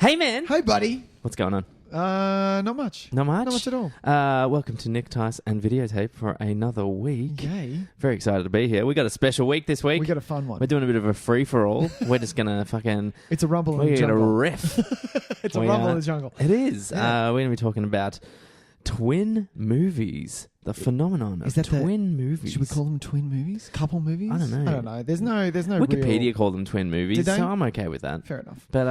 Hey, man. Hey, buddy. What's going on? Not much. Not much? Not much at all. Welcome to Tys and Videotape for another week. Yay. Very excited to be here. We got a special week this week. We got a fun one. We're doing a bit of a free-for-all. We're just going to fucking... It's a rumble in the We're jungle. going to riff. It's a rumble in the jungle. It is. Yeah. We're going to be talking about twin movies. The phenomenon of twin movies. Should we call them twin movies? Couple movies? I don't know. There's no Wikipedia real... call them twin movies, Did they? so I'm okay with that. Fair enough. But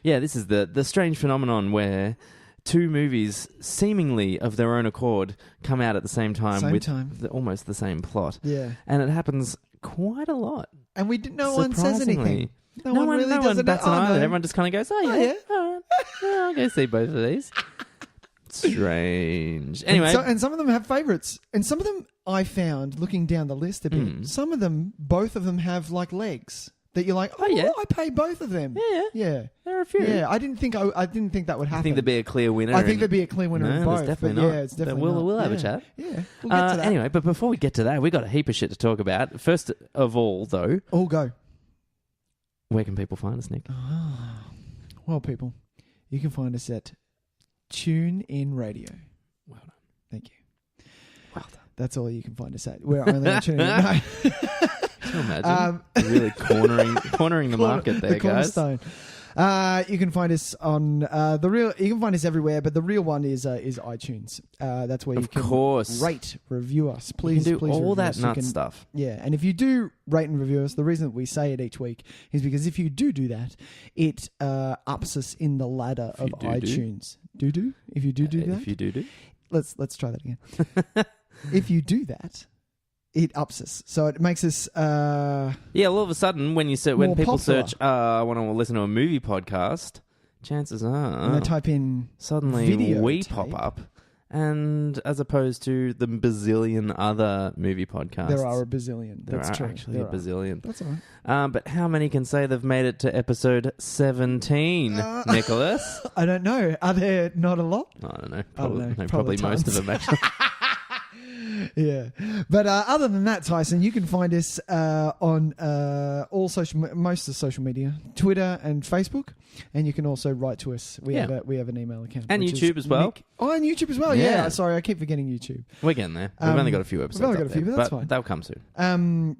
yeah, this is the strange phenomenon where two movies seemingly of their own accord come out at the same time with almost the same plot. Yeah. And it happens quite a lot. And no one says anything. No one really does it. Bats an eyelid. Everyone just kind of goes, oh yeah. All right. I'll go see both of these. Strange. Anyway. And some of them have favourites. And some of them I found, looking down the list a bit, some of them, both of them have like legs. That you're like, I pay both of them. Yeah. There are a few. Yeah, I didn't think that would happen. I think there'd be a clear winner. I think there'd be a clear winner in both. There's definitely not. Yeah, it's definitely not. We'll have a chat. Yeah, we'll get to that. Anyway, but before we get to that, we got a heap of shit to talk about. First of all, though, all go. Where can people find us, Nick? Well, people, you can find us at TuneIn Radio. Well done. Thank you. Well done. That's all you can find us at. We're only on TuneIn. No. Can you imagine? Really cornering the market there, guys. You can find us on you can find us everywhere, but the real one is iTunes. That's where you can rate, review us. Please, you can do please all that nut stuff. Yeah, and if you do rate and review us, the reason that we say it each week is because if you do that, it ups us in the ladder of iTunes. If you do that. If you do. Let's try that again. If you do that, it ups us. So it makes us... all of a sudden, when people search, I want to listen to a movie podcast, chances are... And they type in suddenly Videotape. We pop up, and as opposed to the bazillion other movie podcasts... There are a bazillion. That's true. Actually a bazillion. That's all right. But how many can say they've made it to episode 17, Nicholas? I don't know. Are there not a lot? I don't know. Probably most of them, actually. Yeah, but other than that, Tyson, you can find us on most of social media, Twitter and Facebook, and you can also write to us. We have an email account and YouTube as well. And YouTube as well. Yeah. Sorry, I keep forgetting YouTube. We're getting there. We've only got a few episodes. We've only got a few, but that's fine. They'll come soon.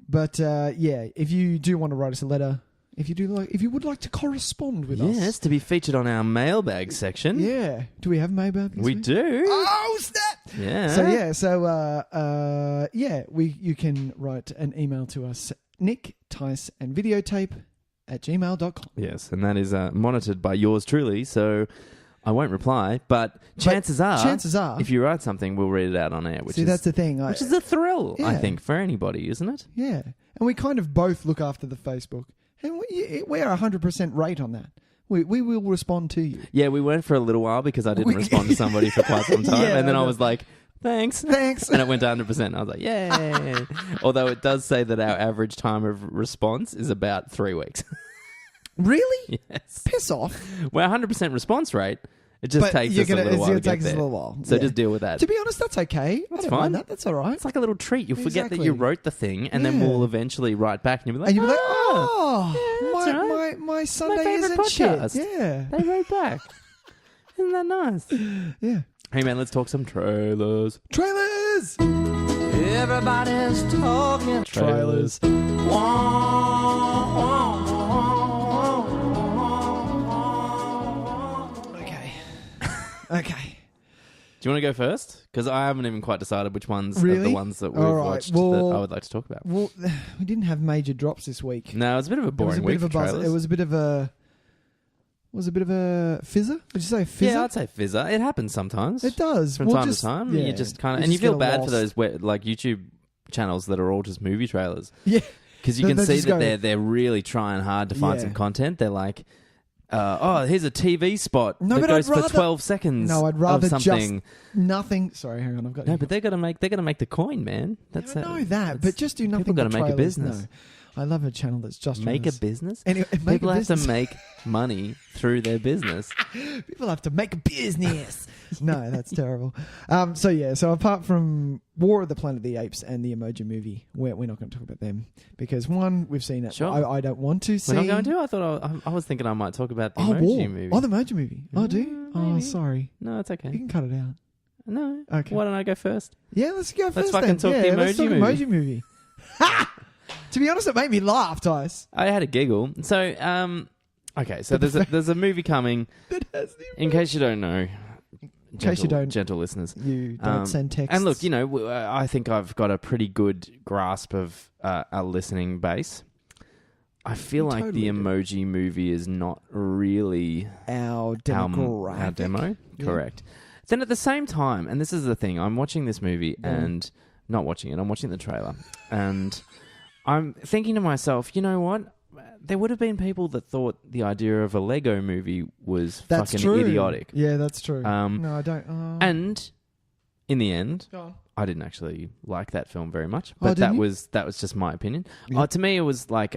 If you do want to write us a letter. If you would like to correspond with us. Yes, to be featured on our mailbag section. Yeah. Do we have mailbag? We do. Oh, snap! Yeah. You can write an email to us, Nick, Tys and Videotape @gmail.com. Yes, and that is monitored by yours truly, so I won't reply, but chances are, if you write something, we'll read it out on air. That's the thing. Which is a thrill, I think, for anybody, isn't it? Yeah. And we kind of both look after the Facebook. And we're 100% rate on that. We will respond to you. Yeah, we weren't for a little while because I didn't respond to somebody for quite some time. And then I was like, thanks. And it went to 100%. I was like, yay. Although it does say that our average time of response is about 3 weeks. Really? Yes. Piss off. We're 100% response rate. It just takes us a little while to get there. So just deal with that. To be honest, that's okay. That's fine. That's all right. It's like a little treat. You'll forget that you wrote the thing, and then we'll eventually write back, and you'll be like, my Sunday isn't podcast. Shit. Yeah. They wrote back. Isn't that nice? Yeah. Hey, man, let's talk some trailers. Trailers! Everybody's talking trailers. Okay. Do you want to go first? Because I haven't even quite decided which ones are the ones that we've watched that I would like to talk about. Well, we didn't have major drops this week. No, it was a bit of a boring week for trailers. It was a bit of a fizzer? Would you say fizzer? Yeah, I'd say fizzer. It happens sometimes. It does. From time to time. Yeah, you just kind of... And you feel bad for those YouTube channels that are all just movie trailers. Yeah. Because you can see that they're really trying hard to find some content. They're like... here's a TV spot that goes for 12 seconds. No, I'd rather something. Just nothing. Sorry, hang on. I've got but they got to make the coin, man. That's I know that, but just do nothing. People got to make a business. No. I love a channel that's just make a business. Anyway, people have to make money through their business. People have to make a business. No, that's terrible. So apart from War of the Planet of the Apes and the Emoji Movie, we're not going to talk about them because one, we've seen it. Sure. I don't want to see. We're not going to. I thought I was thinking I might talk about the Emoji Movie. Oh, the Emoji Movie. Oh, do you? Oh, sorry. No, it's okay. You can cut it out. No. Okay. Why don't I go first? Yeah, let's go first. Let's fucking talk the Emoji Movie. To be honest, it made me laugh, Tys. I had a giggle. So, okay, so there's a movie coming. That has in case you don't know. In case you don't, gentle listeners, you don't send texts. And look, I think I've got a pretty good grasp of our listening base. I feel like the Emoji Movie is not really our demographic. Our demo, correct. Then at the same time, and this is the thing, I'm watching this movie and not watching it, I'm watching the trailer. And I'm thinking to myself, you know what? There would have been people that thought the idea of a Lego movie was fucking idiotic. Yeah, that's true. No, I don't. And in the end, I didn't actually like that film very much. But that was just my opinion. Yeah. To me, it was like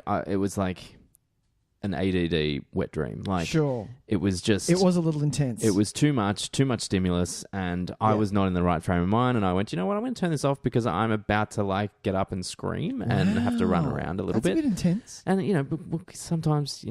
an ADD wet dream. Like, sure. It was a little intense. It was too much stimulus, and I was not in the right frame of mind, and I went, you know what, I'm going to turn this off because I'm about to get up and scream and have to run around a little bit. That's a bit intense. And, but sometimes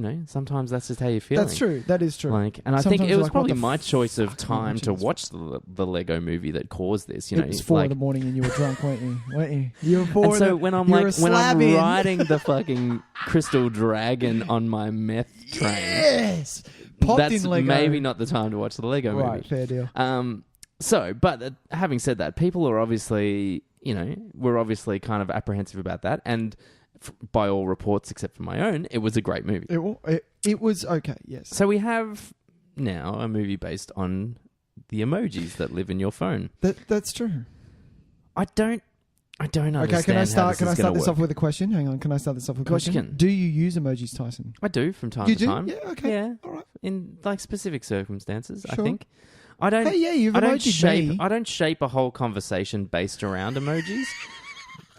that's just how you're feeling. That's true. That is true. And I think it was probably my choice of time to watch the Lego movie that caused this. It was 4 in the morning and you were drunk, weren't you? You were 4 and so when I'm riding the fucking crystal dragon on my meth train. Yes! Popped that's in Lego. Maybe not the time to watch the Lego movie. Right, fair deal. But having said that, people are obviously, we're obviously kind of apprehensive about that. And by all reports, except for my own, it was a great movie. It was okay, yes. So we have now a movie based on the emojis that live in your phone. That's true. I don't understand. Okay, can I start this off with a question? Hang on, can I start this off with a question? Do you use emojis, Tyson? I do from time to time. Yeah, okay. Yeah. All right. In specific circumstances, sure. I think. I don't Hey, yeah, you've emojied me. I don't shape a whole conversation based around emojis.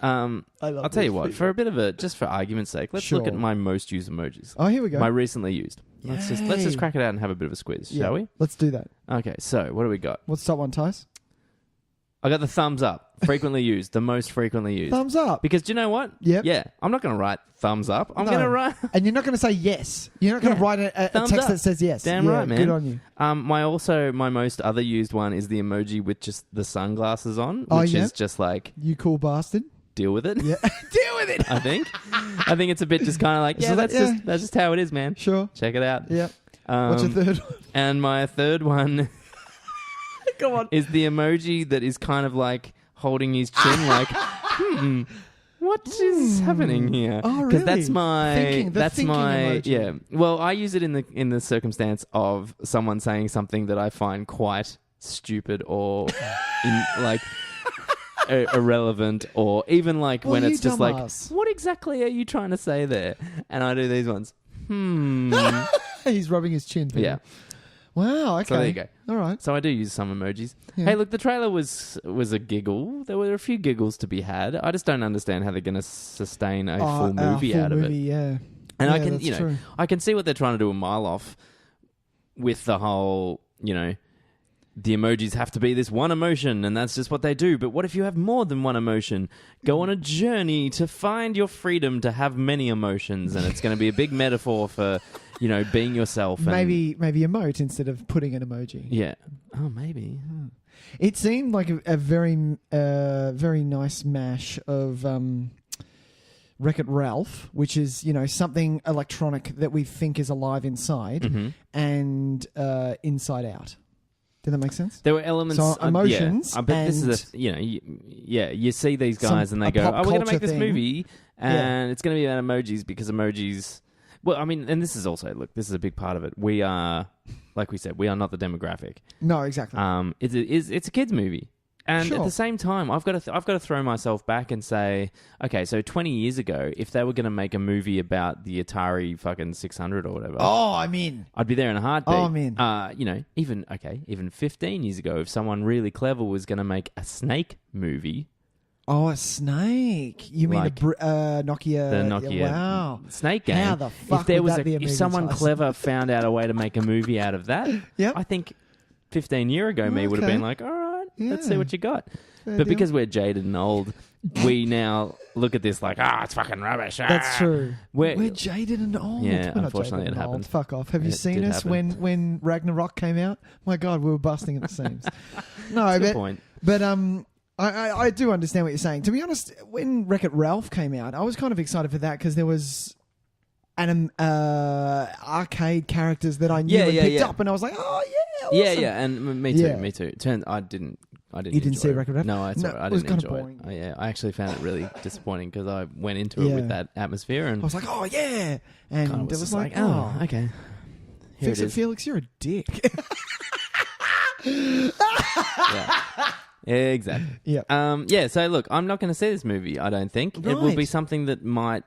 I'll tell you what, for a bit of just for argument's sake, let's look at my most used emojis. Oh, here we go. My recently used. Let's just crack it out and have a bit of a squiz, shall we? Let's do that. Okay, so what do we got? What's top one, Tys? I got the thumbs up. Frequently used. The most frequently used. Thumbs up. Because do you know what? Yep. Yeah. I'm not going to write thumbs up. I'm going to write... And you're not going to say yes. You're not going to write a text up. that says yes. Damn right, man. Good on you. My most other used one is the emoji with just the sunglasses on, which is just like... You cool bastard. Deal with it. Yeah. Deal with it. I think it's a bit just kind of like, that's just how it is, man. Sure. Check it out. Yep. What's your third one? And my third one Come on. is the emoji that is kind of like holding his chin like, what is happening here? Oh, really? Because that's my emoji. Yeah. Well, I use it in the circumstance of someone saying something that I find quite stupid or irrelevant, or even when it's just dumbass. what exactly are you trying to say there? And I do these ones. He's rubbing his chin. Yeah. Wow, okay. So there you go. All right. So I do use some emojis. Yeah. Hey, look, the trailer was a giggle. There were a few giggles to be had. I just don't understand how they're going to sustain a full movie out of it. Yeah. And I can, I can see what they're trying to do a mile off with the whole, the emojis have to be this one emotion and that's just what they do. But what if you have more than one emotion? Go on a journey to find your freedom to have many emotions, and it's going to be a big metaphor for, being yourself. And maybe emote instead of putting an emoji. Yeah. Oh, maybe. It seemed like a very very nice mash of Wreck-It Ralph, which is, something electronic that we think is alive inside, and Inside Out. Did that make sense? There were elements... So emotions I bet this is you see these guys and they go, we're going to make this movie and it's going to be about emojis because emojis... Well, I mean, and this is also, look, this is a big part of it. We are, like we said, we are not the demographic. No, exactly. It's a kids movie. And at the same time, I've got to throw myself back and say, okay, so 20 years ago, if they were going to make a movie about the Atari fucking 600 or whatever, I'm in. I'd be there in a heartbeat. I'm in. Even 15 years ago, if someone really clever was going to make a snake movie, Oh, a snake. You mean Like, Nokia? the Nokia Yeah, wow. Snake game. How the fuck if there would was that be a if movie, someone Tyson? clever found out a way to make a movie out of that, Yep. I think 15 years ago me would have Okay. been like, all right, let's see Yeah. what you got. Fair But deal. because we're jaded and old, we now look at this like, it's fucking rubbish. That's true. We're- We're jaded and old. Yeah, We're not unfortunately jaded it and old. happened. Fuck off. Have you It seen did us happen. when Ragnarok came out? My God, we were busting at the seams. No, That's a good but point. But I do understand what you're saying. To be honest, when Wreck-It Ralph came out, I was kind of excited for that because there was arcade characters that I knew and picked up, and I was like, oh yeah, awesome. Yeah, and me too. Yeah. Me too. I didn't. You didn't enjoy see it. Wreck-It Ralph? No, I saw No, it. I it was didn't kinda enjoy boring. it. I actually found it really disappointing because I went into it Yeah. with that atmosphere and I was like, oh yeah, and kinda it was just like, oh, oh, okay. Here fix it it, is. Felix, you're a dick. Yeah, exactly. Yeah. So look, I'm not going to see this movie. I don't think it will be Right. something that might,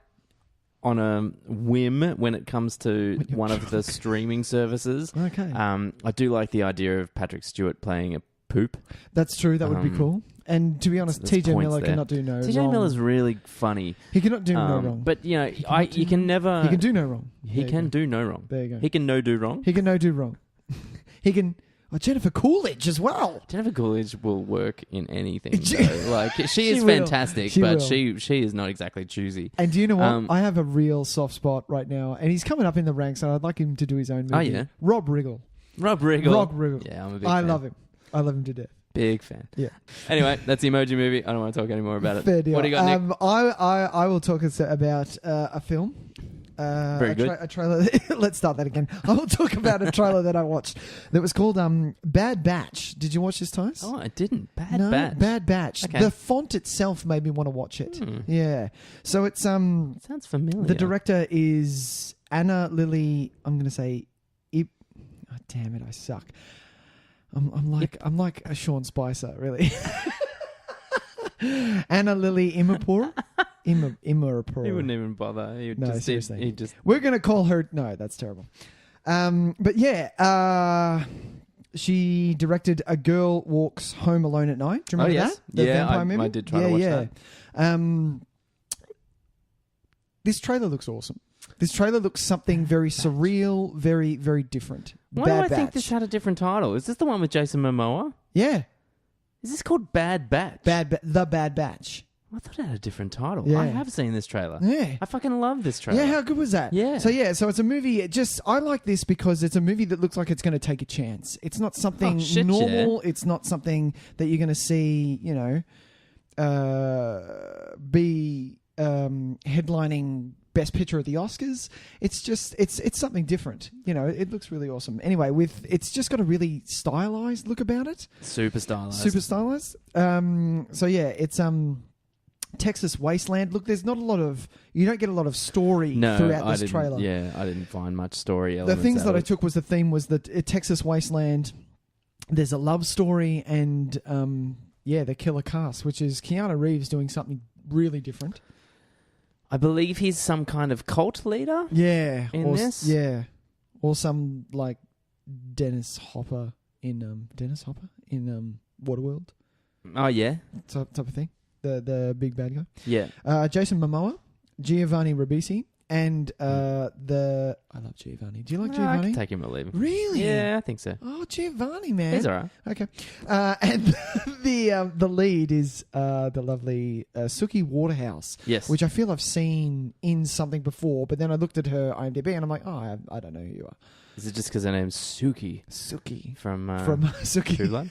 on a whim, when it comes to one of the streaming services. Okay. I do like the idea of Patrick Stewart playing a poop. That's true. That would be cool. And to be honest, there's TJ points Miller there. cannot do no TJ wrong. Miller's really funny. He cannot do no wrong. But you know, you can never. He can do no wrong. He There you can go. do no wrong. There you go. He can no do wrong. He can no do wrong. He can. Oh, Jennifer Coolidge as well. Jennifer Coolidge will work in anything. She- though. Like she is will. fantastic, She but will. she is not exactly choosy. And do you know what? Um, I have a real soft spot right now, and he's coming up in the ranks, and I'd like him to do his own movie. Oh, yeah? Rob Riggle. Rob Riggle. Rob Riggle. Yeah, I'm a big I fan. love him. I love him to death. Big fan. Yeah. Anyway, that's the Emoji Movie. I don't want to talk any more about it. Fair deal. What do you got, Nick? I will talk about a film. Very good. A trailer. Let's start that again. I will talk about a trailer that I watched that was called Bad Batch. Did you watch this, Tys? Oh, I didn't. No, Batch. Bad Batch. Okay. The font itself made me want to watch it. Yeah. So it's It sounds familiar. the director is Anna Lily. I'm going to say, oh, damn it, I suck. I'm like a Sean Spicer, really. Anna Lily Imapur. Imapur. He wouldn't even bother. He would No, just, seriously. He just. We're going to call her... No, that's terrible. But yeah, she directed A Girl Walks Home Alone at Night. Do you remember yes. that? The Yeah, vampire I movie? did try to watch that. This trailer looks awesome. This trailer looks something very surreal, very, very different. Why Bad do I Batch. think this had a different title? Is this the one with Jason Momoa? Yeah. Is this called Bad Batch? The Bad Batch. I thought it had a different title. Yeah. I have seen this trailer. Yeah. I fucking love this trailer. Yeah, how good was that? Yeah. So it's a movie. I like this because it's a movie that looks like it's going to take a chance. It's not something Oh, shit, normal. It's not something that you're going to see, be headlining Best Picture at the Oscars. It's just it's something different. It looks really awesome. Anyway, it's just got a really stylized look about it. Super stylized. Super stylized. It's Texas Wasteland. Look, there's not a lot of... You don't get a lot of story throughout this trailer. Yeah, I didn't find much story The elements. things out that of I it. took was the theme was that Texas Wasteland, there's a love story and, the killer cast, which is Keanu Reeves doing something really different. I believe he's some kind of cult leader. Yeah. In this? Yeah. Or some, like, Dennis Hopper in Waterworld Oh yeah, type of thing. The big bad guy. yeah. Jason Momoa, Giovanni Ribisi, and I love Giovanni. Do you like I Giovanni? can take him or leave him. Really? Yeah, I think so. Oh, Giovanni, man. He's alright. Okay. And the lead is the lovely Suki Waterhouse. Yes. Which I feel I've seen in something before, but then I looked at her IMDb and I'm like, oh, I don't know who you are. Is it just because her name's Suki Suki. from Suki. True Blood?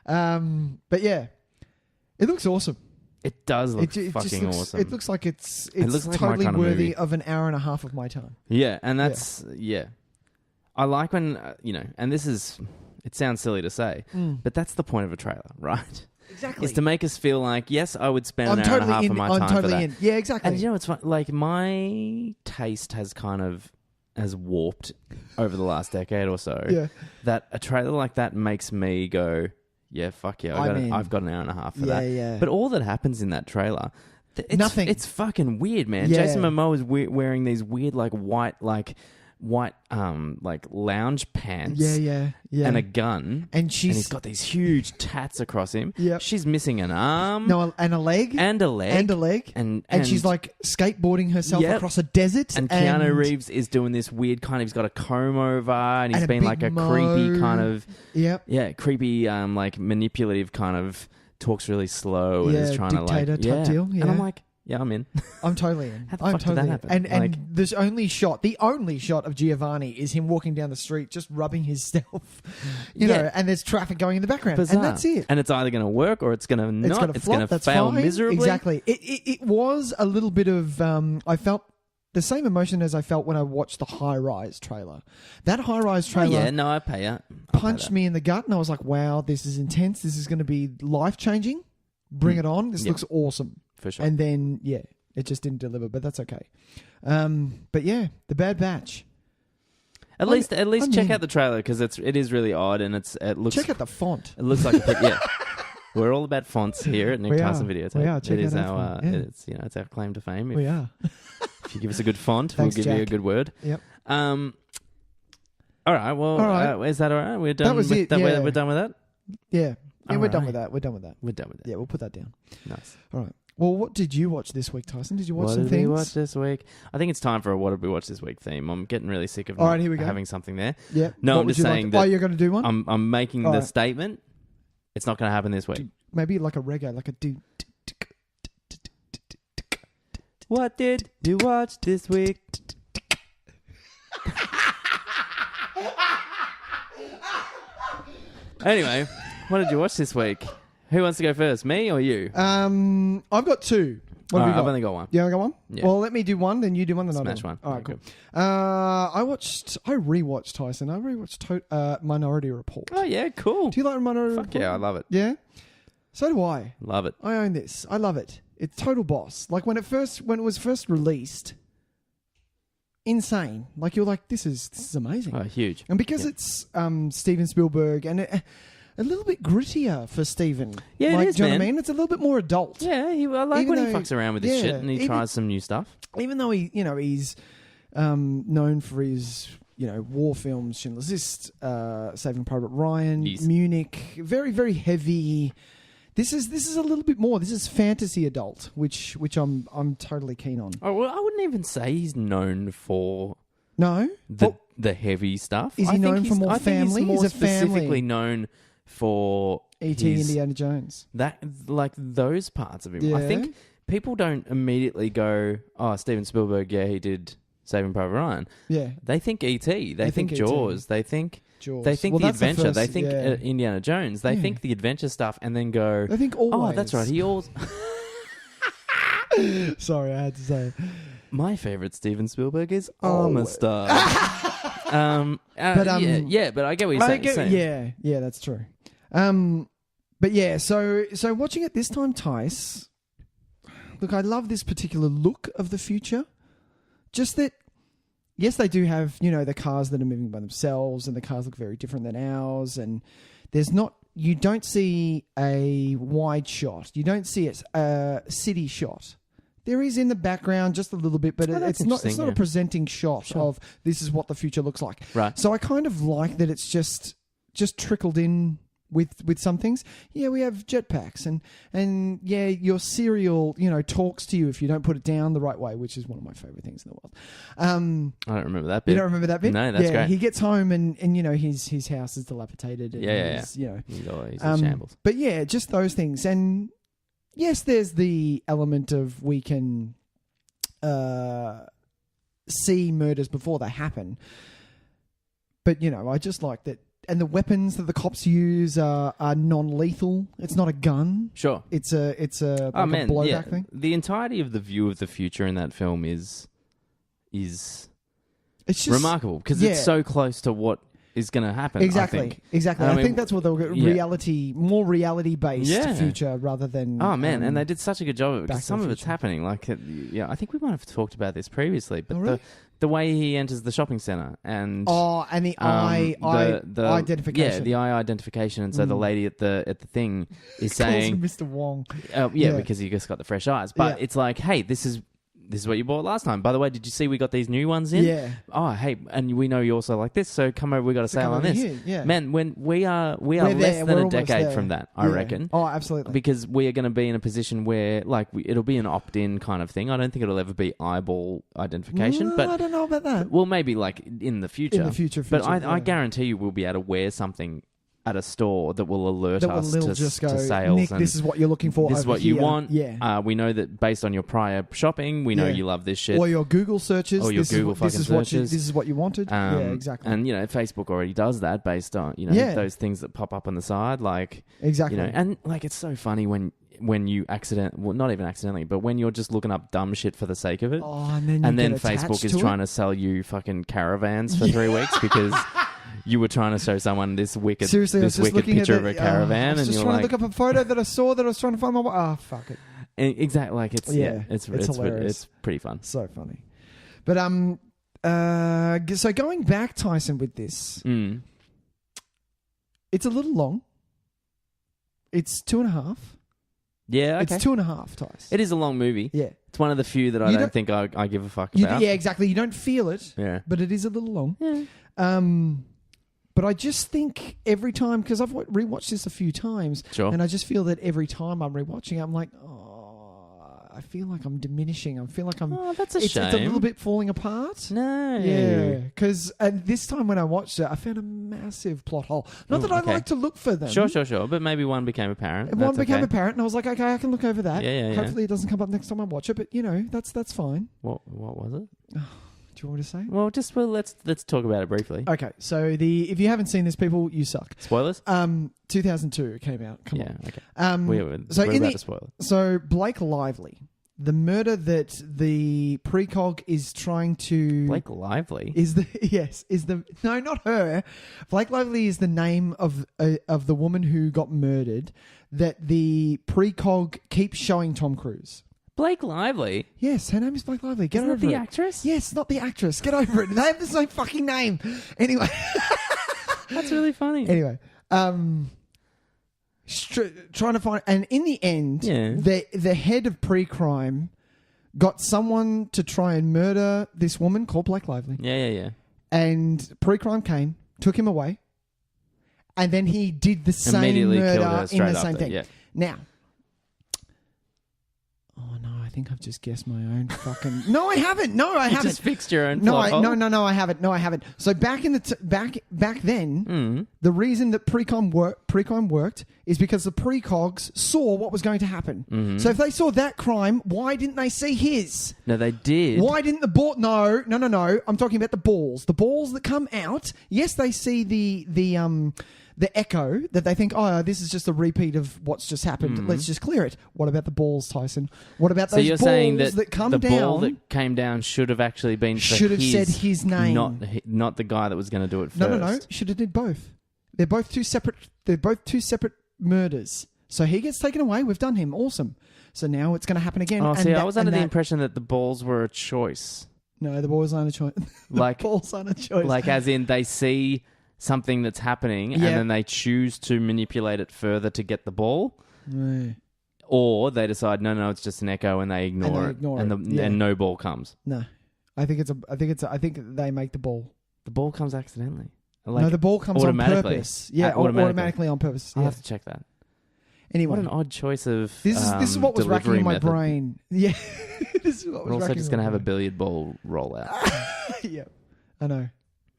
But yeah, it looks awesome. It does look It fucking just looks, awesome. It looks like it's looks like my totally kind of worthy movie. of an hour and a half of my time. Yeah, and that's I like when and this is. It sounds silly to say, but that's the point of a trailer, right? Exactly. Is to make us feel like, yes, I would spend an hour and a half of my time for that. Yeah, exactly. And it's fun. Like my taste has warped over the last decade or so. Yeah. That a trailer like that makes me go, yeah, fuck yeah, I've got an hour and a half for that. Yeah. But all that happens in that trailer, Nothing. It's fucking weird, man. Yeah. Jason Momoa is wearing these weird, like white, like white like lounge pants. Yeah. And a gun. And he's got these huge tats across him. Yep. She's missing an arm. No, and a leg. And a leg. And she's like skateboarding herself across a desert. And Keanu Reeves is doing this weird kind of, he's got a comb over and he's been like a creepy kind of, creepy, like manipulative kind of, talks really slow and is trying to like, dictator type deal. Yeah. And I'm like, yeah, I'm in. I'm totally in. How the fuck did that happen? And there's the only shot of Giovanni is him walking down the street just rubbing himself, you know, and there's traffic going in the background. Bizarre. And that's it. And it's either going to work or it's going to not. It's going to fail miserably. Exactly. It was a little bit of, I felt the same emotion as I felt when I watched the High Rise trailer. That High Rise trailer I pay you. punched me in the gut and I was like, wow, this is intense. This is going to be life-changing. Bring it on. This looks awesome. For sure. And then, it just didn't deliver, but that's okay. But yeah, The Bad Batch. At least check out the trailer because it is really odd and it looks. Check out the font. It looks like We're all about fonts here at Tys and Videotape. We are. Check it is our font. It's our claim to fame. We are. If you give us a good font, Thanks, we'll give Jack. you a good word. Yep. All right. Well, is that all right? We're done. That was it. Yeah. We're done with that. Yeah. All we're done right. with that. We're done with that. We're done with that. Yeah, we'll put that down. Nice. All right. Well, what did you watch this week, Tyson? Did you watch some What things? did we watch this week? I think it's time for a what did we watch this week theme. I'm getting really sick of all right, here we go. having something there. Yeah. No, what I'm would just you saying like that you're going to do one? I'm making the statement. It's not going to happen this week. Maybe like a reggae, like a do. What did you watch this week? Anyway, what did you watch this week? Who wants to go first, me or you? I've got two. What have you got? I've only got one. You only got one? Yeah. Well, let me do one, then you do one, then Smash I do one. All right, Okay, cool. I rewatched Tyson. I rewatched Minority Report. Oh yeah, cool. Do you like Minority Report? Fuck yeah, I love it. Yeah? So do I. Love it. I own this. I love it. It's total boss. Like when it was first released, insane. Like you're like, this is amazing. Oh, huge. And because it's Steven Spielberg and a little bit grittier for Steven. Yeah, like, it is, do you know man. what I mean? It's a little bit more adult. Yeah, I like Even when he though- fucks around with his shit and he tries some new stuff. Even though he's known for his war films, Schindler's List, Saving Private Ryan, Yes. Munich, very very heavy. This is a little bit more. This is fantasy adult, which I'm totally keen on. Oh well, I wouldn't even say he's known for No, the heavy stuff. Is he I think known for he's- more I think family? He's more He's a family. specifically known for E.T. his- Indiana Jones. that like those parts of him. I Yeah. think people don't immediately go, "Oh, Steven Spielberg, yeah, he did Saving Private Ryan." Yeah, They think E.T. They think think Jaws. E.T.. They think Jaws. They think Well, the that's the adventure. They first- think yeah. Indiana Jones. They Yeah. think the adventure stuff, and then go, I think "Oh, always. that's right." He also. Sorry, I had to say. My favorite Steven Spielberg is Oh. Armistead. But, but I get what you're saying. Yeah, that's true. But yeah, so watching it this time, Tys, look, I love this particular look of the future. Just that, yes, they do have, the cars that are moving by themselves, and the cars look very different than ours, and you don't see a wide shot. You don't see a city shot. There is in the background just a little bit, but that's it's not interesting, a presenting shot of this is what the future looks like. Right. So I kind of like that it's just trickled in with some things. Yeah, we have jetpacks and yeah, your cereal, talks to you if you don't put it down the right way, which is one of my favorite things in the world. I don't remember that bit. You don't remember that bit? No, that's great. He gets home and his house is dilapidated. And he's, He's in shambles. But yeah, just those things. And yes, there's the element of we can see murders before they happen. But, I just like that. And the weapons that the cops use are non-lethal. It's not a gun. Sure. It's a a blowback thing. The entirety of the view of the future in that film is It's just remarkable because it's so close to what is going to happen. Exactly. I think. Exactly. I think that's what they'll get more reality-based future rather than. Oh man, and they did such a good job of it because some of it's Future. happening. Like, I think we might have talked about this previously, but really? the way he enters the shopping center and the eye identification. Yeah, the eye identification, and so the lady at the thing is Calls saying, him Mr. Wong. because he just got the fresh eyes. But it's like, hey, this is this is what you bought last time. By the way, did you see we got these new ones in? Yeah. Oh, hey, and we know you also like this, so come over. We got a sale on this. Here. Yeah. Man, when we are We're less there. than We're a decade almost from there. that, I reckon. Oh, absolutely. Because we are going to be in a position where, like, it'll be an opt-in kind of thing. I don't think it'll ever be eyeball identification, No, but I don't know about that. well, maybe like in the future. In the future, But I yeah. guarantee you, we'll be able to wear something at a store that will alert That will us little to, just go, to sales. Nick, and this is what you're looking for. this is over what you here. want. Yeah. We know that based on your prior shopping, we know Yeah. you love this shit. Or your Google searches. Or your Google this is fucking what searches. this is what you wanted. Yeah, exactly. And Facebook already does that based on those things that pop up on the side, like Exactly. and like it's so funny when you not even accidentally, but when you're just looking up dumb shit for the sake of it, and then Facebook is trying to sell you fucking caravans for 3 weeks because you were trying to show someone this wicked picture of a caravan, I was and just you're trying like, to look up a photo that I saw that I was trying to find my. Fuck it. exactly, like it's it's hilarious. It's pretty fun. So funny. But so going back, Tyson, with this, it's a little long. It's 2.5. Yeah, okay. It's 2.5, Tyson. It is a long movie. Yeah. It's one of the few that I don't think I give a fuck about. Yeah, exactly. You don't feel it. Yeah. But it is a little long. Yeah. But I just think every time, because I've rewatched this a few times, Sure. and I just feel that every time I'm rewatching it, I'm like, I feel like I'm diminishing. I feel like I'm. Oh, that's a shame. It's a little bit falling apart. No. Yeah, because this time when I watched it, I found a massive plot hole. Not that I like to look for them. Sure. But maybe one became apparent. One became apparent, and I was like, okay, I can look over that. Yeah. Hopefully it doesn't come up next time I watch it, but that's fine. What was it? Do you want me to say? Well, let's talk about it briefly. Okay, so if you haven't seen this, people, you suck. Spoilers? 2002 it came out. Come on. Okay. We're about to spoil it. So Blake Lively, the murder that the precog is trying to... Blake Lively? No, not her. Blake Lively is the name of the woman who got murdered that the precog keeps showing Tom Cruise. Blake Lively? Yes, her name is Blake Lively. Get Isn't over that it. the actress? Yes, not the actress. Get over it. They have the same fucking name. Anyway. That's really funny. Anyway. Trying to find... And in the end, the head of pre-crime got someone to try and murder this woman called Blake Lively. Yeah. And pre-crime came, took him away, and then he did the same Immediately murder killed her in straight the same after, thing. yeah. Now... Oh, no, I think I've just guessed my own fucking... No, I haven't. No, I haven't. You just fixed your own No, plot hole? No, I haven't. No, I haven't. So back in the back then, the reason that pre-crime worked is because the precogs saw what was going to happen. So if they saw that crime, why didn't they see his? No, they did. Why didn't the ball? No. I'm talking about the balls. The balls that come out. Yes, they see the echo that they think, oh, this is just a repeat of what's just happened. Let's just clear it. What about the balls, Tyson? What about those balls saying that come the down? The ball that came down should have actually been should have said his name, not the guy that was going to do it first. No. Should have did both. They're both two separate murders. So he gets taken away. We've done him. Awesome. So now it's going to happen again. Oh, see, I was under the impression that the balls were a choice. No, the balls aren't a choice. Balls aren't a choice. Like, as in, they see something that's happening and then they choose to manipulate it further to get the ball, or they decide no, it's just an echo, and they ignore it, and no ball comes. No, I think they make the ball. The ball comes accidentally. No, the ball comes on purpose. Yeah, automatically on purpose. I'll have to check that. Anyway, what an odd choice of this is what was racking in my method. brain. Yeah, this is what was We're also racking just going to have a billiard ball roll out. Yeah, I know.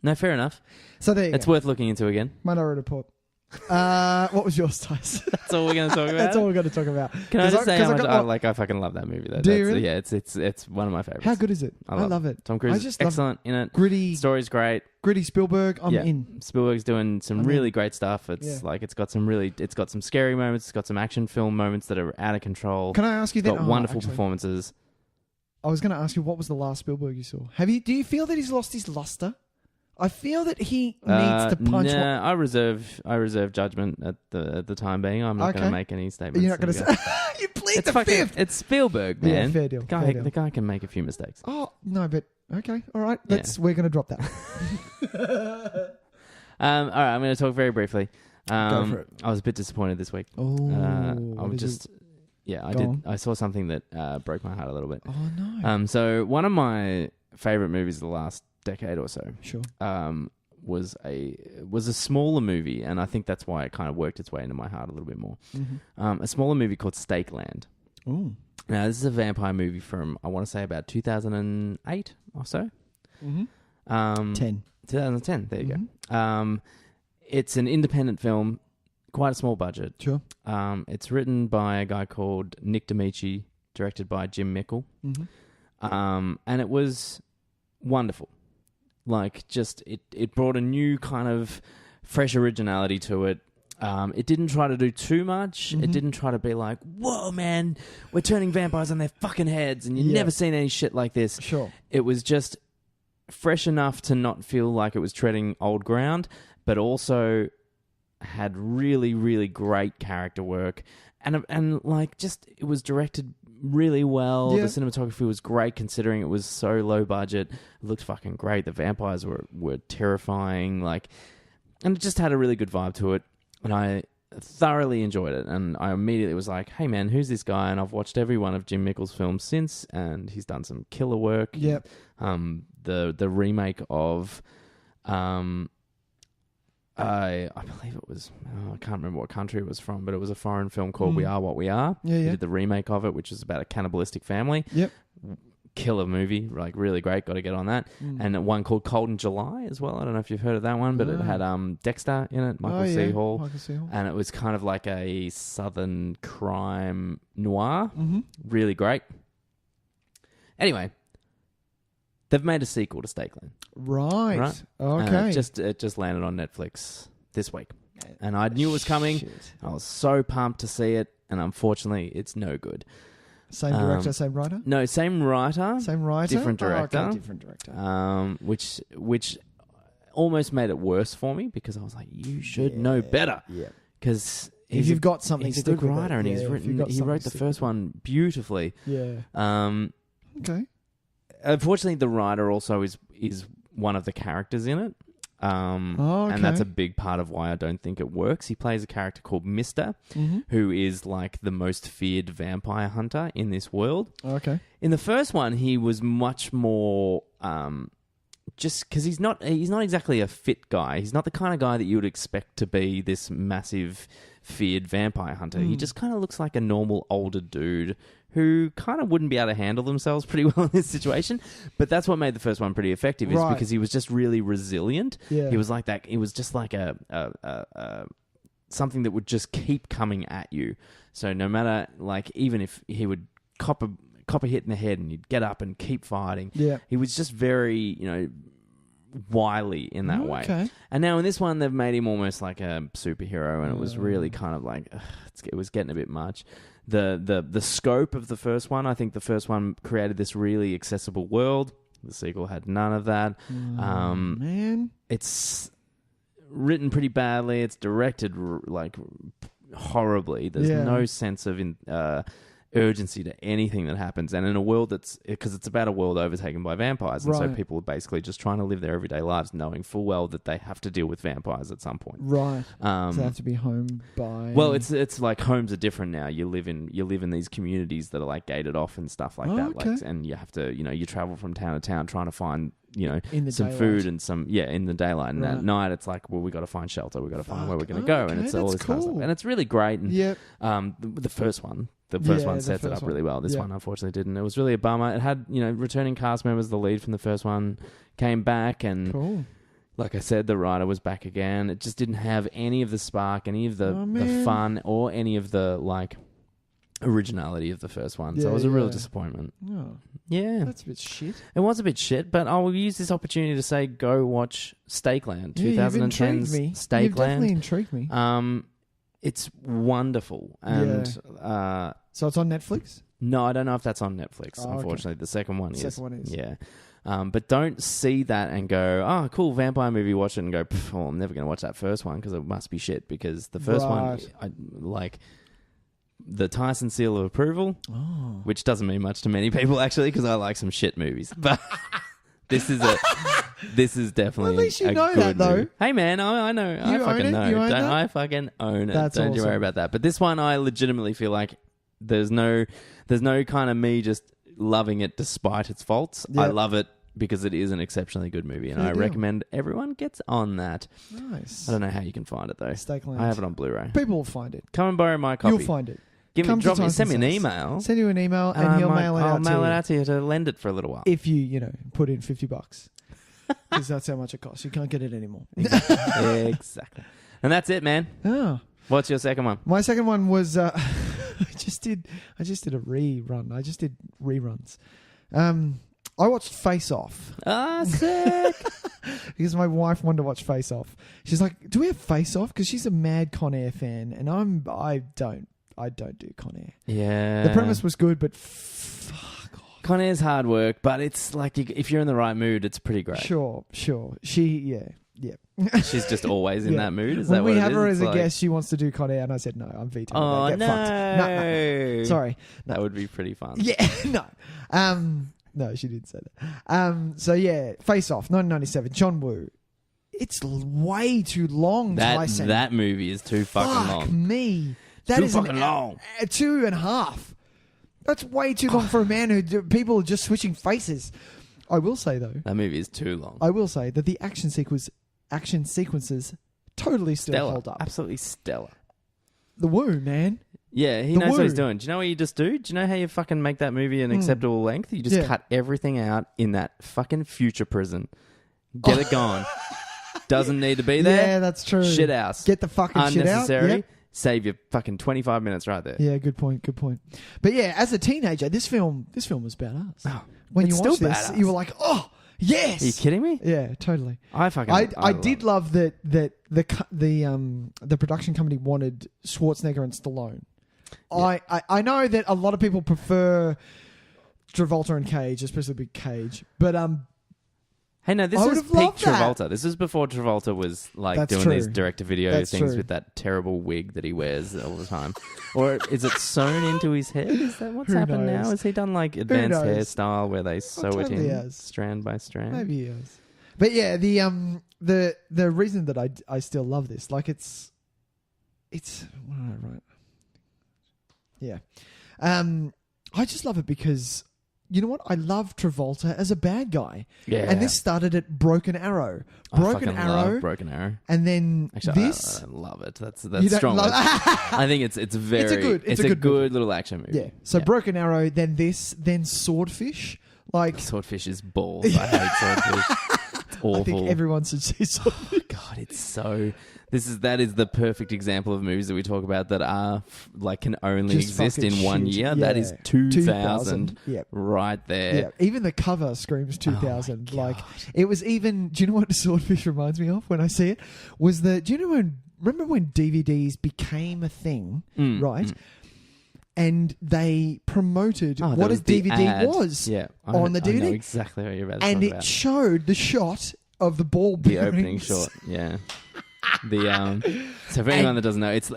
No, fair enough. So there you it's go. worth looking into again. Minority Report. What was yours, Tys? That's all we're going to talk about. That's all we're going to talk about. Can I just say how much I fucking love that movie? Though. Do you really? Yeah, it's one of my favorites. How good is it? I love it. Tom Cruise is excellent in it. Gritty. Story's great. Gritty Spielberg. I'm in. Spielberg's doing some really great stuff. It's it's got some scary moments. It's got some action film moments that are out of control. Can I ask you It's got wonderful performances. I was going to ask you, what was the last Spielberg you saw? Do you feel that he's lost his luster? I feel that he needs to punch. Nah, I reserve judgment at the time being. I'm not going to make any statements. You're not going to say. You plead the fifth. It's Spielberg, man. Yeah, fair deal. The guy can make a few mistakes. Oh no, but okay, all right. We're going to drop that. All right, I'm going to talk very briefly. Go for it. I was a bit disappointed this week. Oh, I Go did. on. I saw something that broke my heart a little bit. Oh, no. So one of my favorite movies of the last decade or so, Sure. was a smaller movie, and I think that's why it kind of worked its way into my heart a little bit more. Mm-hmm. A smaller movie called Stakeland. Ooh. Now, this is a vampire movie from, I want to say, about 2008 or so. Mm-hmm. 2010, there you Mm-hmm. go. It's an independent film, quite a small budget. Sure. It's written by a guy called Nick D'Amici, directed by Jim Mickle. Mm-hmm. And it was wonderful. Like, just, it brought a new kind of fresh originality to it. It didn't try to do too much. Mm-hmm. It didn't try to be like, whoa, man, we're turning vampires on their fucking heads, and you've never seen any shit like this. Sure. It was just fresh enough to not feel like it was treading old ground, but also had really, really great character work. And like, just, it was directed really well. Yeah. The cinematography was great considering it was so low budget. It looked fucking great. The vampires were terrifying. Like, and it just had a really good vibe to it. And I thoroughly enjoyed it. And I immediately was like, hey man, who's this guy? And I've watched every one of Jim Mickle's films since, and he's done some killer work. Yep. The remake of I believe it was, I can't remember what country it was from, but it was a foreign film called We Are What We Are. Yeah, He yeah. did the remake of it, which is about a cannibalistic family. Yep. Killer movie, like really great. Got to get on that. And one called Cold in July as well. I don't know if you've heard of that one, but it had Dexter in it, Michael C. Hall. Michael C. Hall. And it was kind of like a southern crime noir. Mm-hmm. Really great. Anyway, they've made a sequel to Stakeland. Right. Okay. It just landed on Netflix this week. And I knew it was coming. Shit. I was so pumped to see it, and unfortunately, it's no good. Same director, same writer? No, same writer. Same writer? Different director. Oh, okay, different director. Which almost made it worse for me because I was like, you should know better. Yeah. Because If you've got something, he's a stick good with it. writer, and Yeah, he wrote the first one beautifully. Yeah. Okay. Unfortunately, the writer also is one of the characters in it. Okay. And that's a big part of why I don't think it works. He plays a character called Mister, who is like the most feared vampire hunter in this world. Okay. In the first one, he was much more just because he's not exactly a fit guy. He's not the kind of guy that you would expect to be this massive feared vampire hunter. He just kind of looks like a normal older dude who kind of wouldn't be able to handle themselves pretty well in this situation. But that's what made the first one pretty effective, is because he was just really resilient. Yeah. He was like that. It was just like a something that would just keep coming at you. So no matter, like, even if he would cop a hit in the head and he'd get up and keep fighting. Yeah. He was just very, wily in that way. Okay. And now in this one, they've made him almost like a superhero, and it was really kind of like, it was getting a bit much. The scope of the first one, I think the first one created this really accessible world. The sequel had none of that. Man. It's written pretty badly. It's directed horribly. There's no sense of urgency to anything that happens, and in a world because it's about a world overtaken by vampires, and so people are basically just trying to live their everyday lives knowing full well that they have to deal with vampires at some point. Right. So they have to be home by... Well, it's like homes are different now. You live in these communities that are like gated off and stuff like that. Okay. Like, and you have to, you travel from town to town trying to find, in some daylight. food and some, in the daylight. And at night, it's like, well, we got to find shelter. We got to find where we're going to go. And it's all this kind of stuff. And it's really great. And the first one. The first one sets it up really well. This one, unfortunately, didn't. It was really a bummer. It had, returning cast members. The lead from the first one came back, and like I said, the writer was back again. It just didn't have any of the spark, any of the fun, or any of the originality of the first one. So it was a real disappointment. Oh, yeah, that's a bit shit. It was a bit shit, but I will use this opportunity to say, go watch Stakeland, 2010's Stakeland. You've definitely intrigued me. It's wonderful. And so it's on Netflix? no, I don't know if that's on Netflix, Oh, unfortunately. The second one is. Second one is. Yeah. But don't see that and go, oh, cool, vampire movie, watch it, and go, I'm never going to watch that first one because it must be shit. Because the first one, I like the Tyson seal of approval, which doesn't mean much to many people, actually, because I like some shit movies. But this is definitely Well, at least you a know good that, though. movie. Hey, man, I know. I You fucking own it? know. You own Don't that? I fucking own it. That's Don't you worry awesome. about that. But this one, I legitimately feel like there's no kind of me just loving it despite its faults. Yep. I love it because it is an exceptionally good movie, and I recommend everyone gets on that. Nice. I don't know how you can find it though. Stakeland. I have it on Blu-ray. People will find it. Come and borrow my copy. You'll find it. Send me an email. Send you an email, and he'll mail it out to you. I'll mail it out to you to lend it for a little while. If you put in $50, because that's how much it costs. You can't get it anymore. Exactly. And that's it, man. Oh. What's your second one? My second one was I just did a rerun. I just did reruns. I watched Face Off. Ah, sick. Because my wife wanted to watch Face Off. She's like, "Do we have Face Off?" Because she's a mad Con Air fan, and I don't do Con Air. Yeah. The premise was good, but fuck off. Con Air's hard work, but it's like if you're in the right mood, it's pretty great. Sure. Yeah. She's just always in that mood. Is when that what we it have is? her as It's a guest, she wants to do Con Air, and I said no. I'm vetoing Oh, that. Get fucked. No. Sorry. No. That would be pretty fun. Yeah. No. No, she didn't say that. So yeah, Face Off, 1997. John Woo. It's way too long, Tyson. That movie is too fucking long. Fuck me. That is too fucking long. 2.5. That's way too long for a man who people are just switching faces. I will say though, that movie is too long. I will say that the action sequences totally still hold up. Absolutely stellar. The Woo, man. Yeah, he knows what he's doing. Do you know what you just do? Do you know how you fucking make that movie an acceptable length? You just cut everything out in that fucking future prison. Get it gone. Doesn't need to be there. Yeah, that's true. Shit house. Get the fucking shit out. Unnecessary. Yep. Save your fucking 25 minutes right there. Yeah, good point. But yeah, as a teenager, this film was badass. Oh, when you it's watched still this, badass. you were like, "Oh, yes!" Are you kidding me? Yeah, totally. I did love that the production company wanted Schwarzenegger and Stallone. Yeah. I know that a lot of people prefer Travolta and Cage, especially Big Cage, but hey, no, this is peak Travolta. This is before Travolta was like doing these direct-to-video things with that terrible wig that he wears all the time. Or is it sewn into his head? Is that what's happened now? Has he done like advanced hairstyle where they sew it in strand by strand? Maybe he has. But yeah, the reason that I still love this, like it's right. Yeah. I just love it because, you know what? I love Travolta as a bad guy. Yeah. And this started at Broken Arrow. Broken Arrow. And then actually, this... I love it. That's strong. I think it's a good little action movie. Yeah. So Broken Arrow, then this, then Swordfish. Like Swordfish is balls. I hate Swordfish. It's awful. I think everyone should see Swordfish. Oh, God, it's so... That is the perfect example of movies that we talk about that are can only just exist in 1 year. Yeah. That is 2000 right there. Yeah, even the cover screams 2000. Oh, it was even. Do you know what Swordfish reminds me of when I see it? Remember when DVDs became a thing, right? And they promoted what a DVD was on the DVD. I know exactly what you're about to and talk it about. showed the shot of the ball the bearings. opening shot, yeah. So for anyone that doesn't know, it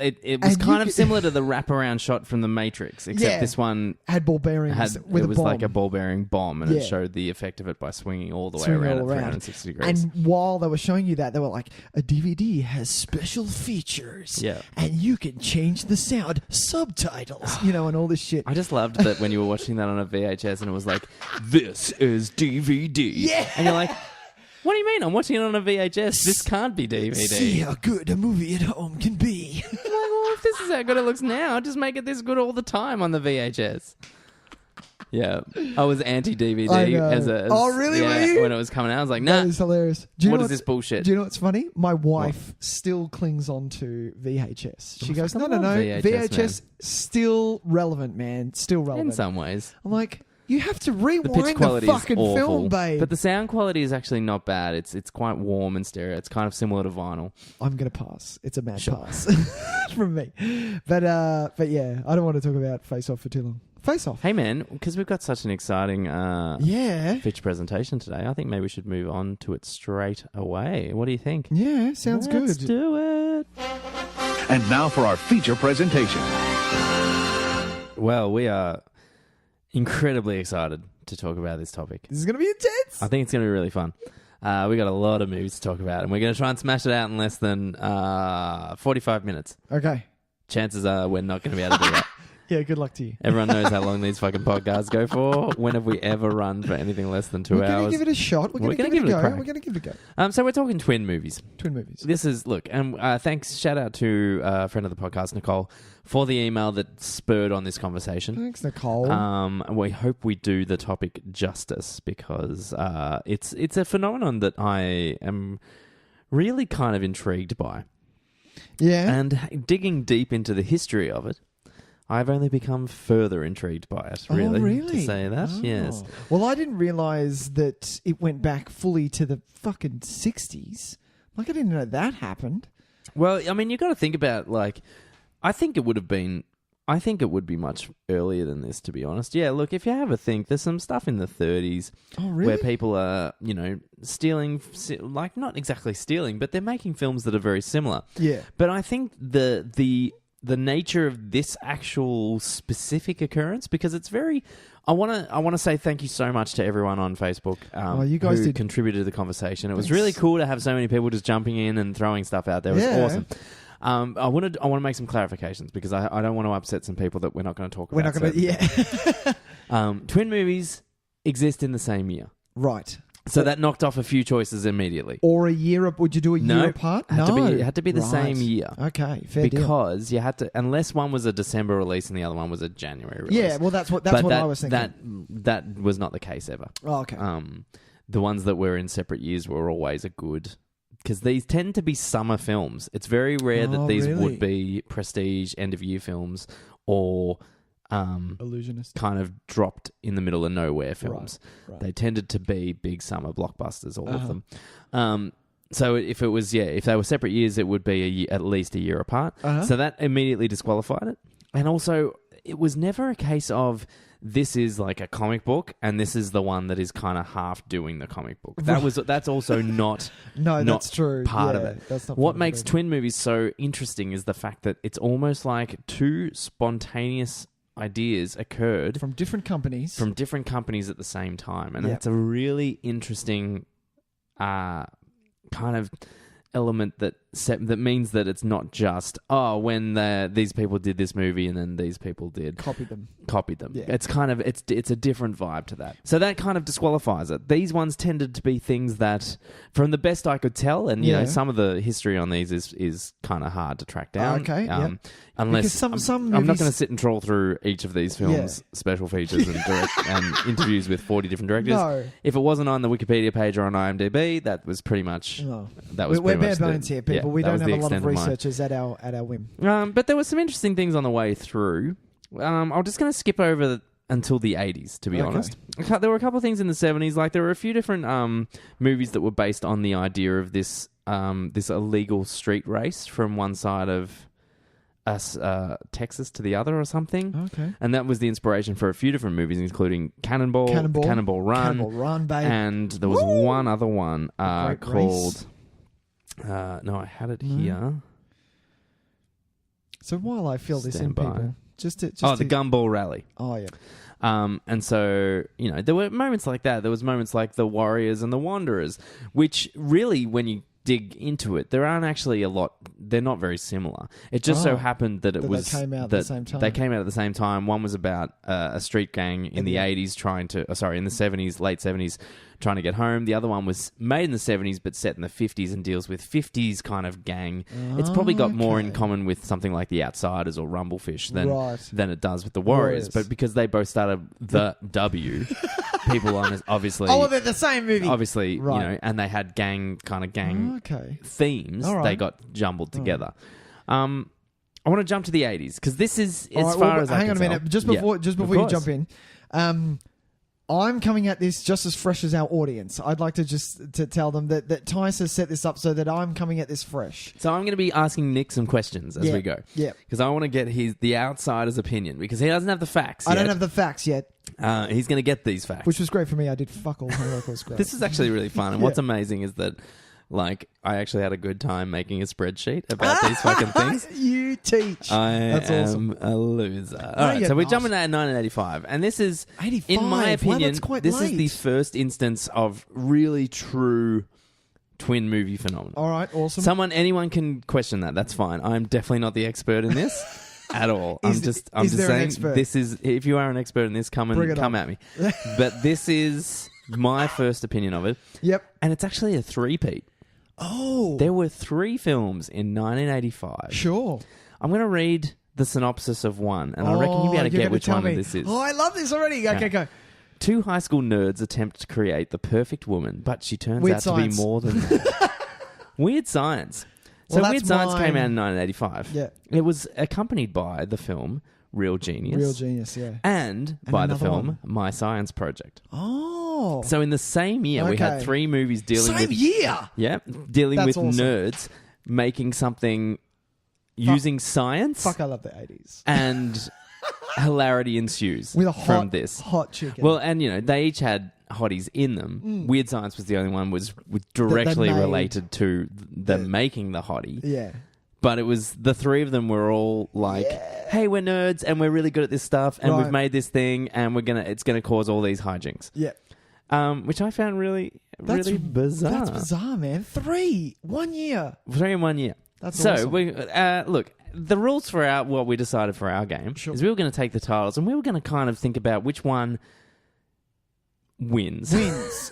was kind of similar to the wraparound shot from The Matrix, except this one had ball bearings with a bomb. It was like a ball bearing bomb, and it showed the effect of it by swinging all the way around at 360 degrees. And while they were showing you that, they were like, a DVD has special features, and you can change the sound, subtitles, and all this shit. I just loved that when you were watching that on a VHS, and it was like, this is DVD, and you're like, what do you mean? I'm watching it on a VHS. This can't be DVD. See how good a movie at home can be. Like, well, if this is how good it looks now, just make it this good all the time on the VHS. Yeah. I was anti-DVD. Oh, really? Yeah, were you? when it was coming out, I was like, nah. That is hilarious. What is this bullshit? Do you know what's funny? My wife still clings on to VHS. She goes, no. VHS still relevant, man. Still relevant. In some ways. I'm like... You have to rewind the pitch quality the fucking is awful, film, babe. But the sound quality is actually not bad. It's quite warm and stereo. It's kind of similar to vinyl. I'm gonna pass. It's a mad pass from me. But yeah, I don't want to talk about Face Off for too long. Face Off. Hey man, because we've got such an exciting feature presentation today, I think maybe we should move on to it straight away. What do you think? Yeah, sounds good. Let's do it. And now for our feature presentation. Well, we are incredibly excited to talk about this topic. This is going to be intense. I think it's going to be really fun. We got a lot of movies to talk about, and we're going to try and smash it out in less than 45 minutes. Okay. Chances are we're not going to be able to do that. Yeah, good luck to you. Everyone knows how long these fucking podcasts go for. When have we ever run for anything less than 2 We're hours? going to give it a shot. We're going to give it a go. crack. We're going to give it a go. So we're talking twin movies. Twin movies. This is, look, and thanks, shout out to a friend of the podcast, Nicole, for the email that spurred on this conversation. Thanks, Nicole. We hope we do the topic justice because it's a phenomenon that I am really kind of intrigued by. Yeah. And digging deep into the history of it, I've only become further intrigued by it, really. Oh, really? To say that, yes. Well, I didn't realise that it went back fully to the fucking 60s. Like, I didn't know that happened. Well, I mean, you got to think about, like, I think it would be much earlier than this, to be honest. Yeah, look, if you have a think, there's some stuff in the 30s where people are, stealing, like, not exactly stealing, but they're making films that are very similar. Yeah. But I think the nature of this actual specific occurrence, because it's very... I want to say thank you so much to everyone on Facebook you guys who did. contributed to the conversation. It was Thanks. really cool to have so many people just jumping in and throwing stuff out there. It was awesome. I want to make some clarifications because I don't want to upset some people that we're not going to talk about. We're not going to... Yeah. Twin movies exist in the same year. Right. So that knocked off a few choices immediately. Or a year... Would you do a year apart? It had to be the same year. Okay, fair deal. Because you had to... Unless one was a December release and the other one was a January release. Yeah, well, that's what I was thinking. That was not the case ever. Oh, okay. The ones that were in separate years were always a good... Because these tend to be summer films. It's very rare that these would be prestige end-of-year films or... Illusionist. kind of dropped in the middle of nowhere films. Right. They tended to be big summer blockbusters, all of them. So if they were separate years, it would be at least a year apart. So that immediately disqualified it. And also, it was never a case of this is like a comic book and this is the one that is kind of half doing the comic book. That's also not that's true. Part of it. That's not what makes twin movies so interesting is the fact that it's almost like two spontaneous ideas occurred from different companies at the same time, and that's a really interesting kind of element that means that it's not just when these people did this movie and then these people did copied them. Yeah. It's kind of it's a different vibe to that. So that kind of disqualifies it. These ones tended to be things that, from the best I could tell, and you know, some of the history on these is kind of hard to track down. Unless some I'm not going to sit and troll through each of these films' special features and interviews with 40 different directors. No. If it wasn't on the Wikipedia page or on IMDb, that was pretty much we're bare bones here, people. We don't have a lot of researchers at our whim. But there were some interesting things on the way through. I'm just going to skip over until the 80s, to be honest. There were a couple of things in the 70s. Like, there were a few different movies that were based on the idea of this illegal street race from one side of Texas to the other or something. Okay. And that was the inspiration for a few different movies, including Cannonball Run. Babe. And there was one other one called... no, I had it here. So while I fill this in, people, just the Gumball Rally. Oh, yeah. And so, you know, there were moments like that. There was moments like The Warriors and The Wanderers, which really, when you dig into it, there aren't actually a lot. They're not very similar. It just so happened that they came out at the same time. They came out at the same time. One was about a street gang in the 80s in the 70s, late 70s, trying to get home. The other one was made in the 70s but set in the 50s and deals with 50s kind of gang. It's probably got more in common with something like The Outsiders or Rumblefish than it does with The Warriors. But because they both started the W, people obviously... Oh, they're the same movie. Obviously, you know, and they had gang themes. They got jumbled together. I want to jump to the 80s because this is as far as I can hang on a minute. Just before you jump in, I'm coming at this just as fresh as our audience. I'd like to tell them that Tys has set this up so that I'm coming at this fresh. So I'm going to be asking Nick some questions as we go. Yeah. Because I want to get the outsider's opinion because he doesn't have the facts yet. I don't have the facts yet. He's going to get these facts. Which was great for me. I did fuck all homework. It was great. This is actually really fun. And what's amazing is that I actually had a good time making a spreadsheet about these fucking things. You teach. That's awesome. A loser. All right, so we're jumping at 1985. And this is, 85. in my opinion, this is the first instance of really true twin movie phenomenon. All right, awesome. Anyone can question that. That's fine. I'm definitely not the expert in this. at all. I'm just saying this is, if you are an expert in this, come at me. But this is my first opinion of it. Yep. And it's actually a three-peat. Oh. There were 3 films in 1985. Sure. I'm going to read the synopsis of one, and I reckon you'll be able to get which one this is. Oh, I love this already. Okay, go. 2 high school nerds attempt to create the perfect woman, but she turns Weird out Science. to be more than that. Weird Science. So Well, Weird that's Science came out mine. in 1985. Yeah. It was accompanied by the film Real Genius. Real Genius, yeah. And by the another film one. My Science Project. Oh. So in the same year, we had Okay. 3 movies dealing Same with... year? Yeah, dealing That's with awesome. nerds making something using science. Fuck, I love the 80s. And hilarity ensues With a from this. hot chicken. Well, and they each had hotties in them. Weird Science was the only one was directly made. related to them making the hottie. yeah. But it was the 3 of them were all like, "Hey, we're nerds and we're really good at this stuff, and we've Right. made this thing, and it's gonna cause all these hijinks." Yeah. Which I found really bizarre. That's bizarre, man. 3, 1 year. 3 in 1 year. That's so awesome. we look. The rules for what we decided for our game Sure. is we were going to take the titles and we were going to kind of think about which one wins.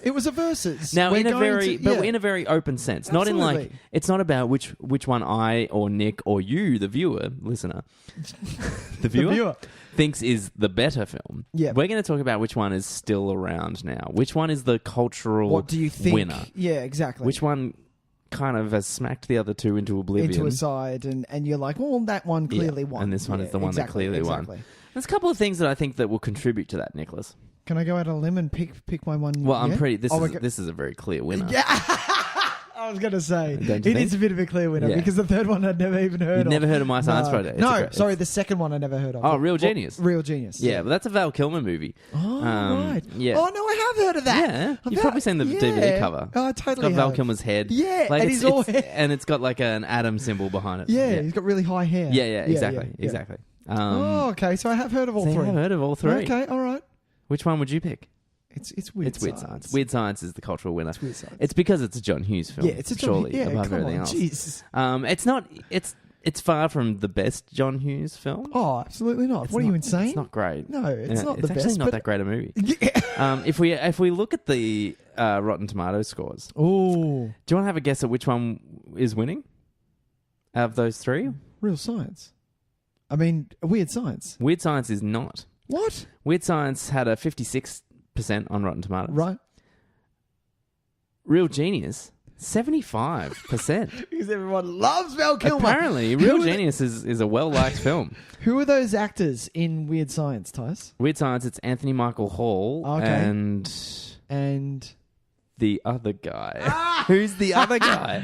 It was a versus. Now, We're in a going very, in a very open sense, not in like Absolutely. it's not about which one I or Nick or you, the viewer, listener, the viewer thinks is the better film. Yeah. We're going to talk about which one is still around now. Which one is the cultural What do you think? winner? Yeah, exactly. Which one kind of has smacked the other 2 into oblivion? Into a side, and you're like, well, that one clearly won. And this one is the one that clearly won. Exactly. There's a couple of things that I think that will contribute to that, Nicholas. Can I go out on a limb and pick my one? Well, I'm yeah? pretty. Oh, This is a very clear winner. Yeah. I was going to say, Don't you it think? is a bit of a clear winner Yeah. because the third one I'd never even heard You'd of. never heard of My Science No. Project? No, sorry, the second one I never heard of. Oh, Real Genius. Real Genius. Yeah, but that's a Val Kilmer movie. Oh, right. Yeah. Oh, no, I have heard of that. Yeah, you've probably seen the DVD cover. Oh, I It's totally got Val have. Kilmer's head. Yeah, like and he's all hair. and it's got like an atom symbol behind it. Yeah, he's got really high hair. yeah, exactly, yeah. exactly. Oh, okay, so I have heard of all so you 3. have heard of all 3. Okay, all right. Which one would you pick? It's Weird It's Weird Science. Science. Weird Science is the cultural winner. It's Weird Science. It's because it's a John Hughes film. Yeah, it's a John surely Hughes. Yeah, above come everything on, else. Jesus. It's not. It's far from the best John Hughes film. Oh, absolutely not. It's what are you not- insane? It's not great. No, it's not the It's best. actually not but that great a movie. Yeah. If we look at the Rotten Tomatoes scores, Oh, do you want to have a guess at which one is winning out of those 3? Real Science. I mean, Weird Science. Weird Science is not. What? Weird Science had a 56% on Rotten Tomatoes. Right. Real Genius, 75%. Because everyone loves Val Kilmer. Apparently, Real Genius is a well-liked film. Who are those actors in Weird Science, Tys? Weird Science, it's Anthony Michael Hall Okay. and the other guy. Who's the other guy?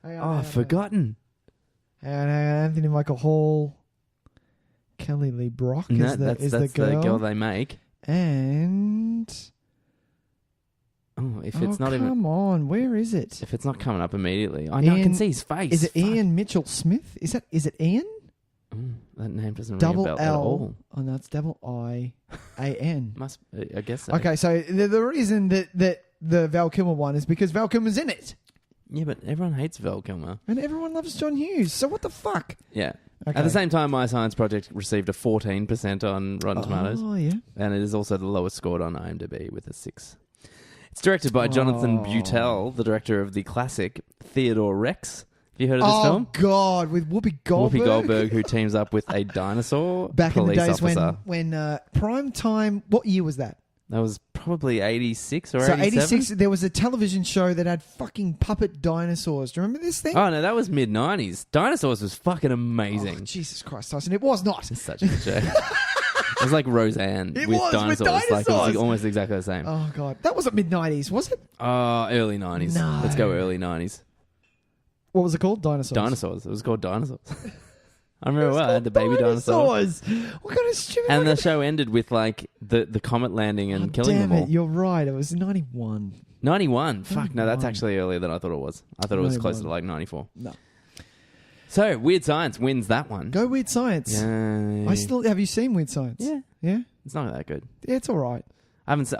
Hang Oh, on. I've forgotten. And Anthony Michael Hall, Kelly Lee Brock No, is that's the girl. the girl they make. And If it's not even come on, where is it? if it's not coming up immediately, I know I can Ian- see his face. Is it Fuck. Ian Mitchell Smith? Is it Ian? That name doesn't ring a Double bell at L. all. Oh no, it's double I-A-N. Must I guess so. Okay, so the reason that the Val Kilmer one is because Val Kilmer's in it, Yeah, but everyone hates Val Kilmer. and everyone loves John Hughes. So what the fuck? Yeah. Okay. At the same time, My Science Project received a 14% on Rotten Tomatoes, Oh yeah. and it is also the lowest scored on IMDb with a 6. It's directed by Jonathan Butel, the director of the classic Theodore Rex. Have you heard of this film? Oh God, with Whoopi Goldberg. Whoopi Goldberg, who teams up with a dinosaur Back in the police days officer. when prime time. What year was that? That was probably 86 or So 87. 86. There was a television show that had fucking puppet dinosaurs. Do you remember this thing? Oh, no, that was mid-90s. Dinosaurs was fucking amazing. Oh, Jesus Christ, Tyson! It was not. It's such a good show. It was like Roseanne It with was, dinosaurs. with Like, it was dinosaurs. almost exactly the same. Oh God, that wasn't mid 90s, was it? Early 90s. No. Let's go early 90s. What was it called? Dinosaurs. Dinosaurs. It was called Dinosaurs. I remember well. I had the baby dinosaur. dinosaurs. What kind of stupid? And the show ended with like the comet landing and killing damn them all. it! You're right. It was 91. 91. Fuck, no, that's 91. actually earlier than I thought it was. I thought it was closer to 91. like 94. No. So, Weird Science wins that one. Go Weird Science. Yeah. I still have you seen Weird Science? Yeah. Yeah. It's not that good. Yeah, it's all right. I haven't.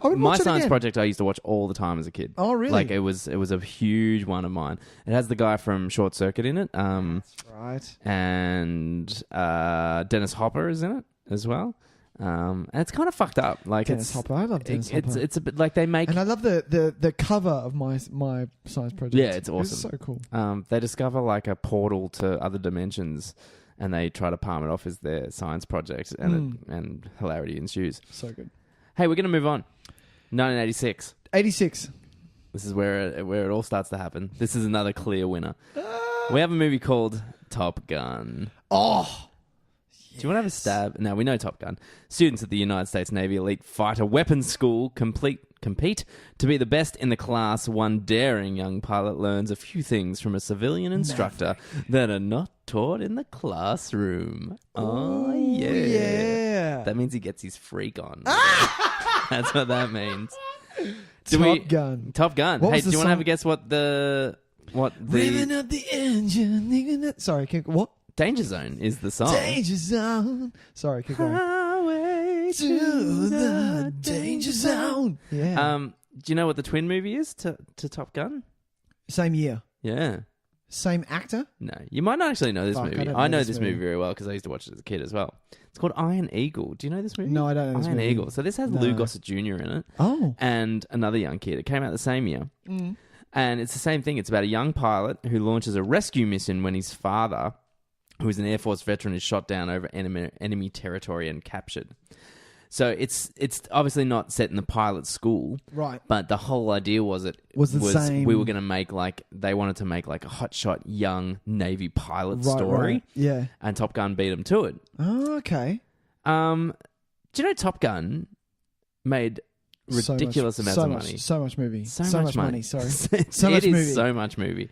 would My watch it Science again. Project I used to watch all the time as a kid. Oh, really? Like it was a huge one of mine. It has the guy from Short Circuit in it. That's right. And Dennis Hopper is in it as well. And it's kind of fucked up. Like Dennis Hopper. I love Dennis Hopper. It's a bit like they make. And I love the cover of my Science Project. Yeah, it's awesome. It's so cool. They discover like a portal to other dimensions, and they try to palm it off as their science project, and hilarity ensues. So good. Hey, we're going to move on. 1986. 86. This is where it all starts to happen. This is another clear winner. We have a movie called Top Gun. Oh. Do you want to have a stab? Now, we know Top Gun. Students at the United States Navy Elite Fighter Weapons School compete to be the best in the class. One daring young pilot learns a few things from a civilian instructor that are not taught in the classroom. Oh, yeah. Yeah. That means he gets his freak on. That's what that means. Gun. Top Gun. What Hey, was do the you want to have song? a guess what the Revving up the engine. Sorry, what? Danger Zone is the song? Danger zone. Sorry, keep going. Highway To the danger zone. Yeah. Do you know what the twin movie is to Top Gun? Same year. Yeah. Same actor? No, you might not actually know this Fuck, movie. I know this movie very well because I used to watch it as a kid as well. It's called Iron Eagle. Do you know this movie? No, I don't know this Iron movie. Eagle. So this has No. Lou Gossett Jr. in it. Oh. And another young kid. It came out the same year. And it's the same thing. It's about a young pilot who launches a rescue mission when his father, who is an Air Force veteran, is shot down over enemy territory and captured. So it's obviously not set in the pilot school, Right. but the whole idea was Was the same- we were going to make they wanted to make like a hotshot young Navy pilot story, Right. Yeah. and Top Gun beat them to it. Oh, okay. Do you know Top Gun made ridiculous amounts of money? So much movie. So much much money. Sorry. It So much is movie. so much movie.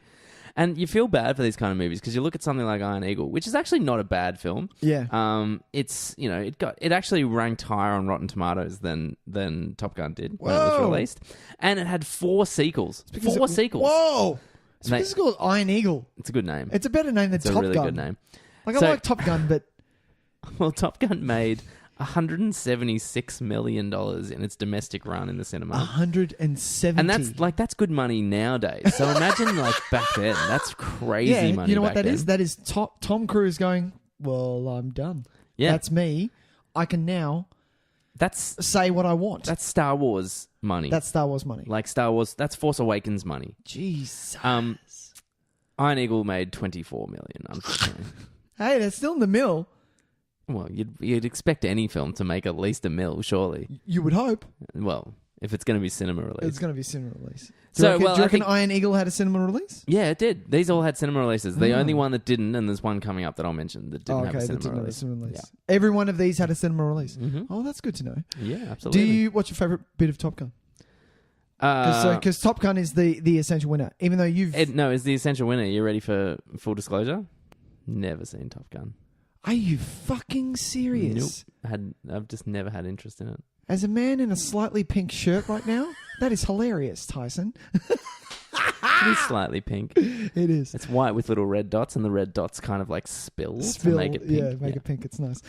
And you feel bad for these kind of movies because you look at something like Iron Eagle, which is actually not a bad film. Yeah. It's it actually ranked higher on Rotten Tomatoes than Top Gun did when it was Whoa. released, and it had 4 sequels. Four sequels. Whoa. It's And because it's called Iron Eagle. It's a good name. It's a better name than It's Top a really Gun. good name. Like, So- I like Top Gun, but Well, Top Gun made $176 million in its domestic run in the cinema. 170. And that's good money nowadays. So imagine like back then. That's crazy yeah, money. you know what back that is? then. That is Tom Cruise going, well, I'm done. Yeah. That's me. I can now That's say what I want. That's Star Wars money. That's Star Wars money. Like Star Wars. That's Force Awakens money. Jesus. Iron Eagle made $24 million. Unfortunately. Hey, that's still in the mill. Well, you'd expect any film to make at least $1 million, surely. You would hope. Well, if it's going to be cinema release. It's going to be cinema release. So, do you I reckon think- Iron Eagle had a cinema release? Yeah, it did. These all had cinema releases. The only one that didn't, and there's one coming up that I'll mention that didn't have a that cinema didn't have a release. cinema release. Every one of these had a cinema release. Mhm. Oh, that's good to know. Yeah, absolutely. What's your favourite bit of Top Gun? Uh, Because Top Gun is the essential winner. Even though you've... no, is the essential winner. You ready for full disclosure? Never seen Top Gun. Are you fucking serious? Nope. I've just never had interest in it. As a man in a slightly pink shirt right now, that is hilarious, Tyson. It is slightly pink. It is. It's white with little red dots, and the red dots kind of like spill to make it pink. Yeah, make it pink. It's nice.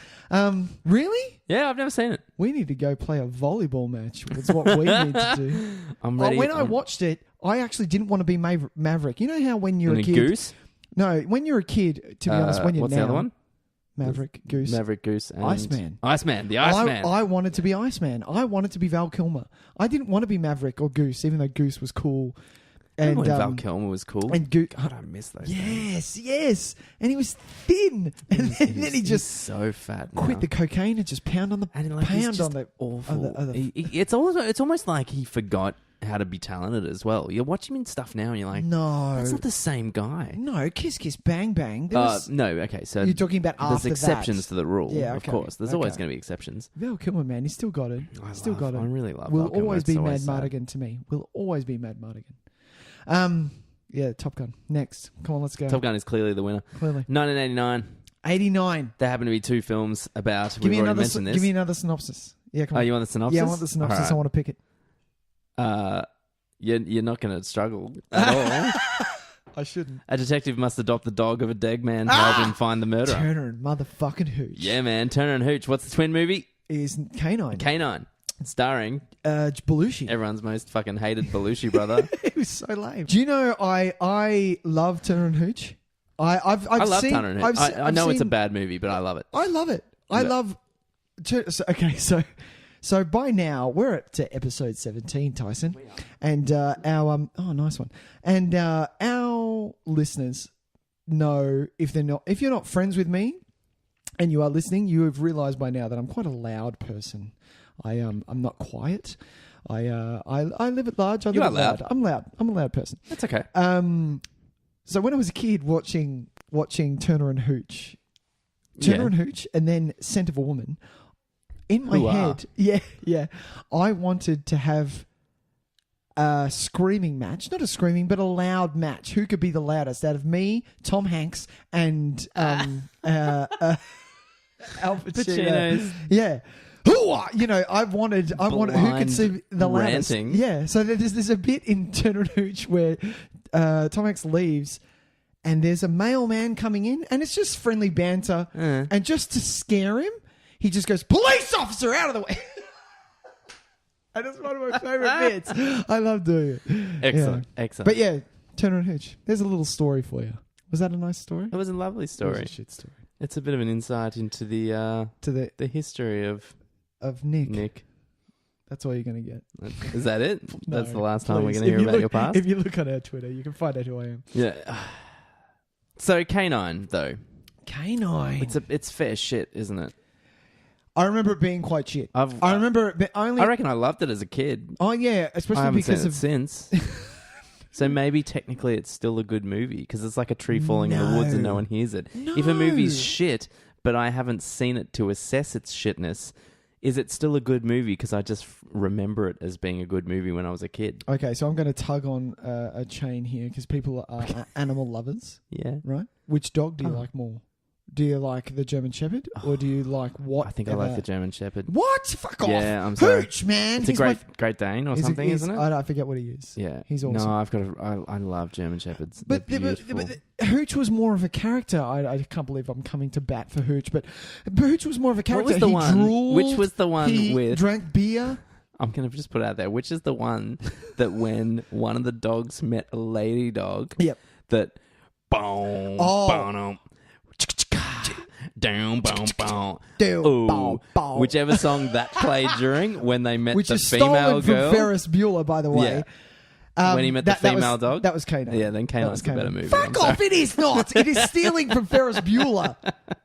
Really? Yeah, I've never seen it. We need to go play a volleyball match. It's what we need to do. I'm ready. When I watched it, I actually didn't want to be Maverick. You know how when you're And a a kid... goose? No, when you're a kid, to be honest, when you're what's now... the other one? Maverick, Goose. Maverick, Goose, and... Iceman. Iceman, the Iceman. I wanted to be Iceman. I wanted to be Val Kilmer. I didn't want to be Maverick or Goose, even though Goose was cool. And when Val Kilmer was cool. And Goose... God, I miss those days. Yes. And he was thin. And then he He's just so fat now. quit the cocaine and just pound on the... And like, he's pound just on the... awful. on the- It's almost like he forgot how to be talented as well. You watch him in stuff now and you're like, No. that's not the same guy. No, Kiss Kiss Bang Bang. There was- No, okay, so You're talking about there's after exceptions that. to the rule, Yeah, of okay, course. There's always okay. going to be exceptions. Val Kilmer, man, he's still got it. Got it. I really love Will Val Kilmer. always It's be always Mad sad. Mardigan to me. Will always be Mad Mardigan. Yeah, Top Gun. Next. Come on, let's go. Top Gun is clearly the winner. Clearly. 1989. 89. There happen to be 2 films about. Give me We've already another. mentioned this. Give me another synopsis. Yeah, come Oh, on. you want the synopsis? Yeah, I want the synopsis. All I want to pick it. right. You're not going to struggle at all. I shouldn't. A detective must adopt the dog of a dead man to help him find the murderer. Turner and motherfucking Hooch. Yeah, man. Turner and Hooch. What's the twin movie? Is Canine. Canine. Starring Belushi. everyone's most fucking hated Belushi brother. It was so lame. Do you know I love Turner and Hooch? I love seen, Turner and Hooch. I know it's a seen- bad movie, but I love it. I love it. I love. So by now we're at episode 17, Tyson, and our nice one, and our listeners know if you're not friends with me, and you are listening, you have realised by now that I'm quite a loud person. I'm not quiet. I live at large. I live You are at loud. loud. I'm loud. I'm a loud person. That's okay. So when I was a kid watching Turner and Hooch, and then Scent of a Woman, in my head, I wanted to have a screaming match, not a screaming, but a loud match. Who could be the loudest out of me, Tom Hanks, and Al Pacino? Yeah. I wanted who could see the loudest. Ranting. Yeah. So there's a bit in Turner and Hooch where Tom Hanks leaves, and there's a mailman coming in, and it's just friendly banter, and just to scare him, he just goes, "Police officer, out of the way." And it's one of my favourite bits. I love doing it. Excellent. Yeah. Excellent. But yeah, Turner and Hooch. There's a little story for you. Was that a nice story? It was a lovely It story. was a shit story. It's a bit of an insight into the history of Nick. Nick. That's all you're going to get. Is that it? No, That's the last time we're please. going to hear about your past? If you look on our Twitter, you can find out who I am. Yeah. So K9 though, K9. it's fair shit, isn't it? I remember it being quite shit. I remember it only. I reckon I loved it as a kid. Oh yeah, especially I haven't because seen of it since. So maybe technically it's still a good movie because it's like a tree falling in the woods and no one hears it. If a movie's shit, but I haven't seen it to assess its shitness, is it still a good movie because I just remember it as being a good movie when I was a kid? Okay, so I'm going to tug on a chain here because people are animal lovers. Yeah. Right? Which dog do you like more? Do you like the German Shepherd or do you like what? I think I like the German Shepherd. What? Fuck off. Yeah, I'm sorry. Hooch, man. It's a Great Dane or something, isn't it? I forget what he is. Yeah. He's awesome. No, I love German Shepherds. But They're Hooch was more of a character. I can't believe I'm coming to bat for Hooch, but Hooch was more of a character. What was the he one? drooled, Which was the one he with... drank beer. I'm going to just put it out there. Which is the one that when one of the dogs met a lady dog... Yep. That... Boom, boom, down, boom, boom. Ooh, whichever song that played during when they met Which the is female stolen girl. from Ferris Bueller, by the way. When he met the female dog. That was K9. Yeah, then K9's the better movie. Fuck off! It is not. It is stealing from Ferris Bueller.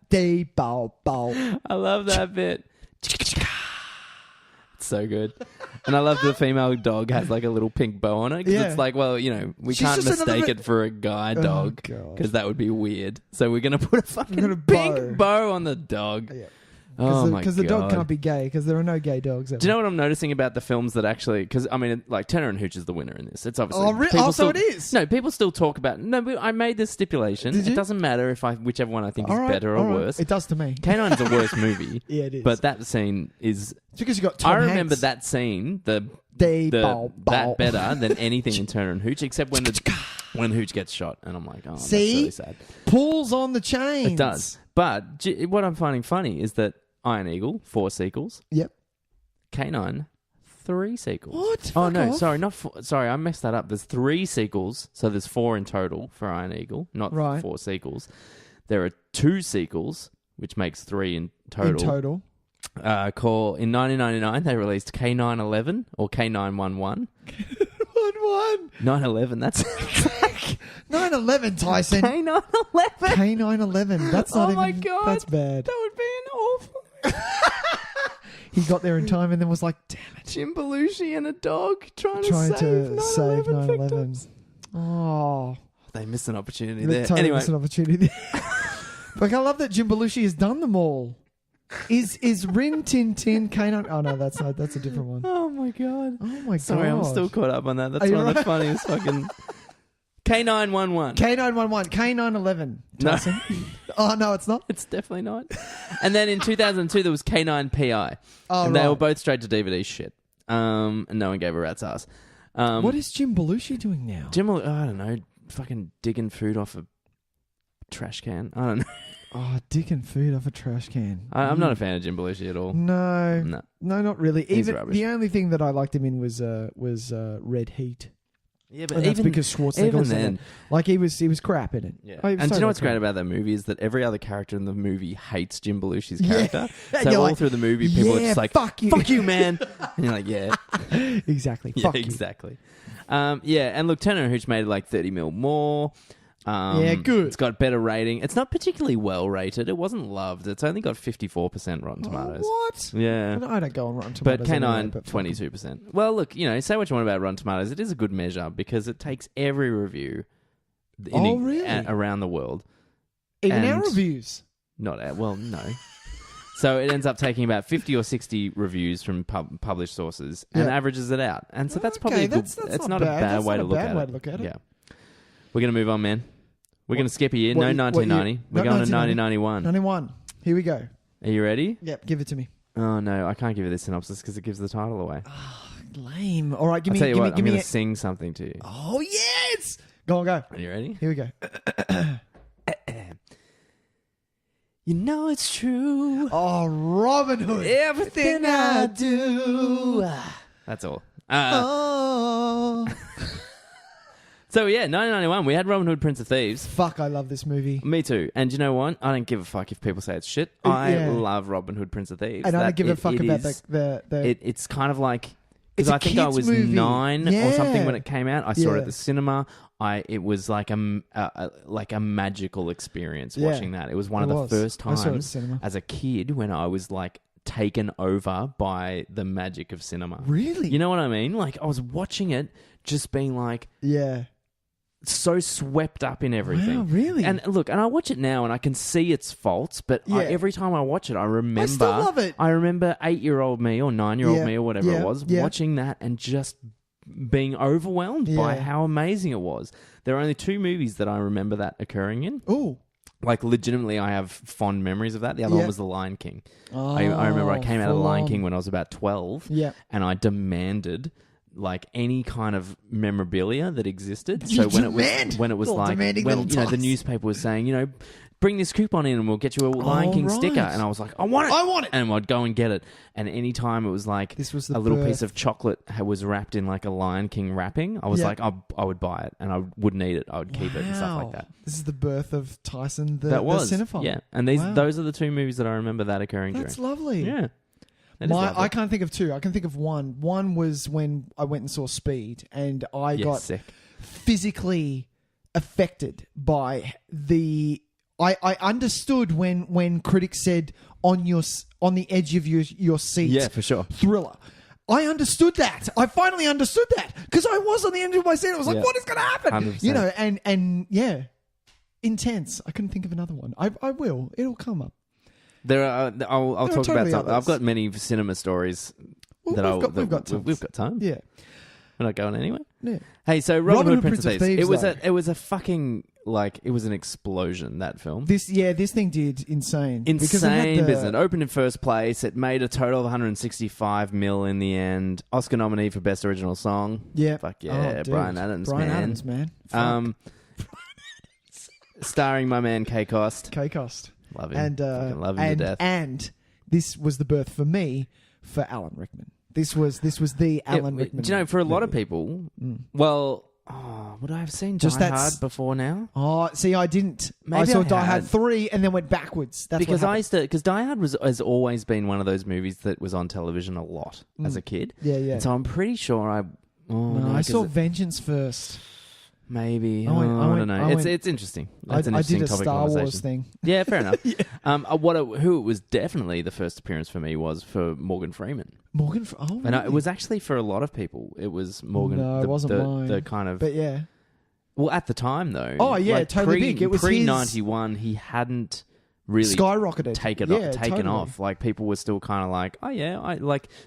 Dee bow bow. I love that bit. It's so good. And I love the female dog has like a little pink bow on it. Because it's like, well, we She's can't just mistake another- it for a guy dog. God. Because that would be weird. So we're going to put a fucking pink bow on the dog. Yeah. Oh my God. Because the dog can't be gay, because there are no gay dogs ever. Do you know what I'm noticing about the films that actually... Because, I mean, like, Turner and Hooch is the winner in this. It's obviously... So it is? No, people still talk about... No, but I made this stipulation. Did you? It doesn't matter whichever one I think is All right, better all or right. worse. It does to me. K9's a worse movie. Yeah, it is. But that scene is... It's because you got Tom I remember Hanks. that scene, Bow, bow. that better than anything in Turner and Hooch, except when Hooch gets shot, and I'm like, oh, that's really sad. Pulls on the chains. It does. But what I'm finding funny is that Iron Eagle, 4 sequels. Yep. K9, 3 sequels. What? Oh Fuck no, off. sorry, not 4, sorry, I messed that up. There's 3 sequels, so there's 4 in total for Iron Eagle, not 4 sequels. There are 2 sequels, which makes 3 in total. In total. In 1999, they released K911 or K911. 911, that's 9/11, Tyson. K911. K9/11. That's not Oh even. my God. That's bad. That would be an awful. He got there in time and then was like, "Damn it!" Jim Belushi and a dog trying Trying to save 9/11 9/11. victims. Oh, They missed an opportunity they there. totally Anyway, missed an opportunity there. Like, I love that Jim Belushi has done them all. Is Rin Tin Tin K9? Oh no, that's not. That's a different one. oh my God. Oh my God. Sorry, I'm still caught up on that. That's Are you one of the right? funniest fucking... K911. K911. K9/11. Tyson. Oh no, it's not. It's definitely not. And then in 2002, there was K9PI. Oh, and they right. were both straight to DVD shit. And no one gave a rat's ass. What is Jim Belushi doing now? I don't know, fucking digging food off a trash can. I don't know. Oh, dick and food off a trash can. I'm not a fan of Jim Belushi at all. No, not really. He's Even rubbish. the only thing that I liked him in was Red Heat. Yeah, but And that's even because Schwarzenegger even was in then, it. Like he was crap in it. yeah. Oh, he was And do you know what's crap. great about that movie is that every other character in the movie hates Jim Belushi's Yeah. character. And So you're all like, through the movie, people are yeah, just like, fuck you. "Fuck you, man," and you're like, "Yeah, Exactly. yeah, Fuck you. exactly." Yeah, and look, Turner and Hooch made like 30 mil more. Yeah, good. It's got better rating. It's not particularly well rated. It wasn't loved. It's only got 54% Rotten Tomatoes. What? Yeah. I don't go on Rotten But Tomatoes. K9, anyway, but fuck 22%. Well, look, say what you want about Rotten Tomatoes. It is a good measure because it takes every review really? around the world. Even our and- reviews. No. So it ends up taking about 50 or 60 reviews from published sources and Yeah. averages it out. And so that's Okay, probably a good... that's it's not not a bad. bad That's way not to a look bad at way it. to look at it. Yeah. We're going to move on, man. We're going to skip a year. What No, year- 1990. We're not going to 1990. 1991. 91. Here we go. Are you ready? Yep, give it to me. Oh, no. I can't give you this synopsis because it gives the title away. Lame. All right, give I'll me. tell you give what, me. I'm Give me. going to sing something to you. Oh yes! Go on, go. Are you ready? Here we go. You know it's true. Oh, Robin Hood. Everything I do. That's all. Oh. So yeah, 1991, we had Robin Hood, Prince of Thieves. Fuck, I love this movie. Me too. And you know what? I don't give a fuck if people say it's shit. I Yeah. love Robin Hood, Prince of Thieves. And I That don't give a fuck about is- the It's kind of like... It's Because a I think I kid's was movie. 9 or something Yeah. when it came out. I saw it Yeah. at the cinema. It was like a magical experience Yeah. watching that. It was one It of the was. first I saw it at the times cinema. as a kid when I was like taken over by the magic of cinema. Really? You know what I mean? Like I was watching it, just being like Yeah. so swept up in everything. Wow, really? And look, and I watch it now, and I can see its faults. But Yeah. every time I watch it, I remember. I still love it. I remember 8-year-old me or 9-year-old Yeah. me or whatever Yeah. it was Yeah. watching that and just being overwhelmed by Yeah. how amazing it was. There are only 2 movies that I remember that occurring in. Oh. Like legitimately, I have fond memories of that. The other Yeah. one was The Lion King. Oh, I remember I came out of The full Lion on. King when I was about 12. Yeah. And I demanded like any kind of memorabilia that existed. You So when demand? it was Little like demanding when little the Tys. newspaper was saying, bring this coupon in and we'll get you a Lion King right. sticker. And I was like, I want it. I want it. And I'd go and get it. And any time it was like This was the a little birth. piece of chocolate was wrapped in like a Lion King wrapping, I was Yeah. like, I would buy it and I wouldn't eat it. I would keep it and stuff like Wow. that. This is the birth of Tyson, the That was cinephile. yeah. And Wow. those are the 2 movies that I remember that occurring That's during. lovely. Yeah. That is lovely. I can't think of 2. I can think of one. One was when I went and saw Speed, and I Yeah, got sick. physically affected by the. I understood when critics said on the edge of your seat. Yeah, for sure. Thriller. I understood that. I finally understood that because I was on the edge of my seat. I was like, Yeah. "What is going to happen?" 100%. And yeah, intense. I couldn't think of another one. I will. It'll come up. There are. I'll There are talk about totally something. others. I've got many cinema stories Well, that we've got tons. we've got time. Yeah. We're not going anywhere. Yeah. Hey, so Robin Hood, Prince of Thieves. It was though. it was a fucking it was an explosion, that film. This thing did insane. Because it had Insane the- business. It opened in first place. It made a total of 165 mil in the end. Oscar nominee for Best Original Song. Yeah. Fuck yeah, Oh, dude. Bryan Adams, Bryan man. Adams, man. Fuck. Starring my man Kay Cost. K-Cost. Love him. And Fucking love him to death. And this was the birth for me for Alan Rickman. This was the Alan Yeah, Rickman. do you know, for a lot of movie. people, would I have seen Just Die that's- Hard before now? Oh, see, I didn't. Maybe I saw I Die Hard had. 3 and then went backwards. That's Because what happened. Die Hard has always been one of those movies that was on television a lot as a kid. Yeah, yeah. And so I'm pretty sure I I saw 'cause Vengeance first. maybe I don't know. It's interesting. That's an I interesting did a topic Star of Wars conversation. thing. Yeah, fair enough. Who it was definitely the first appearance for me was for Morgan Freeman. Morgan. Oh, And really? it was actually for a lot of people. It was Morgan. No, it wasn't mine. The kind of But yeah. well, at the time though. Oh, yeah, like totally big. It was pre his- 91. He hadn't really Skyrocketed. taken totally. off. Like people were still kind of like, oh yeah,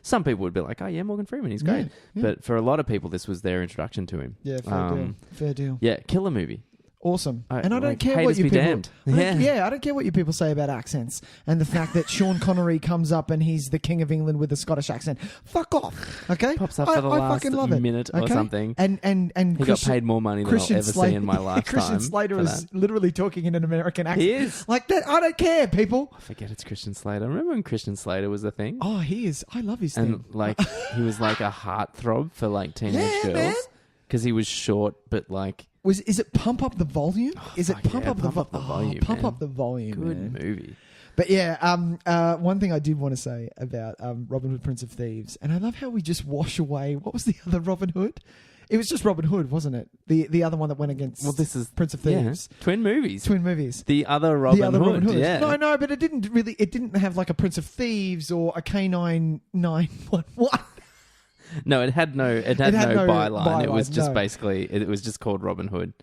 some people would be like, oh yeah, Morgan Freeman, he's great. Yeah. But for a lot of people, this was their introduction to him. Yeah, fair deal. Fair deal. Yeah, killer movie. Awesome. I- And I don't like, care haters what you be people... damned. I don't care what you people say about accents and the fact that Sean Connery comes up and he's the King of England with a Scottish accent. Fuck off, okay? Pops up for the last fucking love it, minute or okay? something. And He got paid more money than I'll ever see in my lifetime. Christian Slater for is that. literally talking in an American accent. He is. Like that. I don't care, people. I forget it's Christian Slater. Remember when Christian Slater was a thing? Oh, he is. I love his thing. And like he was like a heartthrob for like teenage Yeah, man. girls because he was short, but like Is it Pump Up the Volume? Is it fuck Pump yeah, Up the Pump Up the Volume, Pump man. Up the Volume, good man. movie. But yeah, one thing I did want to say about Robin Hood, Prince of Thieves, and I love how we just wash away. What was the other Robin Hood? It was just Robin Hood, wasn't it? The other one that went against This is Prince of Thieves. Yeah, twin movies. Twin movies. The other Robin Hood. Yeah. No, but it didn't have like a Prince of Thieves or a K9 911. No, it had no byline. It was just basically it was just called Robin Hood.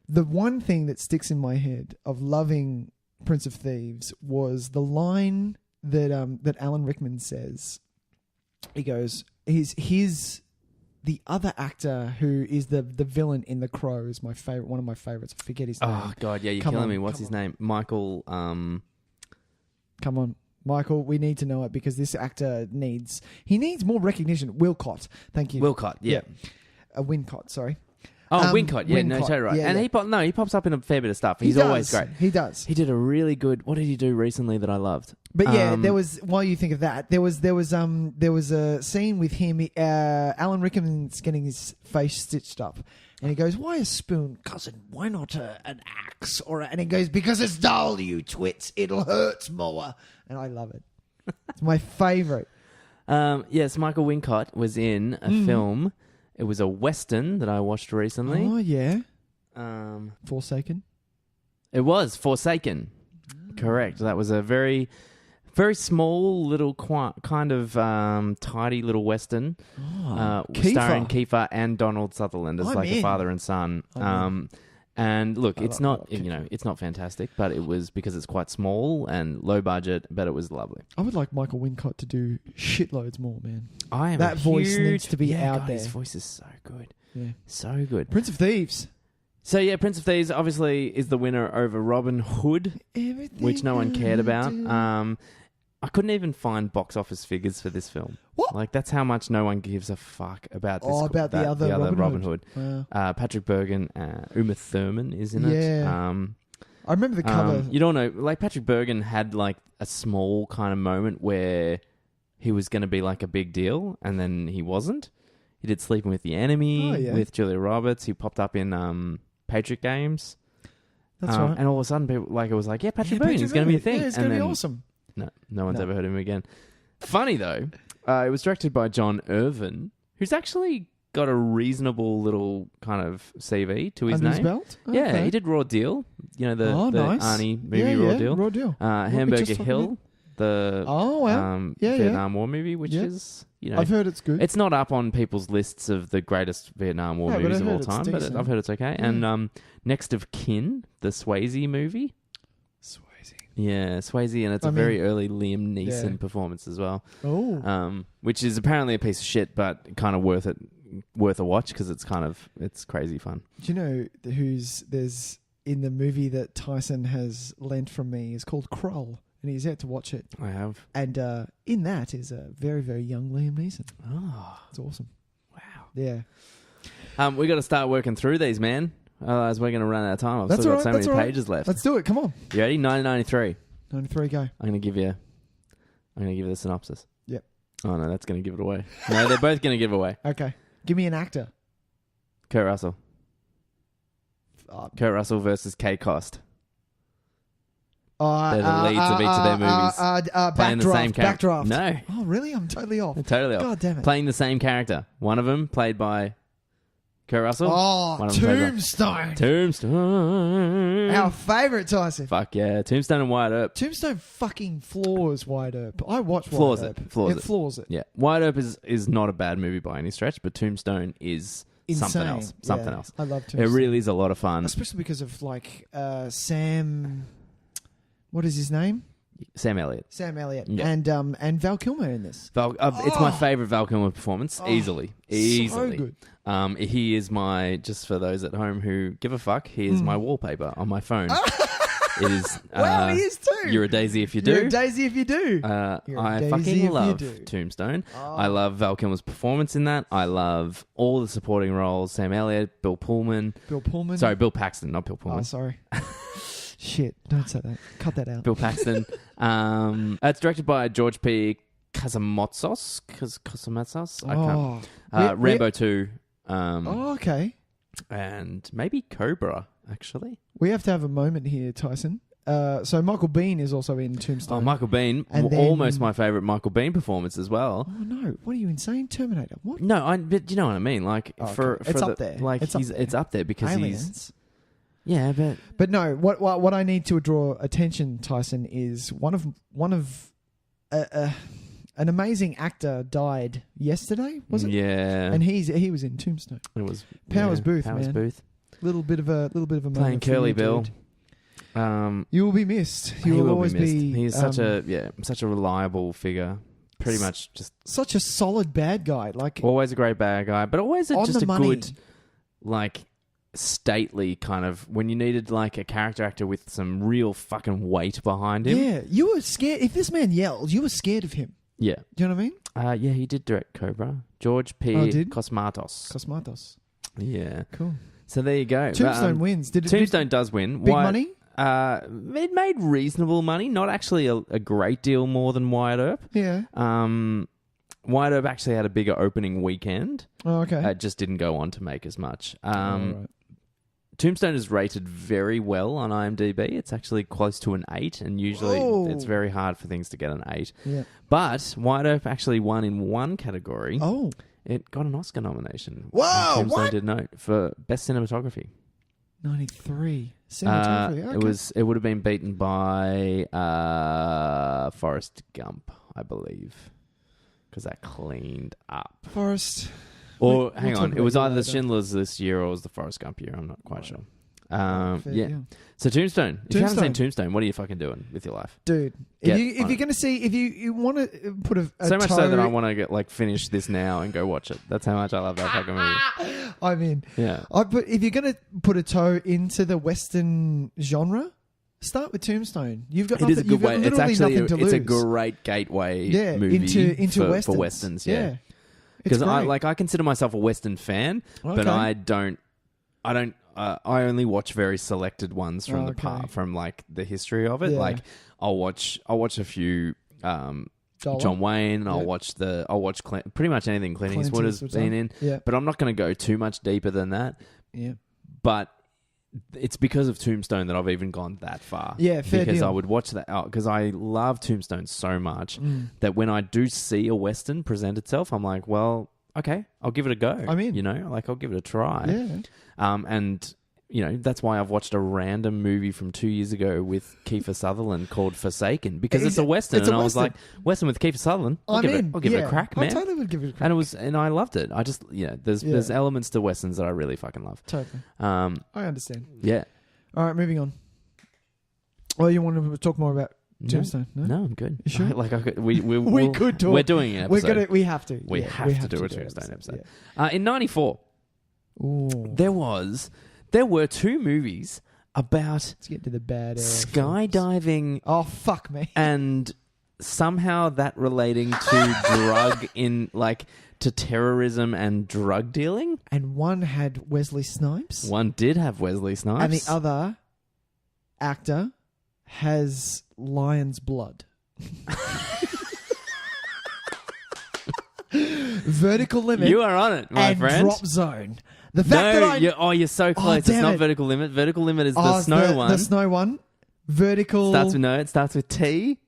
The one thing that sticks in my head of loving Prince of Thieves was the line that Alan Rickman says. He goes, "He's the other actor who is the villain in The Crow is my favorite. One of my favorites. I forget his name. Oh God, yeah, you're Come killing on, me. What's come his name? Michael. Come on, Michael. We need to know it because this actor needs more recognition. Wilcott. Thank you. Wilcott. Yeah. Wincott. Sorry. Oh, Wincott. Yeah, no, Wincott, totally right. yeah, and yeah. he pops up in a fair bit of stuff. He He's does. always great. He does. He did a really good. What did he do recently that I loved? But yeah, there was. While you think of that, there was a scene with him. Alan Rickman's getting his face stitched up, and he goes, "Why a spoon, cousin? Why not an axe?" And he goes, "Because it's dull, you twits. It'll hurt more." And I love it. It's my favorite. Yes, Michael Wincott was in a film. It was a Western that I watched recently. Oh yeah, Forsaken. It was Forsaken. Correct. That was a very, very small little kind of tidy little Western, starring Kiefer and Donald Sutherland as a father and son. And look, it's not it's not fantastic, but it was because it's quite small and low budget, but it was lovely. I would like Michael Wincott to do shitloads more, man. That voice needs to be out there. His voice is so good. Yeah. So good. Prince of Thieves. So yeah, Prince of Thieves obviously is the winner over Robin Hood, which no one cared about. I couldn't even find box office figures for this film. What? Like that's how much no one gives a fuck about this. About the other Robin Hood. Wow. Patrick Bergen, Uma Thurman is in it. Yeah. I remember the cover. You don't know, like Patrick Bergen had like a small kind of moment where he was going to be like a big deal, and then he wasn't. He did Sleeping with the Enemy with Julia Roberts. He popped up in Patriot Games. That's right. And all of a sudden, people it was like, Patrick Bergen is going to be a thing. Yeah, it's going to be awesome. No one's ever heard of him again. Funny though, it was directed by John Irvin, who's actually got a reasonable little kind of CV to his Under name. his belt? Yeah, Okay. he did Raw Deal. You know the nice. Arnie movie Raw Deal. Raw Deal. Hamburger Hill, the Vietnam War movie, which is I've heard it's good. It's not up on people's lists of the greatest Vietnam War movies of all time, but I've heard it's okay. Yeah. And Next of Kin, the Swayze movie. Yeah, Swayze, and it's a very early Liam Neeson performance as well. Oh, which is apparently a piece of shit, but kind of worth a watch because it's crazy fun. Do you know there's in the movie that Tyson has lent from me is called Krull, and he's yet to watch it. I have, and in that is a very very young Liam Neeson. Oh, it's awesome! Wow. Yeah. We got to start working through these, man. Otherwise, we're going to run out of time. I've still got so many pages left. Let's do it. Come on. You ready? 1993. 93, go. I'm going to give you the synopsis. Yep. Oh, no, that's going to give it away. No, they're both going to give away. Okay. Give me an actor. Kurt Russell. Kurt Russell versus Kay Cost. They're the leads of each of their movies. Playing the same character. Backdraft. No. Oh, really? I'm totally off. Totally off. God damn it. Playing the same character. One of them played by Kurt Russell. Oh, Tombstone. Tombstone. Our favourite Tyson. Fuck yeah. Tombstone and Wyatt Earp. Tombstone fucking floors Wyatt Earp. I watch Wyatt Earp. Floors it. Yeah. Wyatt Earp is not a bad movie by any stretch, but Tombstone is something else. Something else. I love Tombstone. It really is a lot of fun. Especially because of Sam... What is his name? Sam Elliott. Sam Elliott. Yeah. And Val Kilmer in this. It's my favourite Val Kilmer performance, easily. So good. He is my, just for those at home who give a fuck, he is my wallpaper on my phone. It is. Wow, he is too. You're a daisy if you do. You're a daisy if you do. I fucking love Tombstone. I love Val Kilmer's performance in that. I love all the supporting roles. Sam Elliott, Bill Pullman. Sorry, Bill Paxton, not Bill Pullman. Oh, sorry. Shit, don't say that. Cut that out. Bill Paxton. It's directed by George P. Kazamatsos. I can't. Rambo 2. Okay. And maybe Cobra, actually. We have to have a moment here, Tyson. So Michael Biehn is also in Tombstone. Oh, Michael Biehn. Almost my favourite Michael Biehn performance as well. Oh, no. What are you insane? Terminator. What? No, but you know what I mean. Like, for it's up there. Like, it's up there because Aliens. he's... Yeah, but no. What I need to draw attention, Tyson, is one of an amazing actor died yesterday. Was it? Yeah, and he was in Tombstone. It was Powers Booth. Powers man. Booth. Little bit of a moment. Playing Curly Bill. You will be missed. He will always be. He's such a reliable figure. Pretty much just such a solid bad guy. Like always a great bad guy, but always just a good, like, stately kind of, when you needed like a character actor with some real fucking weight behind him. Yeah, you were scared. If this man yelled, you were scared of him. Yeah. Do you know what I mean? Yeah, he did direct Cobra. George P. Cosmatos. Yeah. Cool. So there you go. Tombstone wins. Tombstone does win. Big money? It made reasonable money. Not actually a great deal more than Wyatt Earp. Yeah. Wyatt Earp actually had a bigger opening weekend. Oh, okay. It just didn't go on to make as much. Right. Tombstone is rated very well on IMDb. It's actually close to an 8, and usually it's very hard for things to get an 8. Yeah. But Wyatt Earp actually won in one category. Oh. It got an Oscar nomination. Whoa, Tombstone what? did note for Best Cinematography. 93. Cinematography. Okay. It would have been beaten by Forrest Gump, I believe, because that cleaned up. Forrest... Or, hang on, it was either the Schindler's this year or it was the Forrest Gump year. I'm not quite sure. Yeah. So Tombstone. If you haven't seen Tombstone, what are you fucking doing with your life? Dude, if you're going to see, if you want to put a so much so that I want to get finish this now and go watch it. That's how much I love that fucking movie. I mean, yeah. If you're going to put a toe into the Western genre, start with Tombstone. You've got it is a good way. It's actually nothing to lose. It's a great gateway movie into for Westerns. Yeah. Because I consider myself a Western fan, but I only watch very selected ones from the part, from like the history of it. Yeah. Like I'll watch a few John Wayne. I'll watch pretty much anything Clint Eastwood has been in. Yeah. But I'm not going to go too much deeper than that. Yeah. But it's because of Tombstone that I've even gone that far. Yeah, fair because deal. I would watch that because I love Tombstone so much that when I do see a Western present itself, I'm like, well, okay, I'll give it a go. I'm in. I'll give it a try. Yeah. And that's why I've watched a random movie from 2 years ago with Kiefer Sutherland called Forsaken, because it's a Western. I was like, Western with Kiefer Sutherland, I'll give it a crack, man. I totally would give it a crack. And I loved it. I just, there's elements to Westerns that I really fucking love. Totally. I understand. Yeah. All right, moving on. Well, you want to talk more about Tombstone? No, I'm good. You sure? We could talk. We're doing an episode. We have to. We have to do a Tombstone episode. In 94, there were 2 movies about Let's get to the bad skydiving. Oh, fuck me. And somehow that relating to to terrorism and drug dealing. And one had Wesley Snipes. One did have Wesley Snipes. And the other actor has lion's blood. Vertical Limit. You are on it, my and friend. Drop Zone. The fact that you're so close. It's not Vertical Limit. Vertical Limit is the snow one. The snow one. Vertical. It starts with T.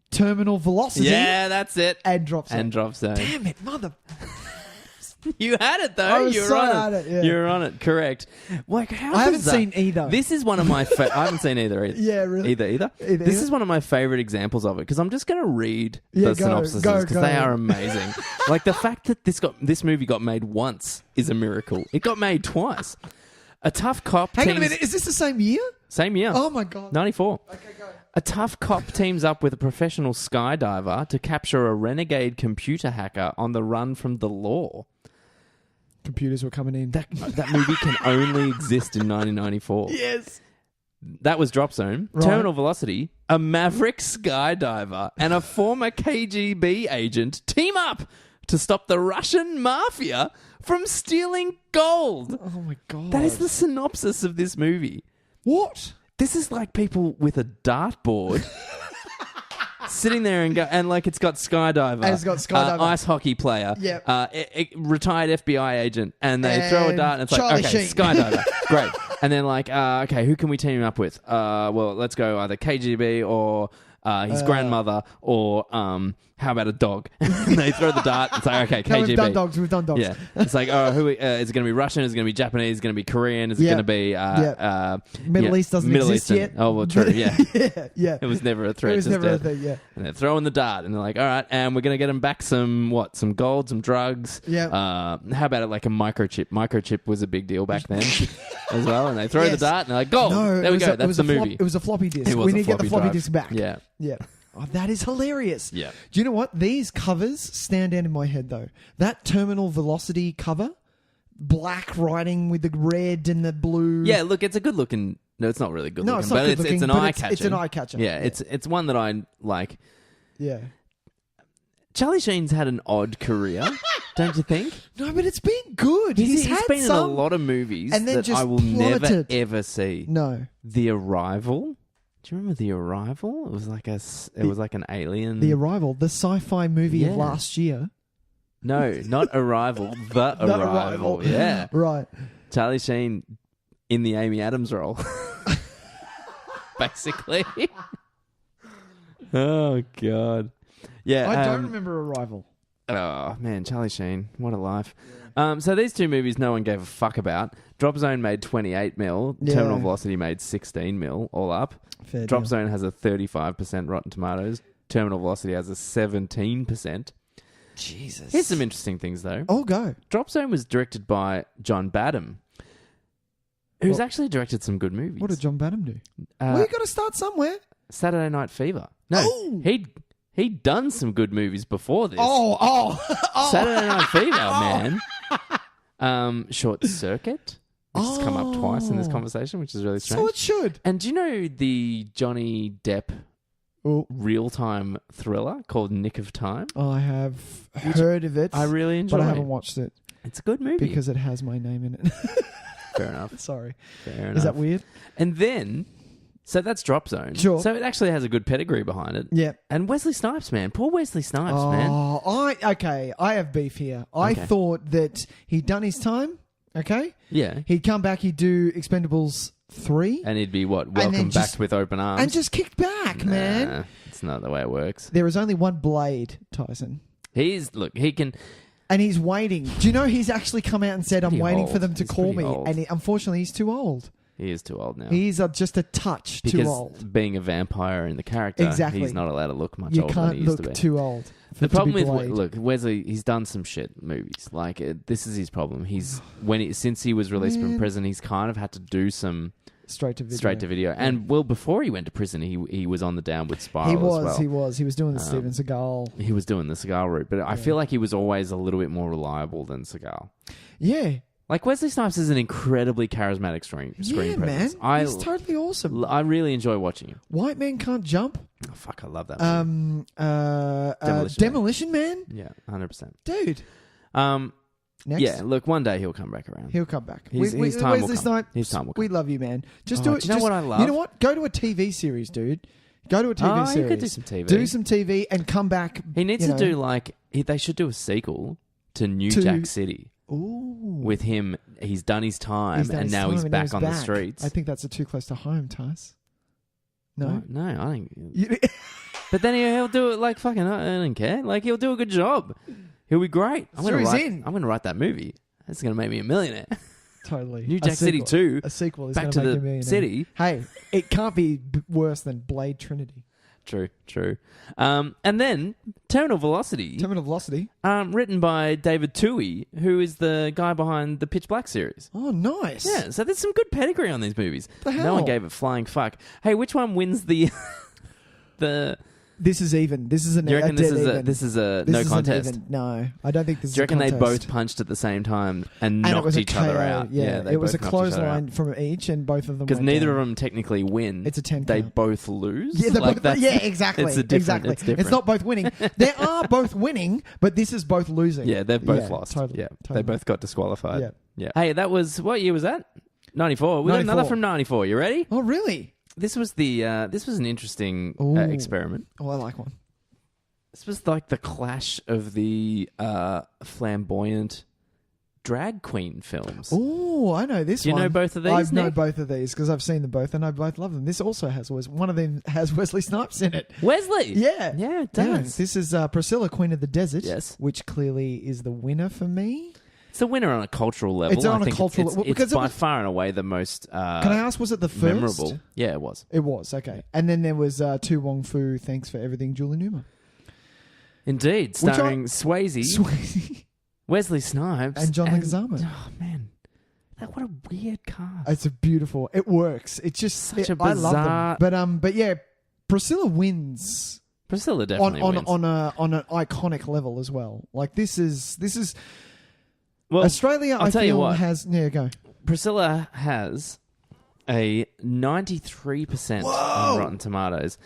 Terminal Velocity. Yeah, that's it. And Drop Zone. Damn it, mother. You had it though. I was You're so on at it. Yeah. You're on it. Correct. Like, I haven't seen either. This is one of my. I haven't seen either. Yeah, really. Either. This is one of my favorite examples of it because I'm just going to read the synopsis because they are amazing. Like the fact that this movie got made once is a miracle. It got made twice. A tough cop Hang on a teams... minute. Is this the same year? Same year. Oh, my God. 94. Okay, go. A tough cop teams up with a professional skydiver to capture a renegade computer hacker on the run from the law. Computers were coming in. That movie can only exist in 1994. Yes. That was Drop Zone. Right. Terminal Velocity, a maverick skydiver and a former KGB agent team up to stop the Russian mafia from stealing gold. Oh, my God. That is the synopsis of this movie. What? This is like people with a dartboard sitting there and like it's got skydiver, And it's got skydiver. ice hockey player, Yep. Retired FBI agent, and they throw a And dart and it's Charlie like, okay, Sheen. skydiver, great. And then like, okay, who can we team up with? Well, let's go either KGB or his grandmother or how about a dog? And they throw the dart. It's like, okay, KGB. No, we've done dogs. We've done dogs. Yeah, it's like, oh, is it going to be Russian? Is it going to be Japanese? Is it going to be Korean? Is it going to be Middle East doesn't Middle exist Eastern? yet. Oh, well, true. Yeah, yeah. it was never a threat. It was just never a dead. thing, yeah. And they're throwing the dart, and they're like, all right, and we're going to get them back some gold, some drugs. Yeah. How about it like a microchip? Microchip was a big deal back then as well. And they throw the dart, and they're like, gold. No, there we go. That's the movie. It was a floppy disk. It was We a need to get the floppy floppy drive. disk back. Yeah. Yeah. Oh, that is hilarious. Yeah. Do you know what? These covers stand out in my head, though. That Terminal Velocity cover, black writing with the red and the blue. Yeah, look, it's a good looking. No, it's not really good No, looking, it's not but good looking, it's an but eye it's catcher. an eye catcher. Yeah, it's one that I like. Yeah. Charlie Sheen's had an odd career, don't you think? No, but it's been good. He's had been in a some- lot of movies and then that just I will never plummeted. ever see. No. The Arrival. Do you remember The Arrival? It was like an alien. The Arrival, the sci-fi movie of Yeah. last year. No, not Arrival. The Arrival. Yeah, Right. Charlie Sheen in the Amy Adams role, basically. Oh God. Yeah, I don't remember Arrival. Oh man, Charlie Sheen, what a life! So these two movies, no one gave a fuck about. Drop Zone made 28 mil. Yeah. Terminal Velocity made 16 mil. All up. Fair Drop deal. Zone has a 35% Rotten Tomatoes. Terminal Velocity has a 17%. Jesus. Here's some interesting things though. Oh, go. Drop Zone was directed by John Badham, who's What- actually directed some good movies. What did John Badham do? Uh, Well, you got to start somewhere. Saturday Night Fever. No, Oh! he'd done some good movies before this. Oh. Saturday Night Fever, man. Short Circuit, which has come up twice in this conversation, which is really strange. So it should. And do you know the Johnny Depp Oh, real-time thriller called Nick of Time? I have heard of it. I really enjoy but I it. haven't watched it It's a good movie. because it has my name in it. Fair enough. Sorry. Fair enough. Is that weird? And then, so that's Drop Zone. Sure. So it actually has a good pedigree behind it. Yeah. And Wesley Snipes, man. Poor Wesley Snipes, man. I have beef here. I Okay. thought that he'd done his time. Okay. Yeah. He'd come back. He'd do Expendables 3 And he'd be, what, then welcome just- back with open arms? and just kicked back, man. Nah, it's not the way it works. There is only one blade, Tyson. He can... And he's waiting. Do you know he's actually come out and said, I'm Pretty waiting old. for them to He's call pretty me. old. And unfortunately, he's too old. He is too old now. He's just a touch because too old. being a vampire in the character, Exactly. he's not allowed to look much You older than can't he used look to be. too old. for The it to problem be with Blade. look, Wesley, he's done some shit movies. Like this is his problem. He's since he was released from Man. prison, he's kind of had to do some straight to video. And well, before he went to prison, he was on the downward spiral. as well. He was doing the Steven Seagal. He was doing the Seagal route, but I feel like he was always a little bit more reliable than Seagal. Yeah. Like Wesley Snipes is an incredibly charismatic screen Yeah, presence. man. He's totally awesome. I really enjoy watching him. White Man Can't Jump. Oh, fuck, I love that movie. Demolition Man. Yeah, 100%. Dude. Next. Yeah, look, one day he'll come back around. He'll come back. His time will Wesley come. Snipes, His time will come. we love you, man. Just Oh, do it. do you know what I love? You know what? Go to a TV series, dude. Go to a TV series. You could do some TV. Do some TV and come back. He needs you to know. do they should do a sequel to New To- Jack City Ooh. with him. He's done his time He's done and his now time he's and back on the streets. I think that's too close to home, Tys. No. No, I think. You- But then he'll do it like fucking. I don't care. Like he'll do a good job. He'll be great. I'm So he's write. in. I'm gonna write that movie. That's gonna make me a millionaire. Totally. New A Jack City sequel. 2. A sequel is Back going to make the you a millionaire. city. Hey, it can't be worse than Blade Trinity. True. And then Terminal Velocity, written by David Twohy, who is the guy behind the Pitch Black series. Oh, nice. Yeah, so there's some good pedigree on these movies. The hell? No one gave a flying fuck. Hey, which one wins the the? This is even. This is Do you reckon this is a no contest? No, I don't think this is a contest. Do you reckon they both punched at the same time and knocked each other out? Yeah, it was a clothesline from each, and both of them. Because neither of them technically win. It's a 10 They count. both lose. Yeah, exactly. It's different. It's not both winning. They are both winning, but this is both losing. Yeah, they've both lost. Totally, yeah, totally. they both got disqualified. Yeah. Hey, that was what year was that? 94. We got another from 94. You ready? Oh, really? This was an interesting experiment. Oh, I like one. This was like the clash of the flamboyant drag queen films. Oh, I know this one. Do you know both of these, I know Nick? both of these because I've seen them both and I both love them. This also has one of them has Wesley Snipes in it. Wesley? Yeah. Yeah, it does. Yeah. This is Priscilla, Queen of the Desert. Yes. Which clearly is the winner for me. It's a winner on a cultural level. It's on a cultural level. It's by far and away the most Can I ask, was it the first? memorable. Yeah, it was. It was, okay. And then there was Tu Wong Fu, Thanks for Everything, Julie Newmar. Indeed, starring Swayze, Wesley Snipes, and John Leguizamo. Oh man, what a weird cast! It's a beautiful. It works. It's just Such a I love bizarre- them. But yeah, Priscilla wins Priscilla definitely wins. on an iconic level as well. Like this is well, Australia. I'll tell you what. Has go. Priscilla has a 93% on Rotten Tomatoes.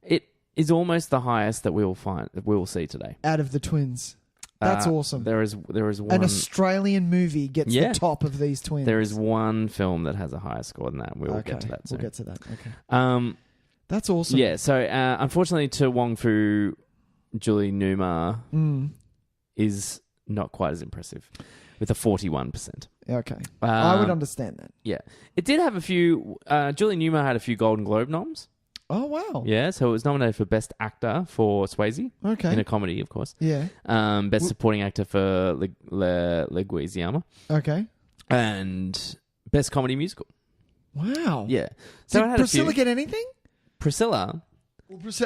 It is almost the highest that we will see today. Out of the twins. That's awesome. There is one. An Australian movie gets the top of these twins. There is one film that has a higher score than that. We'll get to that soon. We'll get to that. Okay. That's awesome. Yeah. So unfortunately, to Wong Fu, Julie Newmar is not quite as impressive, with a 41%. Okay. I would understand that. Yeah. It did have a few. Julie Newmar had a few Golden Globe noms. Oh, wow. Yeah, so it was nominated for Best Actor for Swayze. Okay. In a comedy, of course. Yeah. Best Supporting Actor for Leguizamo. Okay. And Best Comedy Musical. Wow. Yeah. So Did Priscilla get anything? Priscilla,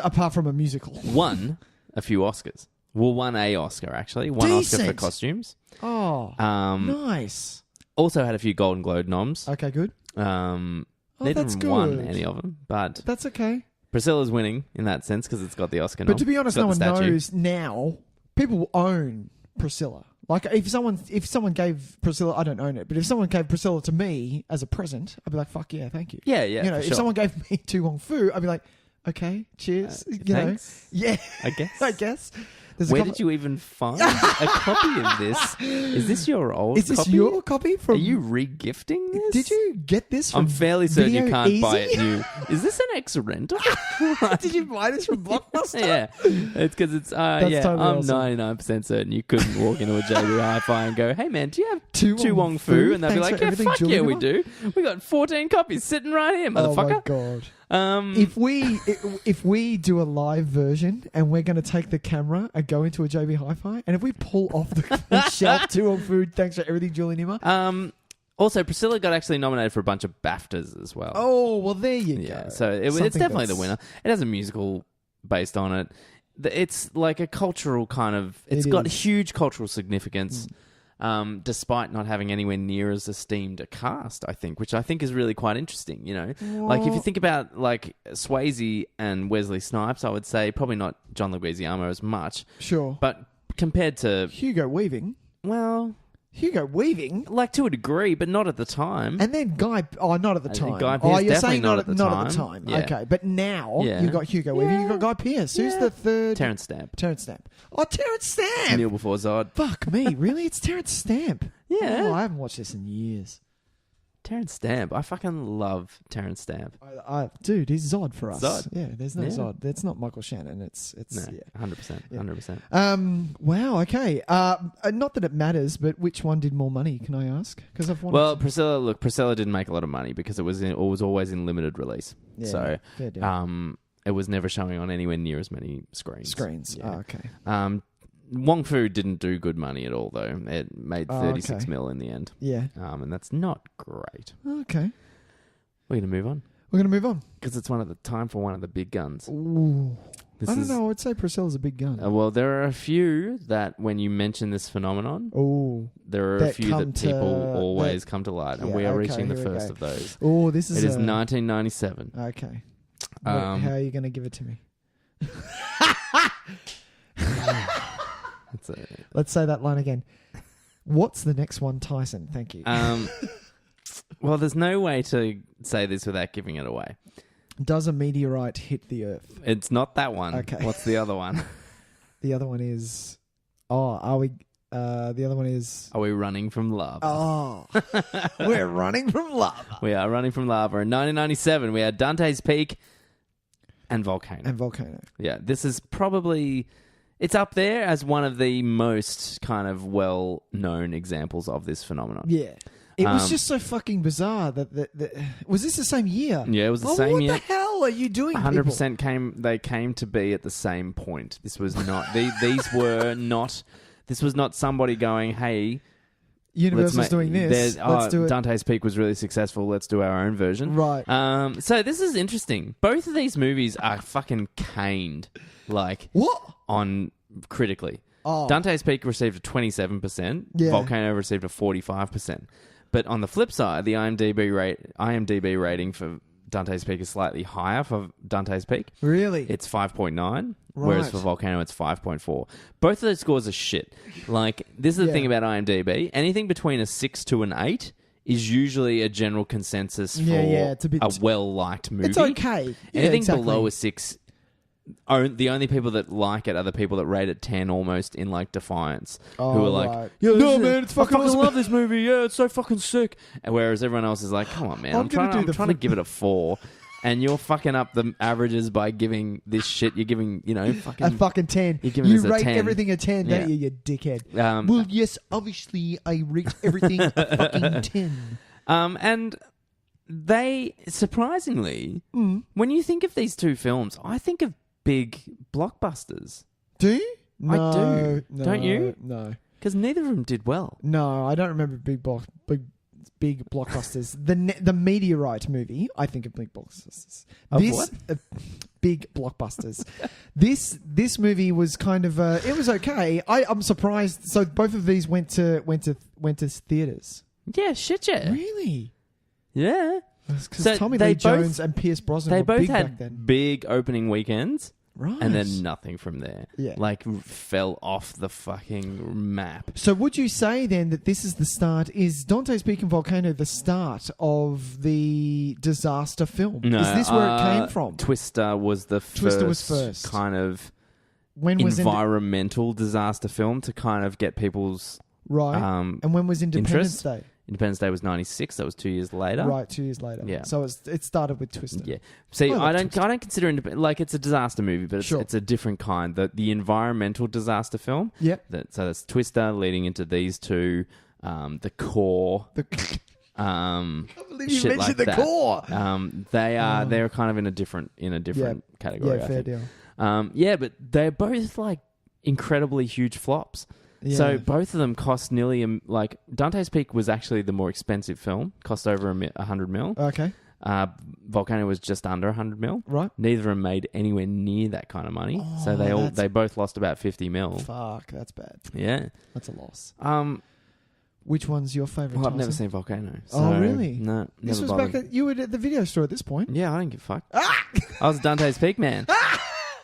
apart from a musical, won a few Oscars. Well, won a Oscar, actually. One Oscar for costumes. Oh, nice. Also had a few Golden Globe noms. Okay, good. Neither of them won any of them, but that's okay. Priscilla's winning in that sense because it's got the Oscar nom. But to be honest, no one knows now. People own Priscilla. Like if someone gave Priscilla, I don't own it, but if someone gave Priscilla to me as a present, I'd be like, "Fuck yeah, thank you." Yeah. You know, if someone gave me Tu Wong Fu, I'd be like, "Okay, cheers." Thanks. Yeah. I guess. Where did you even find a copy of this? Is this your old copy? Is this your copy? Are you re-gifting this? Did you get this from I'm fairly certain you can't Video buy it Easy? new. Is this an ex-rental? Did you buy this from Blockbuster? Yeah. It's because it's... totally I'm awesome. 99% certain you couldn't walk into a JB Hi-Fi and go, "Hey man, do you have Tu Wong Fu?" Fu? And they'll be Thanks like, for "Yeah, everything, fuck Julie yeah, we Newmar." do. We got 14 copies sitting right here, motherfucker." Oh my god. If we do a live version and we're going to take the camera and go into a JB Hi-Fi, and if we pull off the shelf Tu Wong Fu, Thanks for Everything, Julie Newmar. Also, Priscilla got actually nominated for a bunch of BAFTAs as well. Oh, well, there you go. Yeah, so it's definitely the winner. It has a musical based on it. It's like a cultural kind of... It's got huge cultural significance, despite not having anywhere near as esteemed a cast, I think, which I think is really quite interesting, you know? Like, if you think about, like, Swayze and Wesley Snipes, I would say probably not John Leguizamo as much. Sure. But compared to... Hugo Weaving. Well... Hugo Weaving? Like, to a degree, but not at the time. And then Guy... Oh, not at the time. Guy Pearce, you're definitely saying not at the time. Yeah. Okay, but now you've got Hugo Weaving, you've got Guy Pearce. Who's the third? Terrence Stamp. Oh, Terrence Stamp! Kneel Before Zod. Fuck me, really? It's Terrence Stamp? Yeah. Oh, I haven't watched this in years. Terrence Stamp. I fucking love Terrence Stamp. Dude, he's Zod for us. Zod. Yeah, there's no Zod. It's not Michael Shannon. It's 100%. Yeah. 100%. Wow, okay. Not that it matters, but which one did more money, can I ask? Because I've wanted Well, Priscilla didn't make a lot of money because it was always in limited release. Yeah, so fair deal. it was never showing on anywhere near as many screens. Yeah. Oh, okay. Wong Fu didn't do good money at all, though. It made 36 mil in the end. Yeah. And that's not great. Okay. We're going to move on. We're going to move on. Because it's time for one of the big guns. Ooh. I don't know. I would say Priscilla's a big gun. Well, there are a few that when you mention this phenomenon, there are a few that people always come to light, and we are reaching the first of those. Oh, this is It is 1997. Okay. How are you going to give it to me? Let's say that line again. What's the next one, Tyson? Thank you. Well, there's no way to say this without giving it away. Does a meteorite hit the Earth? It's not that one. Okay. What's the other one? The other one is... are we... the other one is... Are we running from lava? Oh. We're running from lava. We are running from lava. In 1997, we had Dante's Peak and Volcano. Yeah, this is probably... It's up there as one of the most kind of well-known examples of this phenomenon. Yeah. It was just so fucking bizarre that was this the same year? Yeah, it was the same year. What the hell are you doing? 100% They came to be at the same point. This was not. These were not. This was not somebody going, "Hey, Universal's doing this. Let's do it." Dante's Peak was really successful. Let's do our own version. Right. So this is interesting. Both of these movies are fucking caned. Like what on critically. Oh. Dante's Peak received a 27%. Yeah. Volcano received a 45%. But on the flip side, the IMDb rating for Dante's Peak is slightly higher for Dante's Peak. Really? It's 5.9, whereas for Volcano it's 5.4. Both of those scores are shit. Like, this is the thing about IMDb. Anything between a 6 to an 8 is usually a general consensus for a well-liked movie. It's okay. Yeah, Anything below a 6... the only people that like it are the people that rate it 10 almost in like defiance, who are like, no man, it's fucking I awesome. love this movie, yeah, it's so fucking sick. And whereas everyone else is like, come on man, I'm trying to give it a 4, and you're fucking up the averages by giving this shit. You're giving, fucking a fucking 10. You're giving you this rate a 10. Everything a 10, don't you dickhead? Well, yes, obviously I rate everything a fucking 10. And they surprisingly, when you think of these two films, I think of big blockbusters. Do you? I do. No, don't you? No. Because neither of them did well. No, I don't remember big blockbusters. The Meteorite movie, I think of big blockbusters. What? Big blockbusters. This movie was kind of it was okay. I'm surprised. So both of these went to theaters. Yeah, shit, yeah. Really? Yeah. Because Tommy Lee Jones and Pierce Brosnan were big back then. Big opening weekends. Right. And then nothing from there. Yeah. Like, fell off the fucking map. So would you say then that this is the start, is Dante's Peak and Volcano the start of the disaster film? No. Is this where it came from? Twister was the first kind of environmental disaster film to kind of get people's... Right. And when was Independence Day? Independence Day was 96. That was 2 years later. Right, 2 years later. Yeah. So it started with Twister. Yeah. See, I don't consider it's a disaster movie, but it's a different kind. The environmental disaster film. Yep. So that's Twister leading into these two. The Core. I can't believe you shit mentioned like the that. Core. They're kind of in a different category. Yeah, I fair think. deal. But they're both like incredibly huge flops. Yeah. So both of them cost nearly Dante's Peak was actually the more expensive film, cost over $100 million. Okay. Volcano was just under $100 million. Right. Neither of them made anywhere near that kind of money. Oh, So they both lost about $50 million. Fuck, that's bad. Yeah. That's a loss. Which one's your favourite? Well, I've never seen Volcano. So oh, really? No. This was bothered. back you were at the video store at this point. Yeah, I didn't give a fuck. I was Dante's Peak man.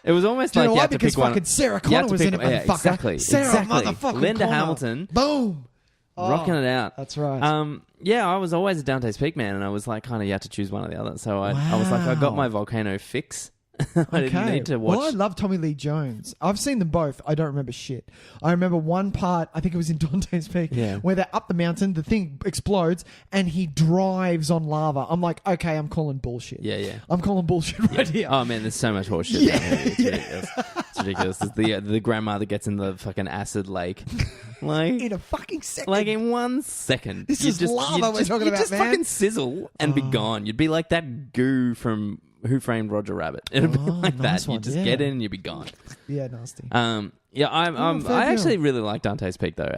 It was almost Do you like know you why? had to Because pick one. fucking Sarah Connor was in it, motherfucker. Exactly. Sarah motherfucking Linda Connor. Hamilton. Boom. Rocking it out. That's right. Yeah, I was always a Dante's Peak man, and I was like, kind of, you had to choose one or the other. So I was like, I got my Volcano fix. I didn't need to watch. Well, I love Tommy Lee Jones. I've seen them both. I don't remember shit. I remember one part, I think it was in Dante's Peak, where they're up the mountain, the thing explodes, and he drives on lava. I'm like, okay, I'm calling bullshit. Yeah. I'm calling bullshit right here. Oh, man, there's so much horse shit. It's ridiculous. It's ridiculous. The grandmother gets in the fucking acid lake. Like, in a fucking second. Like, in 1 second. This is lava we're talking about, just man. fucking sizzle and be gone. You'd be like that goo from Who Framed Roger Rabbit. It'd be like nice that. one, You just get in and you'd be gone. Yeah, nasty. Yeah, I actually really like Dante's Peak though.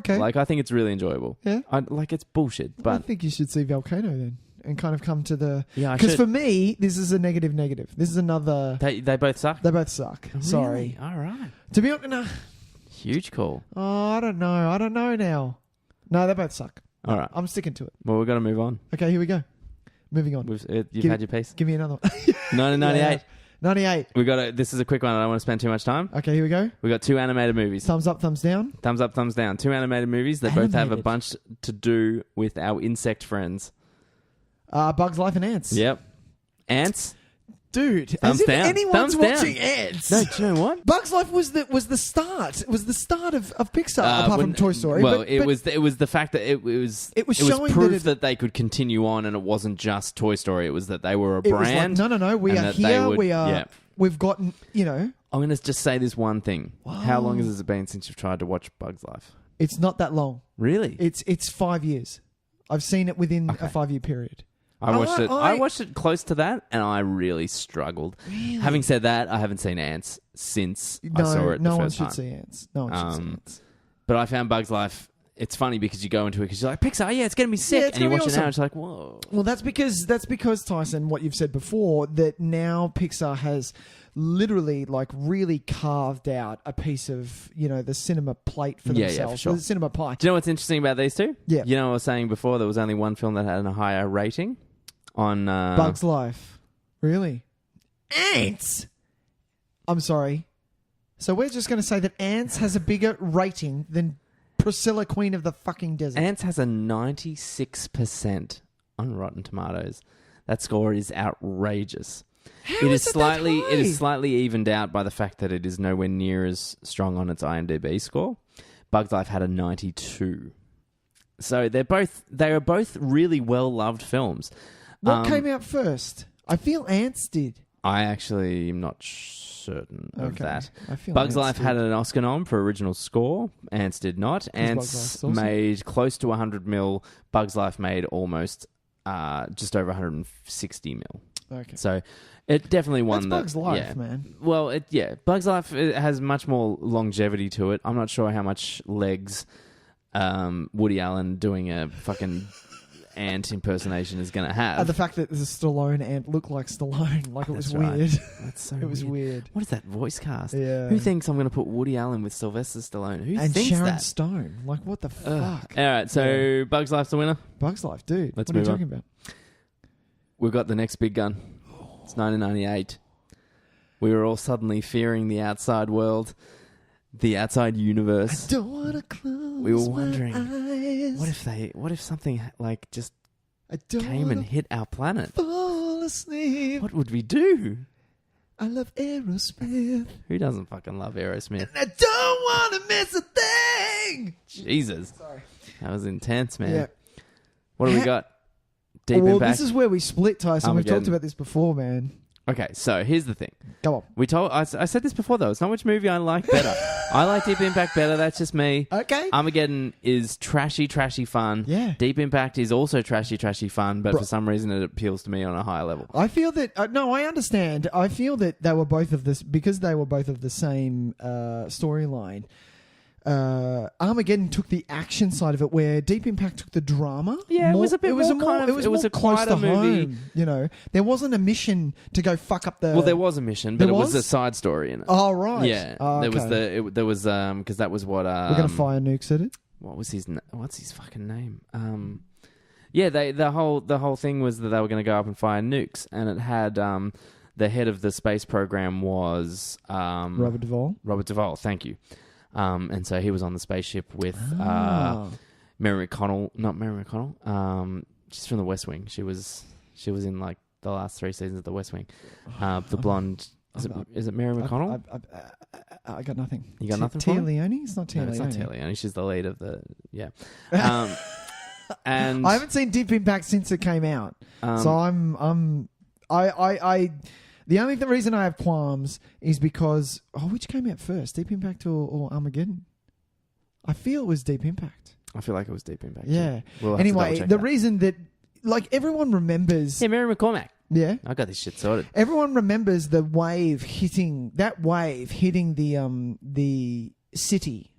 Like, I think it's really enjoyable. Yeah, it's bullshit, I but think you should see Volcano then. and kind of come to the... Yeah, because for me, this is a negative. This is another... They both suck? They both suck. Really? Sorry. All right. To be honest... No. Huge call. Oh, I don't know now. No, they both suck. All right. I'm sticking to it. Well, we've got to move on. Okay, here we go. Moving on. You've had your piece. Give me another one. 1998. 98. We got this is a quick one. I don't want to spend too much time. Okay, here we go. We got 2 animated movies. Thumbs up, thumbs down. Thumbs up, thumbs down. 2 animated movies. They both have a Animated. bunch to do with our insect friends. Bugs Life and Ants. Yep. Ants. Dude, Thumbs as if down. anyone's Thumbs down. watching Ants. No, do you know what? Bugs Life was the start. It was the start of Pixar, apart from Toy Story. Well, but, it was the fact that it was showing proof that they could continue on, and it wasn't just Toy Story. It was that they were a it was brand. like, no. We and are that they here. would- We are. yeah. We've gotten. I'm going to just say this one thing. Wow. How long has it been since you've tried to watch Bugs Life? It's not that long. Really? It's 5 years. I've seen it within a 5-year period. I watched it close to that, and I really struggled. Really? Having said that, I haven't seen Ants since I saw it the no one first should time. see Ants. No one should see Ants. But I found Bugs Life. It's funny because you go into it because you're like, Pixar, yeah, it's going to be sick. Yeah, it's and you gonna watch be it now and awesome. it's like, whoa. Well, that's because Tyson, what you've said before, that now Pixar has literally like really carved out a piece of the cinema plate for Yeah, themselves, for sure. the cinema pie. Do you know what's interesting about these two? Yeah. You know what I was saying before? There was only one film that had a higher rating on... Bugs Life, really? Ants. I'm sorry. So we're just going to say that Ants has a bigger rating than Priscilla, Queen of the fucking Desert. Ants has a 96% on Rotten Tomatoes. That score is outrageous. How is it that high? It is slightly evened out by the fact that it is nowhere near as strong on its IMDb score. Bugs Life had a 92. So they are both really well loved films. What came out first? I feel Ants did. I actually am not certain of that. I feel Bugs Ants Life did. had an Oscar nom for original score. Ants did not. Bugs Ants Life's awesome. made close to 100 mil. Bugs Life made almost just over 160 mil. Okay. So it definitely won That's Bugs Life, yeah. man. Well, Bugs Life it has much more longevity to it. I'm not sure how much legs Woody Allen doing a fucking ant impersonation is going to have. The fact that the Stallone ant looked like Stallone, like it was That's right. weird. That's so It was weird. What is that voice cast? Yeah. Who thinks I'm going to put Woody Allen with Sylvester Stallone? Who And thinks Sharon that? Stone. Like, what the fuck? All right, so Bugs Life's the winner. Bugs Life, dude. Let's what are you move on. talking about? We've got the next big gun. It's 1998. We were all suddenly fearing the outside world, the outside universe. I don't want to close We were wondering, my eyes. what if something like just I don't came and wanna hit our planet? fall asleep. What would we do? I love Aerosmith. Who doesn't fucking love Aerosmith? I don't want to miss a thing. Jesus. Sorry. That was intense, man. Yeah. What do we Ha- got? Deep Well, Impact. this is where we split, Tyson. We've Armageddon. talked about this before, man. Okay, so here's the thing. Go on. I said this before, though. It's not which movie I like better. I like Deep Impact better. That's just me. Okay. Armageddon is trashy fun. Yeah. Deep Impact is also trashy fun, but Bro- for some reason it appeals to me on a higher level. I feel that no, I understand. I feel that they were both of this because they were both of the same storyline. Armageddon took the action side of it, where Deep Impact took the drama. Yeah, it was a bit more kind of- It was it was more a close quieter to movie. home, you know, there wasn't a mission to go fuck up the. Well, there was a mission, but There it was was? a side story in it. Oh right. Yeah, Oh, there was okay. there was because that was what We're gonna fire nukes at it. what was what's his fucking name? Yeah, the whole thing was that they were going to go up and fire nukes, and it had the head of the space program was Robert Duvall. Robert Duvall. Thank you. And so he was on the spaceship with Mary McConnell. Not Mary McConnell. She's from The West Wing. She was in like the last 3 seasons of The West Wing. The blonde. Is it Mary McConnell? I got nothing. You got nothing for Tia her? Leone? It's not Tia No, it's Leone. not Tia Leone. She's the lead of the and I haven't seen Deep Impact since it came out, so the reason I have qualms is because which came out first, Deep Impact or Armageddon? I feel it was Deep Impact. I feel like it was Deep Impact. Yeah. We'll have to Anyway, double-check the that. reason that like everyone remembers, Yeah, Mary McCormack. yeah, I got this shit sorted. everyone remembers the wave hitting the city.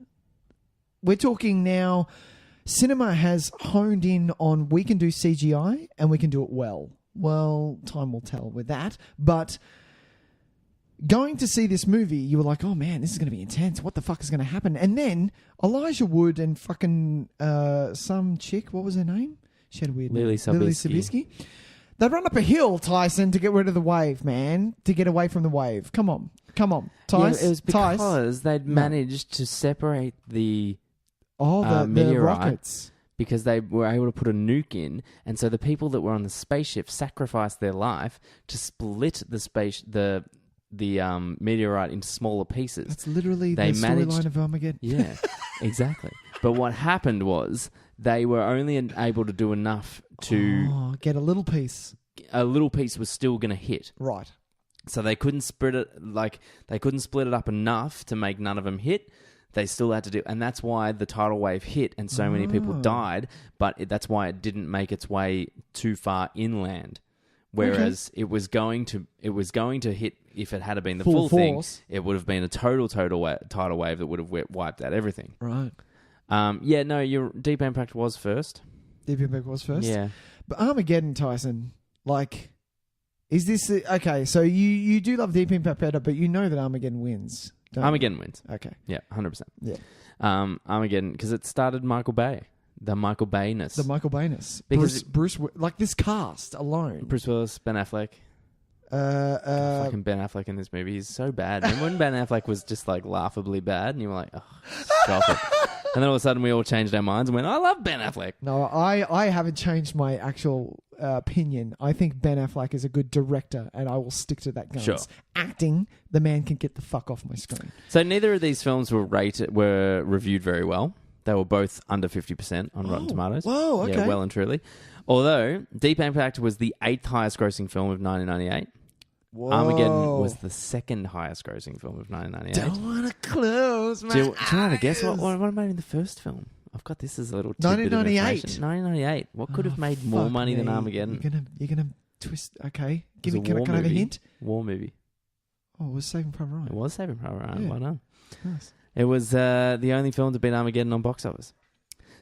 We're talking now cinema has honed in on we can do CGI and we can do it well. Well, time will tell with that. But going to see this movie, you were like, oh man, this is going to be intense. What the fuck is going to happen? And then Elijah Wood and fucking some chick, what was her name? She had a weird Lily name. Lily Sobieski. They run up a hill, Tyson, to get rid of the wave, man. To get away from the wave. Come on. Tys. Yeah, it was because they'd managed to separate the the meteorite rockets. because they were able to put a nuke in, and so the people that were on the spaceship sacrificed their life to split the meteorite into smaller pieces. That's literally the storyline of Armageddon. Yeah, exactly. But what happened was they were only able to do enough to get a little piece. A little piece was still going to hit. Right. So they couldn't split it up enough to make none of them hit. They still had to do, and that's why the tidal wave hit and so many people died. But that's why it didn't make its way too far inland. Whereas it was going to hit, if it had been the full thing, it would have been a total tidal wave that would have wiped out everything. Right. Your Deep Impact was first. Deep Impact was first? Yeah. But Armageddon, Tyson, is this... Okay, so you do love Deep Impact better, but you know that Armageddon wins, don't you? Armageddon wins. Okay. Yeah, 100%. Yeah. Armageddon, because it started Michael Bay. The Michael Bayness. The Michael Bayness. Because Bruce, this cast alone. Bruce Willis, Ben Affleck. Fucking Ben Affleck in this movie. He's so bad. Remember when Ben Affleck was just laughably bad and you were like, oh, stop it. And then all of a sudden we all changed our minds and went, I love Ben Affleck. No, I haven't changed my actual opinion. I think Ben Affleck is a good director and I will stick to that guns. Sure. Acting, the man can get the fuck off my screen. So neither of these films were reviewed very well. They were both under 50% on Rotten Tomatoes. Whoa, okay. Yeah, well and truly. Although Deep Impact was the 8th highest grossing film of 1998. Whoa. Armageddon was the 2nd highest grossing film of 1998. Don't want to close my Do you want to guess what made in the first film? I've got this as a little tidbit of 1998. 1998. What could have made more money than Armageddon? You're gonna twist. Okay, It was can I have a hint? War movie. Oh, it was Saving Private Ryan. It was Saving Private Ryan. Yeah. Why not? Nice. It was the only film to beat Armageddon on box office.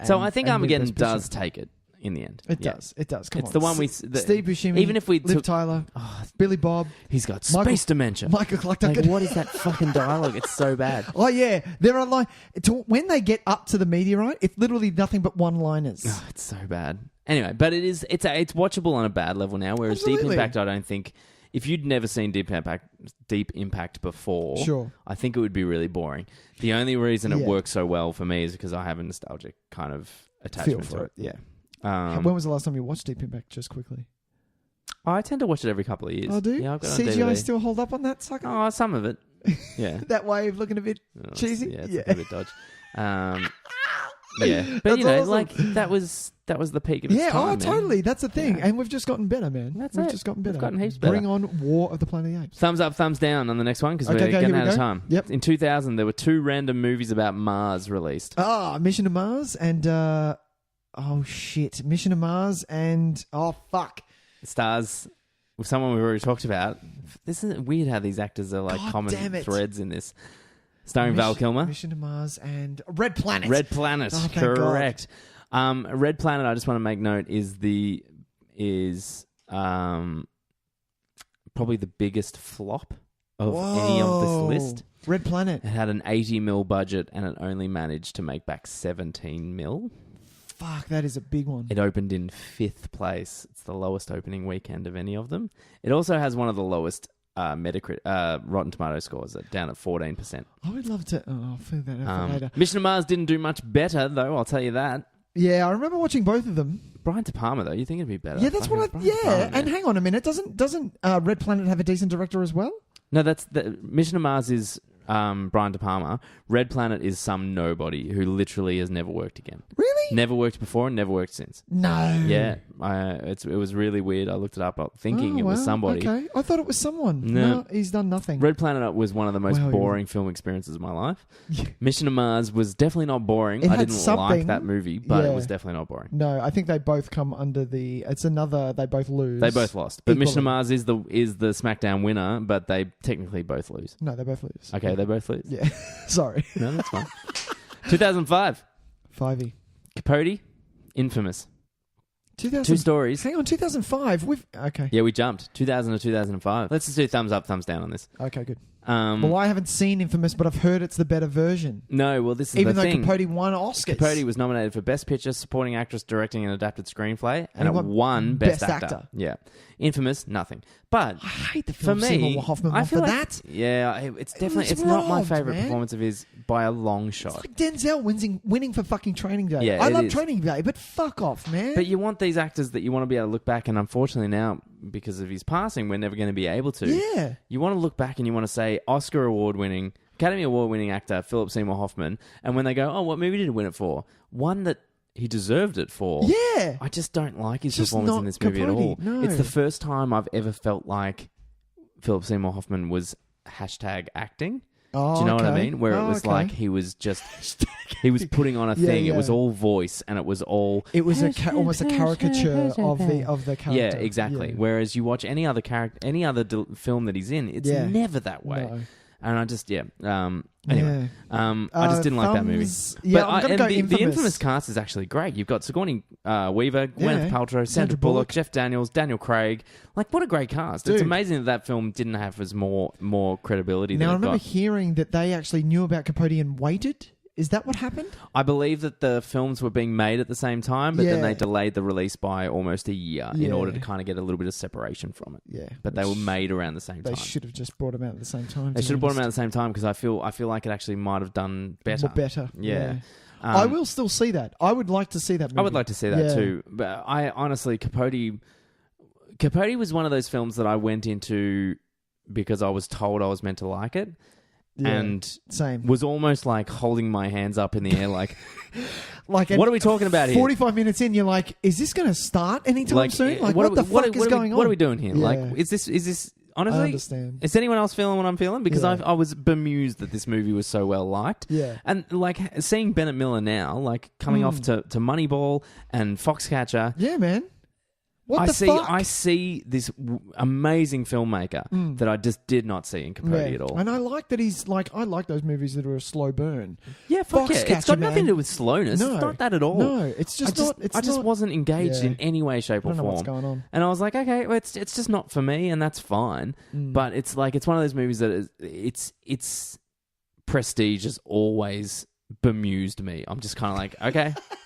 So I think Armageddon does take it in the end. It does. It does. Come on. It's the one Steve Buscemi. Even if we Liv took Tyler, Billy Bob. He's got space dementia. Michael Clark Like, Duncan. what is that fucking dialogue? It's so bad. Oh yeah, there are when they get up to the meteorite, it's literally nothing but one-liners. Oh, it's so bad. Anyway, but it's watchable on a bad level now. Whereas Absolutely. Deep Impact, I don't think. If you'd never seen Deep Impact before, Sure. I think it would be really boring. The only reason it works so well for me is because I have a nostalgic kind of attachment Feel for to it. Yeah. When was the last time you watched Deep Impact? Just quickly. I tend to watch it every couple of years. Oh, do you? Yeah, I've got it on CGI DVD. still hold up on that sucker? Oh, some of it. Yeah. That wave looking a bit cheesy? Yeah, it's a bit dodge. Yeah, but That's awesome. that was the peak of its time. Yeah, totally. That's the thing. Yeah. And we've just gotten better, man. We've just gotten better. We've gotten heaps better. Bring on War of the Planet of the Apes. Thumbs up, thumbs down on the next one because we're Okay, getting here we out of go. time. Yep. In 2000, there were 2 random movies about Mars released. Mission to Mars and Mission to Mars and fuck. It stars with someone we've already talked about. This isn't weird how these actors are God common damn it. threads in this. Starring Val Kilmer. Mission to Mars and Red Planet. Red Planet, Oh, thank correct. Red Planet, I just want to make note, is probably the biggest flop of any of this list. Red Planet. It had an 80 mil budget and it only managed to make back 17 mil. Fuck, that is a big one. It opened in 5th place. It's the lowest opening weekend of any of them. It also has one of the lowest Rotten Tomato scores down at 14%. I would love to. I'll figure that out for later. Mission to Mars didn't do much better, though. I'll tell you that. Yeah, I remember watching both of them. Brian De Palma, though, you think it'd be better? Yeah, that's what I. Brian De Palma, Yeah, and man. hang on a minute. Doesn't Red Planet have a decent director as well? No, that's the Mission to Mars is Brian De Palma. Red Planet is some nobody who literally has never worked again. Really? Never worked before and never worked since. No. Yeah, it was really weird. I looked it up thinking it was somebody. Okay, I thought it was someone. No. No, he's done nothing. Red Planet was one of the most Wow, boring film experiences of my life. Yeah. Mission to Mars was definitely not boring. It I had didn't like something. that movie, but it Yeah. was definitely not boring. No, I think they both come under the. It's another. They both lose. They both lost. But Mission to Equally. Mars is the SmackDown winner, but they technically both lose. No, they both lose. Okay, they both lose. Yeah. Sorry. No, that's fine. 2005. 5e. Capote, Infamous. 2000, Two stories. Hang on, 2005. Okay. Yeah, we jumped 2000 to 2005. Let's just do thumbs up, thumbs down on this. Okay, good. Well, I haven't seen Infamous, but I've heard it's the better version. No, well, this is Even the though thing. Capote won Oscars. Capote was nominated for Best Picture, Supporting Actress, Directing, and Adapted Screenplay, and he it won won Best Best Actor. Actor. Yeah. Infamous, nothing. But I hate the for film me, Seymour Hoffman I one feel for like, that. yeah, it's definitely, was it's not my robbed, favourite man. performance of his by a long shot. It's like Denzel winning for fucking Training Day. Yeah, I it love is. Training Day, but fuck off, man. But you want these actors that you want to be able to look back, and unfortunately now, because of his passing, we're never going to be able to. Yeah. You want to look back and you want to say Oscar award-winning, Academy Award-winning actor Philip Seymour Hoffman, and when they go, oh, what movie did he win it for? One that he deserved it for. Yeah. I just don't like his Just performance not in this movie at Capote, all. no. It's the first time I've ever felt like Philip Seymour Hoffman was #acting. Oh, Do you know what I okay. mean? Where it was okay. like he was just he was putting on a Yeah, thing. It yeah. was all voice and it was all It was almost a caricature of the character. yeah, exactly. Yeah. Whereas you watch any other film that he's in, it's Yeah. never that way. No. And I just anyway, I just didn't like that movie. Yeah, But I'm gonna and go the Infamous. Infamous cast is actually great. You've got Sigourney Weaver, Gwyneth Paltrow, Sandra Sandra Bullock, Bullock. Jeff Daniels, Daniel Craig. Like, what a great cast! Dude. It's amazing that film didn't have as more credibility Now I than it remember got. hearing that they actually knew about Capote and waited. Is that what happened? I believe that the films were being made at the same time, but then Yeah. they delayed the release by almost a year in Yeah. order to kind of get a little bit of separation from it. Yeah, But they were made around the same They time. should have just brought them out at the same time. They to should have be brought them out at honest. the same time because I feel like it actually might have done better. More better. Yeah. I will still see that. I would like to see that movie. I would like to see that Yeah. too. But I honestly, Capote was one of those films that I went into because I was told I was meant to like it. Yeah. And Same. was almost like holding my hands up in the air like, Like, what are we talking about here? 45 minutes in, you're like, is this going to start anytime soon? Like, what what the fuck is going on? What are we doing here? Yeah. Like, is this honestly? I understand. Is anyone else feeling what I'm feeling? Because Yeah. I was bemused that this movie was so well liked. Yeah. And like seeing Bennett Miller now, like coming off to Moneyball and Foxcatcher. Yeah, man. What I the fuck? I see this amazing filmmaker that I just did not see in Capote Yeah. at all. And I like that he's like, I like those movies that are a slow burn. Yeah, fuck yeah. It's Foxcatcher, got nothing man. to do with slowness. No. It's not that at all. No, it's just not. It's I just not, wasn't engaged Yeah. in any way, shape, I or don't know form. what's going on. And I was like, okay, well, it's just not for me, and that's fine. But it's like it's one of those movies that its prestige has always bemused me. I'm just kind of like,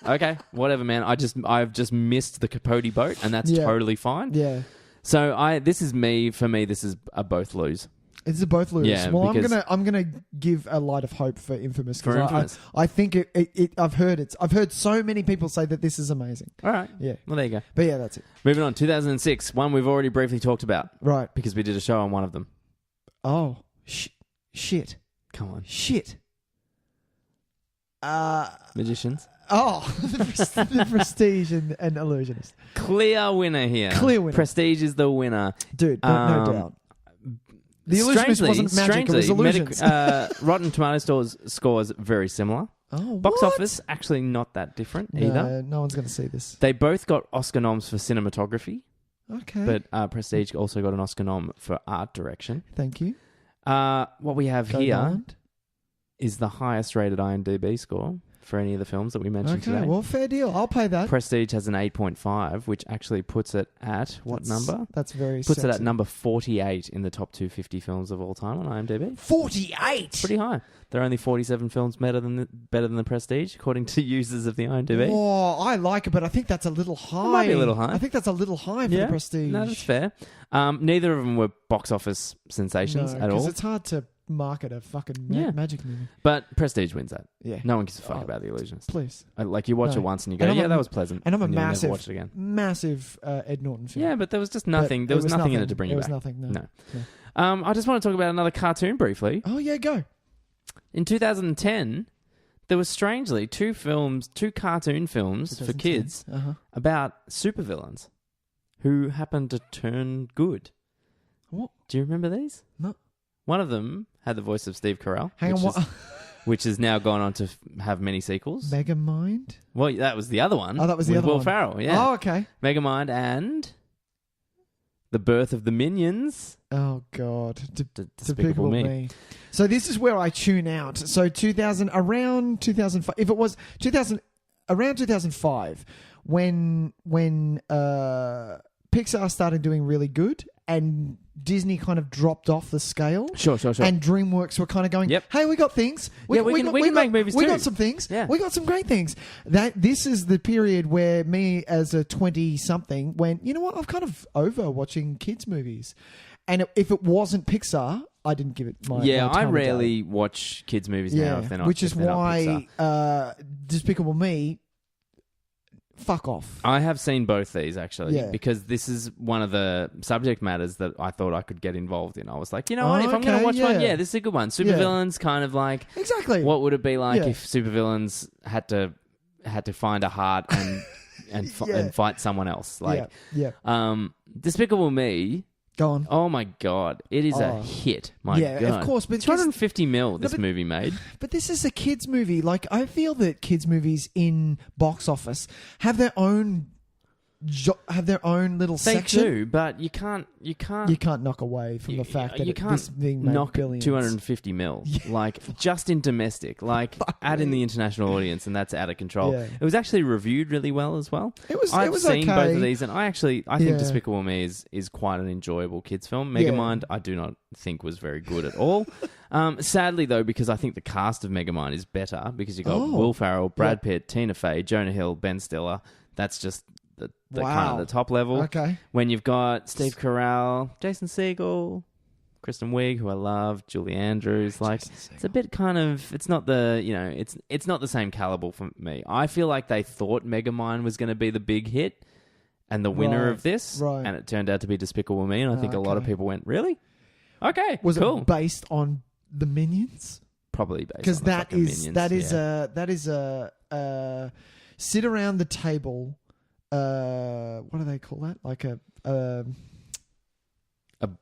okay, whatever, man. I've just missed the Capote boat, and that's Yeah. totally fine. Yeah. So for me, this is a both lose. It's a both lose. Yeah, well, because- I'm gonna give a light of hope for Infamous. 'Cause For Infamous. I think I've heard so many people say that this is amazing. All right. Yeah. Well, there you go. But yeah, that's it. Moving on. 2006, one we've already briefly talked about Right. because we did a show on one of them. Oh, shit. Come on. Shit. Magicians. Oh, the Prestige and Illusionist. Clear winner here. Clear winner. Prestige is the winner. Dude, no doubt. The Illusionist wasn't magic, it was illusions. Rotten Tomato scores very similar. Oh, Box what? office, actually not that different either. No one's going to see this. They both got Oscar noms for cinematography, Okay. but Prestige also got an Oscar nom for art direction. Thank you. What we have Go here Garland. is the highest rated IMDb score for any of the films that we mentioned Okay, today. well, fair deal. I'll pay that. Prestige has an 8.5, which actually puts it at what number? That's very Puts it at sexy. number 48 in the top 250 films of all time on IMDb. 48! Pretty high. There are only 47 films better than the Prestige, according to users of the IMDb. Oh, I like it, but I think that's a little high. might be a little high. I think that's a little high for the Prestige. No, that's fair. Neither of them were box office sensations at all. because it's hard to market a fucking magic movie. But Prestige wins that. Yeah. No one gives a fuck Oh, about The Illusionist. Please. Like, you watch No. it once and you go, And I'm yeah, a- that was pleasant. And I'm a you'll never massive, watch it again. massive Ed Norton fan. Yeah, but there was just But nothing. There was nothing in it to bring you There back. was nothing, no. No. I just want to talk about another cartoon briefly. Oh, yeah, go. In 2010, there was strangely two cartoon films for 2010. kids about supervillains who happened to turn good. What? Do you remember these? No. One of them had the voice of Steve Carell, Hang on, what? which has now gone on to have many sequels. Megamind? Well, that was the other one. Oh, that was the with other Will one. Ferrell, yeah. Oh, okay. Megamind and The Birth of the Minions. Oh, God. Despicable Me. So this is where I tune out. So around 2005, if it was around 2005 when Pixar started doing really good and Disney kind of dropped off the scale. Sure. And DreamWorks were kind of going, hey, we got things. We can make movies too. We got some things. Yeah. We got some great things. This is the period where me as a 20-something went, you know what? I'm kind of over watching kids' movies. And if it wasn't Pixar, I didn't give it my time I of rarely day. watch kids' movies now if they're not. Which is why Despicable Me, fuck off. I have seen both these actually because this is one of the subject matters that I thought I could get involved in. I was like, you know what? If I'm going to watch one, this is a good one. Supervillains, kind of like exactly. What would it be like if supervillains had to find a heart and fight someone else? Like, Despicable Me. Go on. Oh my God. It is a hit. My God. Of course. But 250 mil this movie made. But this is a kids' movie. Like, I feel that kids' movies in box office have their own little section. They do, but you can't knock away from the fact that you can't this being made knock billions. 250 mil. Like, just in domestic. Like, add in the international audience, and that's out of control. Yeah. It was actually reviewed really well as well. I've seen both of these, and I think Despicable Me is quite an enjoyable kids film. Megamind, I do not think was very good at all. Sadly, though, because I think the cast of Megamind is better, because you got Will Ferrell, Brad Pitt, Tina Fey, Jonah Hill, Ben Stiller. That's just the kind of the top level. Okay. When you've got Steve Carell, Jason Segel, Kristen Wiig, who I love, Julie Andrews, like it's a bit kind of it's not the it's not the same caliber for me. I feel like they thought Megamind was going to be the big hit and the winner of this, and it turned out to be Despicable Me, and I think a lot of people went, really? Okay, was cool. it based on the Minions? Probably based because on the Minions. Minions. That is a sit around the table. What do they call that? Like a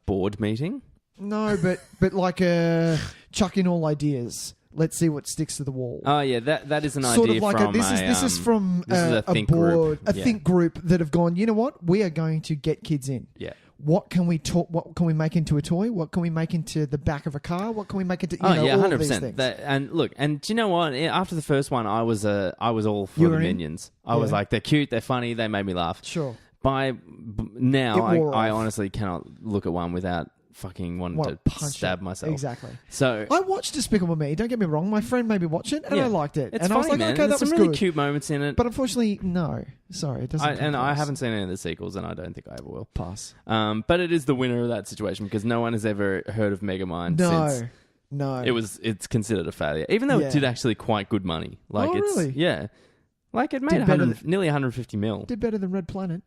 board meeting? No, but like a chuck in all ideas. Let's see what sticks to the wall. Oh yeah, that is an sort idea of like from this is from a think board, group. a think group that have gone. You know what? We are going to get kids in. Yeah. What can we talk? What can we make into a toy? What can we make into the back of a car? What can we make into all 100%. of these things? And look, and do you know what? After the first one, I was all for the Minions. I was like, they're cute, they're funny, they made me laugh. Sure. Now, I honestly cannot look at one without fucking wanting to stab myself. Exactly. So I watched Despicable Me. Don't get me wrong. My friend made me watch it, and I liked it. It's and funny, I was like, man. okay, There's that was some really good. cute moments in it. But unfortunately, no. Sorry, it doesn't. I haven't seen any of the sequels, and I don't think I ever will. Pass. But it is the winner of that situation because no one has ever heard of Megamind since. No. It's considered a failure, even though it did actually quite good money. Like really? Yeah. Like it made nearly 150 mil. Did better than Red Planet.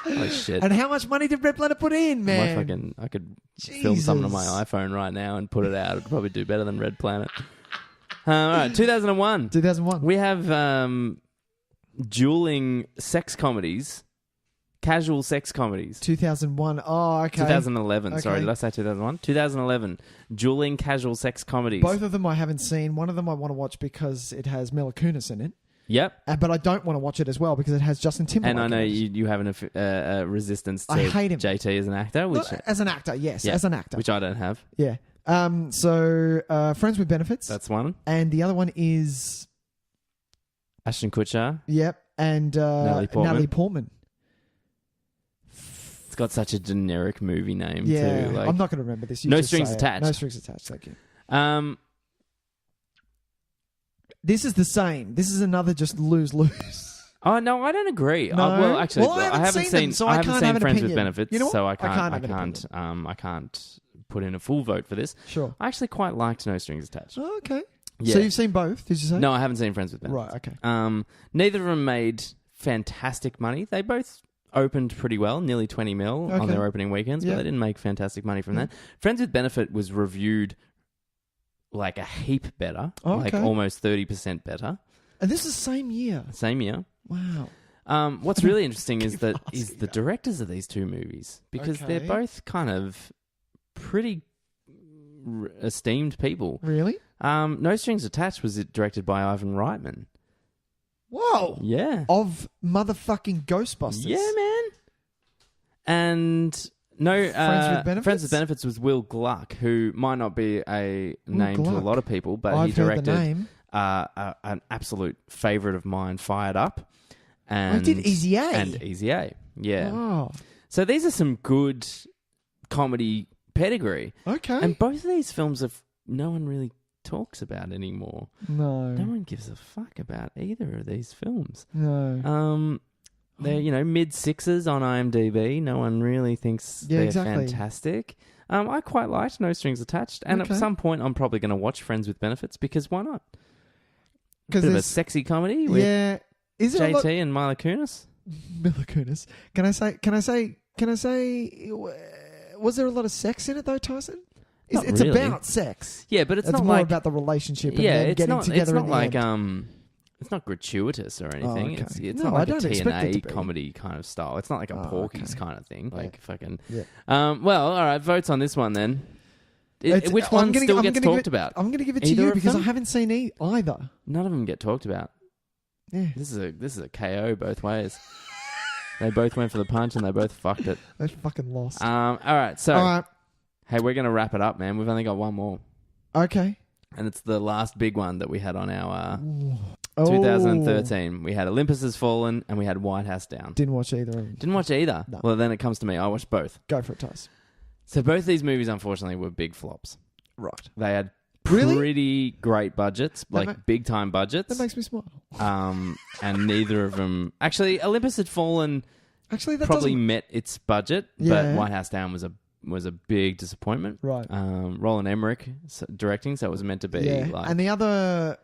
Oh shit! And how much money did Red Planet put in, man? I could film something on my iPhone right now and put it out. It'd probably do better than Red Planet. All right, 2001. 2001. We have dueling sex comedies, casual sex comedies. 2001. Oh, okay. 2011. Okay. Sorry, did I say 2001? 2011. Dueling casual sex comedies. Both of them I haven't seen. One of them I want to watch because it has Mila Kunis in it. Yep. But I don't want to watch it as well because it has Justin Timberlake. And I know in it. you have a resistance to I hate him. JT as an actor. As an actor, yes. As an actor. Which I don't have. Yeah. So Friends with Benefits. That's one. And the other one is... Ashton Kutcher. Yep. And Natalie Portman. It's got such a generic movie name too. Like, I'm not going to remember this. No Strings Attached. No Strings Attached, thank you. This is the same. This is another just lose-lose. Oh no, I don't agree. No? Well, actually, I haven't seen them, so I can't have an Friends opinion. with Benefits, You know what? so I can't put in a full vote for this. Sure. I actually quite liked No Strings Attached. Oh, okay. Yeah. So you've seen both, did you say? No, I haven't seen Friends with Benefits. Right, okay. Neither of them made fantastic money. They both opened pretty well, nearly 20 mil on their opening weekends, but they didn't make fantastic money from that. Friends with Benefit was reviewed like a heap better, like almost 30% better. And this is the same year. Same year. Wow. What's really interesting is the directors of these two movies, because they're both kind of pretty esteemed people. Really? No Strings Attached was directed by Ivan Reitman. Whoa. Yeah. Of motherfucking Ghostbusters. Yeah, man. And no, Friends with Benefits was Will Gluck, who might not be a name to a lot of people, but he directed an absolute favourite of mine, Fired Up. And I did Easy A. And Easy A, yeah. Oh. So these are some good comedy pedigree. Okay. And both of these films no one really talks about anymore. No. No one gives a fuck about either of these films. No. They're, mid-sixes on IMDb. No one really thinks they're fantastic. I quite liked No Strings Attached. And at some point, I'm probably going to watch Friends with Benefits because why not? Bit of a sexy comedy with Is it JT and Mila Kunis. Mila Kunis. Can I say, was there a lot of sex in it though, Tyson? It's really. about sex. Yeah, but it's not more about the relationship and them getting together. It's not like end. It's not gratuitous or anything. Oh, okay. It's not like a TNA comedy kind of style. It's not like a Porky's kind of thing. Like fucking. Yeah. Well, all right. Votes on this one then. Which one still gets talked about? I'm going to give it to you because I haven't seen either. None of them get talked about. Yeah. This is a KO both ways. They both went for the punch and they both fucked it. They fucking lost. All right. So, hey, we're going to wrap it up, man. We've only got one more. Okay. And it's the last big one that we had on our 2013. We had Olympus Has Fallen and we had White House Down. Didn't watch either of them. Didn't watch either? No. Well, then it comes to me. I watched both. Go for it, Tys. So both these movies, unfortunately, were big flops. Right. They had Really? pretty great budgets, big-time budgets. That makes me smile. And neither of them... Actually, Olympus Had Fallen that probably met its budget, but White House Down was a big disappointment. Right. Roland Emmerich directing, so it was meant to be... Yeah. And the other...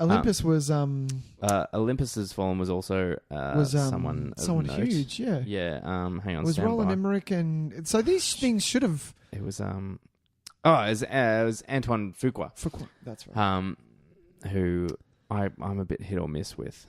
Olympus was... Olympus Has Fallen was also someone huge, yeah. Yeah, hang on. It was Roland Emmerich and... So these things should have... It was... it was Antoine Fuqua. Fuqua, that's right. Who I'm a bit hit or miss with.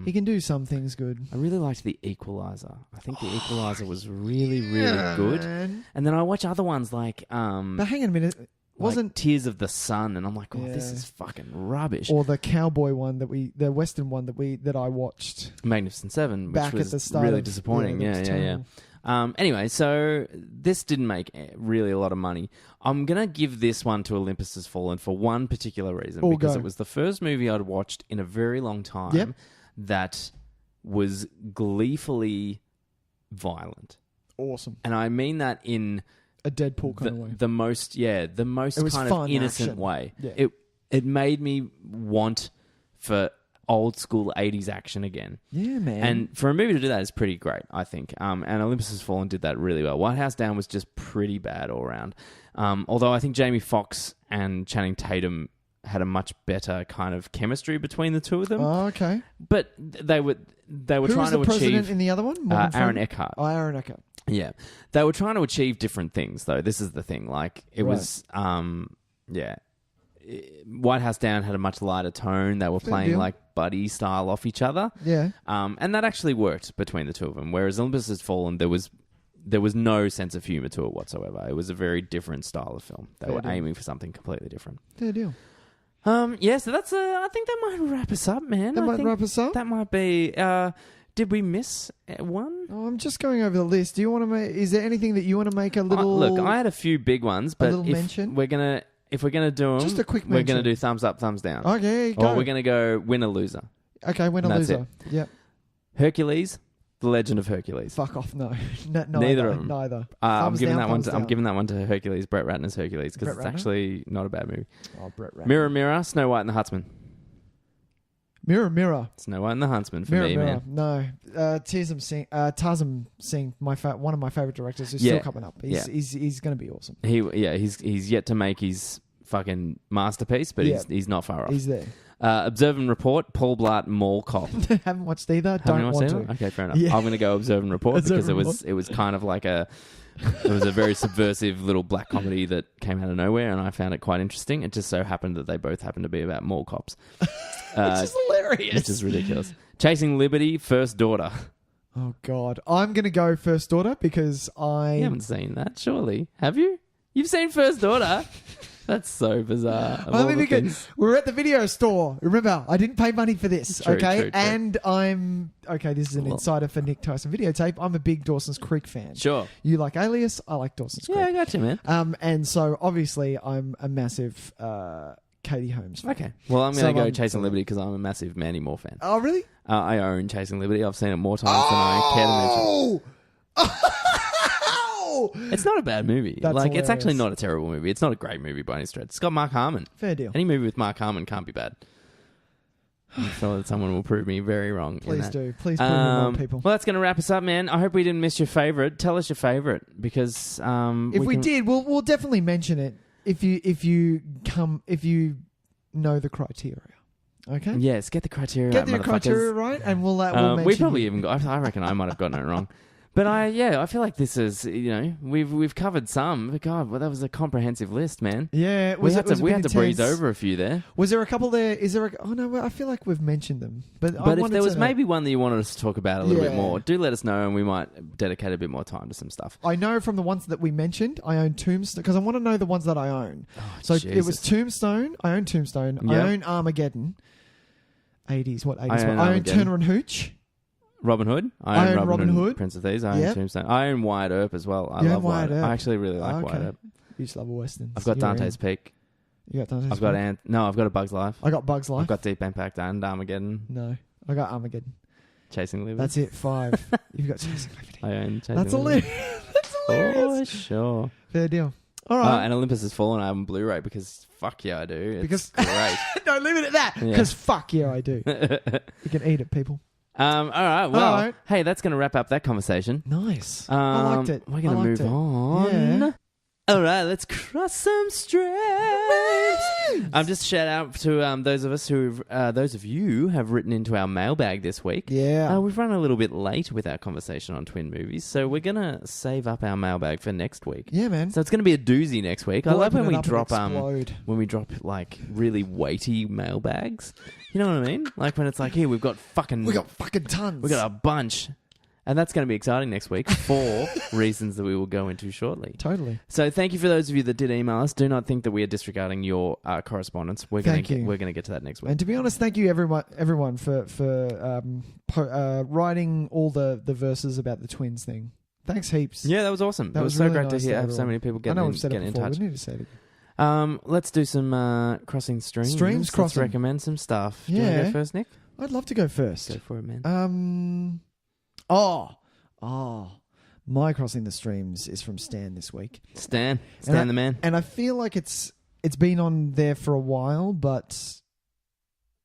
He can do some things good. I really liked The Equalizer. I think The Equalizer was really, really good. Man. And then I watch other ones like... but hang on a minute. Wasn't Tears of the Sun, and I'm like, this is fucking rubbish. Or the cowboy one the Western one that I watched, Magnificent Seven, which back was at the start really disappointing. Yeah. Anyway, so this didn't make really a lot of money. I'm gonna give this one to Olympus Has Fallen for one particular reason, because it was the first movie I'd watched in a very long time that was gleefully violent. Awesome, and I mean that in a Deadpool kind of way. The most kind of innocent action. way. Yeah. It made me want for old school 80s action again. Yeah, man. And for a movie to do that is pretty great, I think. And Olympus Has Fallen did that really well. White House Down was just pretty bad all around. Although I think Jamie Foxx and Channing Tatum had a much better kind of chemistry between the two of them. Oh, okay. But they were Who trying was to the achieve... president in the other one? Aaron Eckhart. Oh, Aaron Eckhart. Yeah. They were trying to achieve different things, though. This is the thing. Like, it was... White House Down had a much lighter tone. They were playing like buddy style off each other. Yeah. And that actually worked between the two of them. Whereas Olympus Has Fallen, there was no sense of humor to it whatsoever. It was a very different style of film. They were aiming for something completely different. Fair deal. So that's I think that might wrap us up, man. That might wrap us up? That might be... did we miss one? Oh, I'm just going over the list. Do you want to make... Is there anything that you want to make a little... Look, I had a few big ones, but mention? If we're gonna do them, just a quick mention. We're gonna do thumbs up, thumbs down. Okay, go. Or we're gonna go winner, loser. Okay, winner, loser. Yep. Hercules, The Legend of Hercules. Fuck off, no. Neither of them. Neither. I'm giving that one to Hercules, Brett Ratner's Hercules, because it's actually not a bad movie. Oh, Brett Ratner. Mirror, Mirror, Snow White and the Huntsman. Mirror, Mirror. Snow White and the Huntsman for Mirror, me, Mirror. man. No. Tarzan Singh, one of my favourite directors, who's still coming up. He's going to be awesome. He's yet to make his fucking masterpiece, but he's not far off. He's there. Observe and Report, Paul Blart Mall Cop. Haven't watched either. Don't want to. Okay, fair enough. Yeah. I'm going to go Observe and Report because it was kind of like it was a very subversive little black comedy that came out of nowhere, and I found it quite interesting. It just so happened that they both happened to be about mall cops. Which is hilarious. Which is ridiculous. Chasing Liberty, First Daughter. Oh, God. I'm going to go First Daughter because You haven't seen that, surely. Have you? You've seen First Daughter? That's so bizarre. Only because we're at the video store. Remember, I didn't pay money for this, True. And this is an insider for Nick Tys and Videotape. I'm a big Dawson's Creek fan. Sure. You like Alias, I like Dawson's Creek. Yeah, I got you, man. And so, obviously, I'm a massive Katie Holmes fan. Okay. Well, I'm going to So, go Chasing Liberty because I'm a massive Mandy Moore fan. Oh, really? I own Chasing Liberty. I've seen it more times than I care to mention. It's not a bad movie. That's like, it's actually hilarious. not a terrible movie. It's not a great movie by any stretch. It's got Mark Harmon. Fair deal. Any movie with Mark Harmon can't be bad. I'm sure that someone will prove me very wrong. Please do. Please prove me wrong, people. Well, that's going to wrap us up, man. I hope we didn't miss your favourite. Tell us your favourite because If we did, we'll definitely mention it if you know the criteria. Okay. Yes, get the criteria. Get right, the criteria motherfuckers. right, and we'll mention. We probably even got. I reckon I might have gotten it wrong. But I feel like this is, we've covered some. But God, well, that was a comprehensive list, man. Yeah, We had to breeze over a few there. Was there a couple there? Is there? Oh no, I feel like we've mentioned them. But if there was maybe one that you wanted us to talk about a little bit Yeah. more, do let us know, and we might dedicate a bit more time to some stuff. I know from the ones that we mentioned, I own Tombstone because I want to know the ones that I own. So it was Jesus. Tombstone. I own Tombstone. I Yep. own Armageddon. 80s. What 80s? I own I own Armageddon. Turner and Hooch. Robin Hood. I own Robin Robin Hood. Prince of Thieves. I own Yep. Tombstone. I own Wyatt Earp as well. I You own love Wyatt Earp. I actually really like Okay. Wyatt Earp. You just love a western. I've got Dante's Peak. You got Dante's I've got Peak? I've got A Bug's Life. I got Bugs Life. I've got Deep Impact and Armageddon. No, I got Armageddon. Chasing Liberty. That's it. 5. You've got Chasing Liberty. I own Chasing That's Liberty. That's hilarious. Oh, sure. Fair deal. All right. And Olympus Has Fallen I have on Blu-ray because fuck yeah I do. It's Because- great. No, leave it at that. Yeah. Because fuck yeah, I do. You can eat it, people. All right. Well, All right. hey, that's going to wrap up that conversation. Nice. I liked it. We're going to move on. Yeah. All right, let's cross some streams. Just shout out to those of you who have written into our mailbag this week. Yeah. We've run a little bit late with our conversation on twin movies, so we're gonna save up our mailbag for next week. Yeah, man. So it's gonna be a doozy next week. I We'll love open when it we up and drop explode. like really weighty mailbags. You know what I mean? Like when it's like, here we got fucking tons. we got a bunch. And that's going to be exciting next week for reasons that we will go into shortly. Totally. So thank you for those of you that did email us. Do not think that we are disregarding your correspondence. We're going to get to that next week. And to be honest, thank you everyone for writing all the verses about the twins thing. Thanks heaps. Yeah, that was awesome. That it was was so really great nice to to have have so all- many people I know we've said get it in before. touch. We need to say it again. Let's do some crossing streams. Streams Let's crossing. recommend some stuff. Do you want to Yeah. go first, Nick? I'd love to go first. Go for it, man. My crossing the streams is from Stan this week. Stan And the man. And I feel like it's been on there for a while, but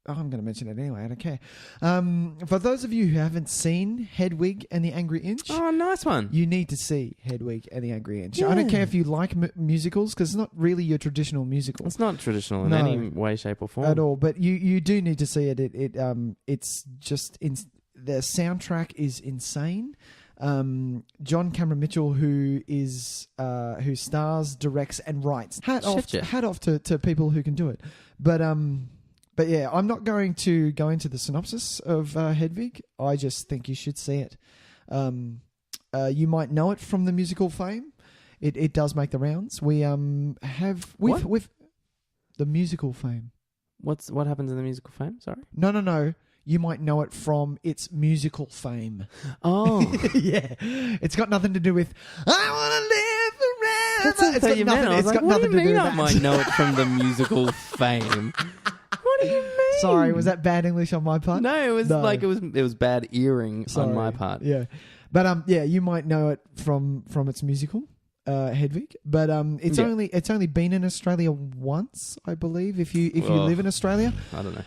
I'm going to mention it anyway. I don't care. For those of you who haven't seen Hedwig and the Angry Inch, Oh, nice one. you need to see Hedwig and the Angry Inch. Yeah. I don't care if you like musicals, because it's not really your traditional musical It's not traditional in No. any way, shape, or form. at all, but you do need to see it. It's just the soundtrack is insane. John Cameron Mitchell, who stars, directs, and writes. Hat off to people who can do it. But yeah, I'm not going to go into the synopsis of Hedwig. I just think you should see it. You might know it from the musical fame. It does make the rounds. We have with the musical fame. What happens in the musical fame? Sorry. No. You might know it from its musical fame. Oh, Yeah. It's got nothing to do with I want to live forever. that's what you meant. I was like, what do you mean I that. might know it from the musical fame? What do you mean? Sorry, was that bad English on my part? No, it was like it was bad earring Sorry. on my part. Yeah. But you might know it from its musical, Hedwig. But it's only been in Australia once, I believe. If you live in Australia. I don't know.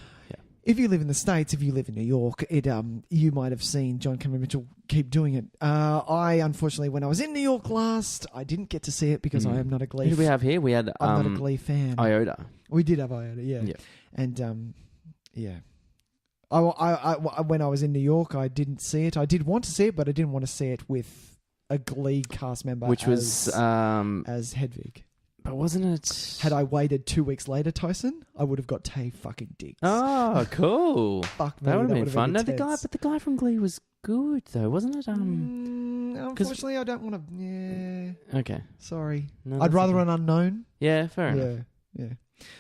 If you live in the States, if you live in New York, you might have seen John Cameron Mitchell keep doing it. I, unfortunately, when I was in New York last, I didn't get to see it because I am not a Glee Who do we have here? We had I'm not a Glee fan. Iota. We did have Iota, yeah. Yeah. And, yeah. I when I was in New York, I didn't see it. I did want to see it, but I didn't want to see it with a Glee cast member Which was as Hedwig. but wasn't it? Had I waited 2 weeks later, Tyson, I would have got Tay fucking Diggs. Oh, cool! Fuck me, That would have been would've fun. No, intense. the guy from Glee was good though, wasn't it? Unfortunately, I don't want to. Yeah, Okay. sorry. No, I'd that's rather okay. an unknown. Yeah, fair enough. Yeah.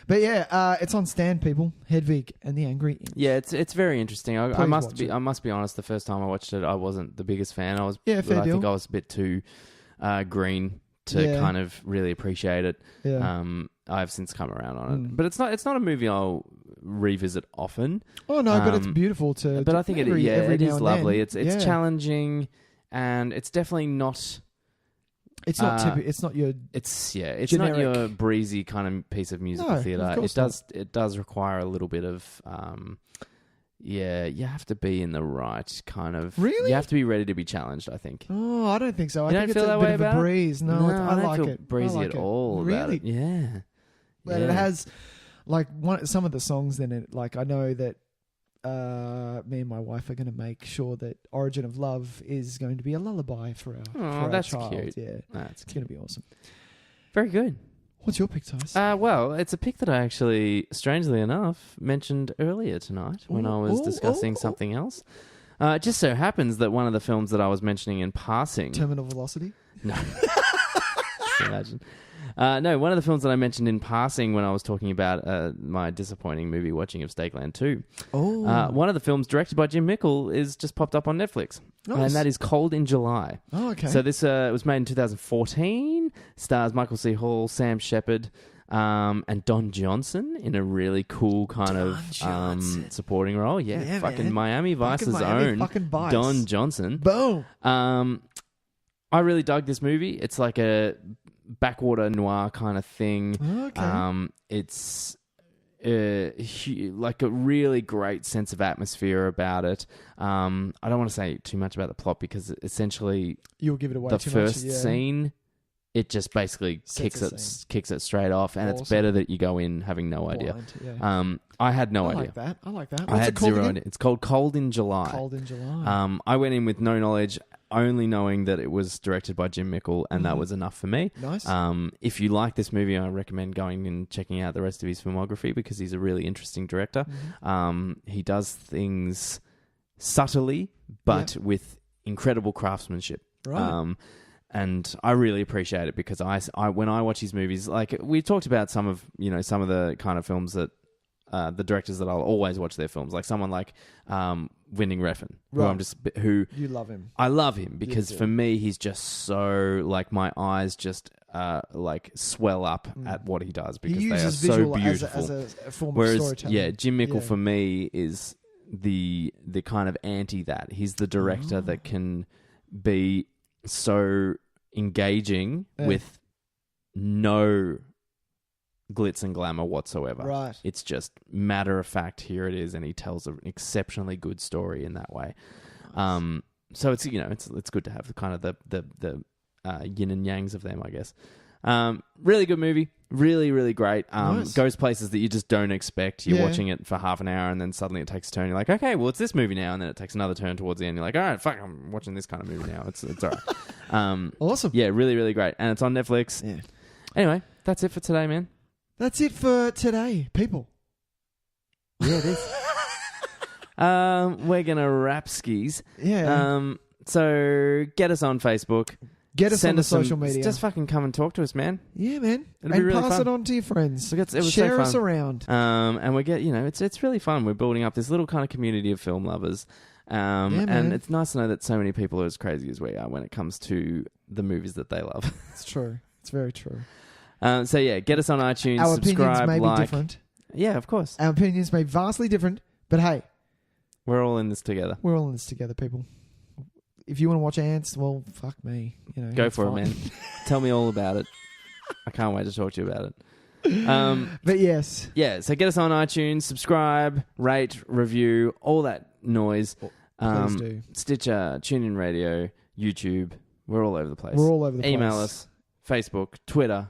But yeah, it's on Stand, people. Hedwig and the Angry Inch. Yeah, it's very interesting. I Please must watch be it. I must be honest. The first time I watched it, I wasn't the biggest fan. Yeah, fair I think deal. I was a bit too green to kind of really appreciate it. Yeah. I've since come around on it, but it's not a movie I'll revisit often. Oh no, but it's beautiful to. But I think every it now is and lovely. then. It's challenging, and it's definitely not. It's not typical. It's not your. It's generic. not your breezy kind of piece of musical theatre. Of course It does require a little bit of. You have to be in the right kind of. Really? You have to be ready to be challenged, I think. Oh, I don't think so. I You think don't it's feel a that bit way of a about it? breeze. No, I don't like feel it. breezy I like at it. all. Really? About it. Yeah. But it has, like, some of the songs in it. Like, I know that me and my wife are going to make sure that "Origin of Love" is going to be a lullaby for our that's child. cute. Yeah, That's it's going to be awesome. very good. What's your pick, Tys? Well, it's a pick that I actually, strangely enough, mentioned earlier tonight when I was discussing something else. It just so happens that one of the films that I was mentioning in passing... Terminal Velocity? No. Imagine. No, one of the films that I mentioned in passing when I was talking about my disappointing movie watching of Stakeland 2. One of the films directed by Jim Mickle is just popped up on Netflix. Nice. And that is Cold in July. Oh, okay. So this was made in 2014. Stars Michael C. Hall, Sam Shepard, and Don Johnson in a really cool kind of supporting role. Yeah, fucking man. Miami Vice's Miami own fucking Vice. Don Johnson. Boom. I really dug this movie. It's like a backwater noir kind of thing. Okay. It's like a really great sense of atmosphere about it. I don't want to say too much about the plot because essentially You'll give it away the too first much. scene, it just basically kicks it straight off, and Awesome. it's better that you go in having no idea. Blind, yeah. I had no I idea. like that. I like that. I What's had it called zero again? idea. It's called Cold in July. Cold in July. I went in with no knowledge, only knowing that it was directed by Jim Mickle, and that was enough for me. Nice. If you like this movie, I recommend going and checking out the rest of his filmography because he's a really interesting director. He does things subtly, but with incredible craftsmanship. Right. And I really appreciate it because I when I watch his movies, like we talked about some of the kind of films that the directors that I'll always watch their films, like someone like Winding Refn, who You love him. I love him because Yeah. for me he's just so like my eyes just like swell up at what he does because He they are uses so visual beautiful. as a form of Whereas storytelling. Jim Mickle Yeah. for me is the kind of anti that. He's the director that can be so engaging with no glitz and glamour whatsoever. Right. It's just matter of fact, here it is, and he tells an exceptionally good story in that way. So it's it's good to have the kind of the yin and yangs of them, I guess. Really good movie. Really, really great. Nice. Goes places that you just don't expect. You're Yeah. watching it for half an hour and then suddenly it takes a turn. You're like, okay, well, it's this movie now. And then it takes another turn towards the end. You're like, all right, fuck, I'm watching this kind of movie now. It's all right. Awesome. Yeah, really, really great. And it's on Netflix. Yeah. Anyway, that's it for today, man. That's it for today, people. Yeah, it is. We're going to wrap skis. Yeah. So get us on Facebook. Get us Send on the us some- social media. Just fucking come and talk to us, man. Yeah, man. It'll be and really pass fun. it on to your friends. It was so Share us fun. around. And we get, it's really fun. We're building up this little kind of community of film lovers. man. And it's nice to know that so many people are as crazy as we are when it comes to the movies that they love. It's true. It's very true. So yeah, get us on iTunes, Our subscribe, opinions may like. be different. Yeah, of course. Our opinions may be vastly different, but hey, We're all in this together. we're all in this together, people. If you want to watch Ants, well, fuck me. Go it's for fine. it, man. Tell me all about it. I can't wait to talk to you about it. But yes, Yeah, so get us on iTunes, subscribe, rate, review, all that noise. please do. Stitcher, TuneIn Radio, YouTube. We're all over the place. We're all over the place. Email us, Facebook, Twitter.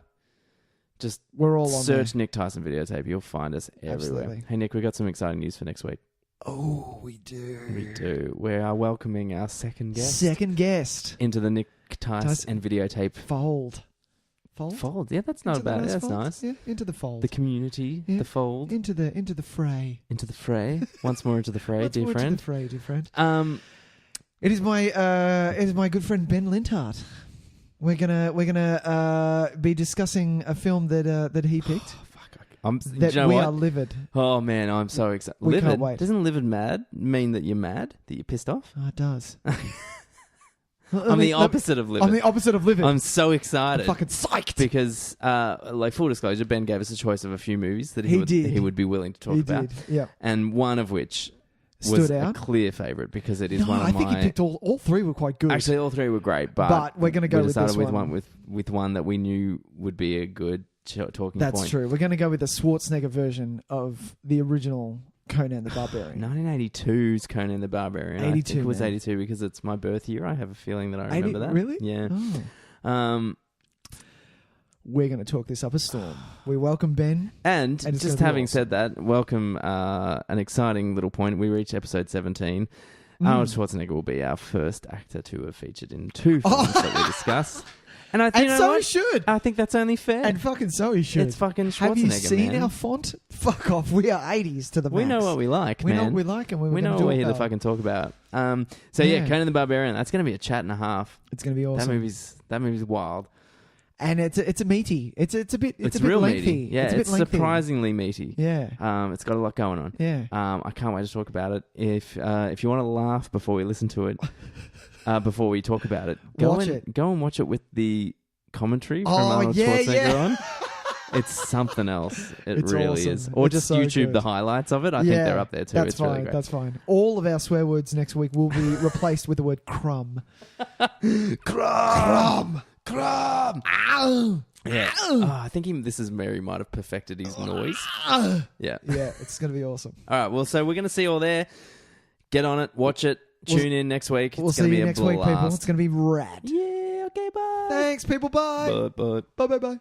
Just We're all on search there. Nick Tys and Videotape. You'll find us everywhere. Absolutely. Hey, Nick, we got some exciting news for next week. Oh, we do. We do. We are welcoming our second guest Second guest. into the Nick Tys Tys- and Videotape Fold. fold. Yeah, that's not Into the bad. nice That's fold. nice. Yeah, into the fold. The community, Yeah. the fold, Into the fray. into the fray. Once more into the fray, Once dear more friend. Into the fray, dear friend. It is my good friend Ben Linthart. We're gonna be discussing a film that he picked. That you know we what? are livid. Oh man, I'm so excited. We Livid? can't wait. Doesn't livid mad mean that you're mad? That you're pissed off? Oh, it does. I'm the opposite of livid. I'm the opposite of livid. I'm so excited. I'm fucking psyched. Because, like, full disclosure, Ben gave us a choice of a few movies that He he would be willing to talk about. Did, yeah. And one of which was Stood out. a clear favourite because it is one of I think my... he picked all three were quite good. Actually, all three were great, but we're going to go we with decided this with one. with one that we knew would be a good talking That's point. true. We're going to go with the Schwarzenegger version of the original Conan the Barbarian. 1982's Conan the Barbarian. 82, I think it was man. 82 because it's my birth year. I have a feeling that I remember that. Really? Yeah. Oh. We're going to talk this up a storm. We welcome Ben. And it's just gonna be having awesome. said that, welcome an exciting little point. We reached episode 17. Arnold Schwarzenegger will be our first actor to have featured in 2 films that we discuss. And I think And so he should. I think that's only fair. And fucking so he should. It's fucking Schwarzenegger, Have you seen man. our font? Fuck off. We are 80s to the max. We know what we like, We man. know what we like, and we know what we're here to fucking talk about. So yeah, Conan the Barbarian. That's going to be a chat and a half. It's going to be awesome. That movie's wild. And it's a meaty. It's a bit real lengthy. meaty. Yeah, it's a bit lengthy. surprisingly meaty. Yeah. It's got a lot going on. Yeah. I can't wait to talk about it. If you want to laugh before we listen to it, before we talk about it, go and watch it with the commentary from Arnold Schwarzenegger on. It's something else. It's really awesome. is. Or It's just so YouTube good. the highlights of it. I think they're up there too. That's It's fine. really great. That's fine. All of our swear words next week will be replaced with the word crumb. Crumb. Crumb. Ow. Yeah. I think this is Mary might have perfected his noise. Yeah. Yeah, it's going to be awesome. All right. Well, so we're going to see you all there. Get on it. Watch it. Tune in next week. We'll It's going see to be you a next week, people. blast. It's going to be rad. Yeah. Okay. Bye. Thanks, people. Bye. Bye. Bye. Bye. Bye.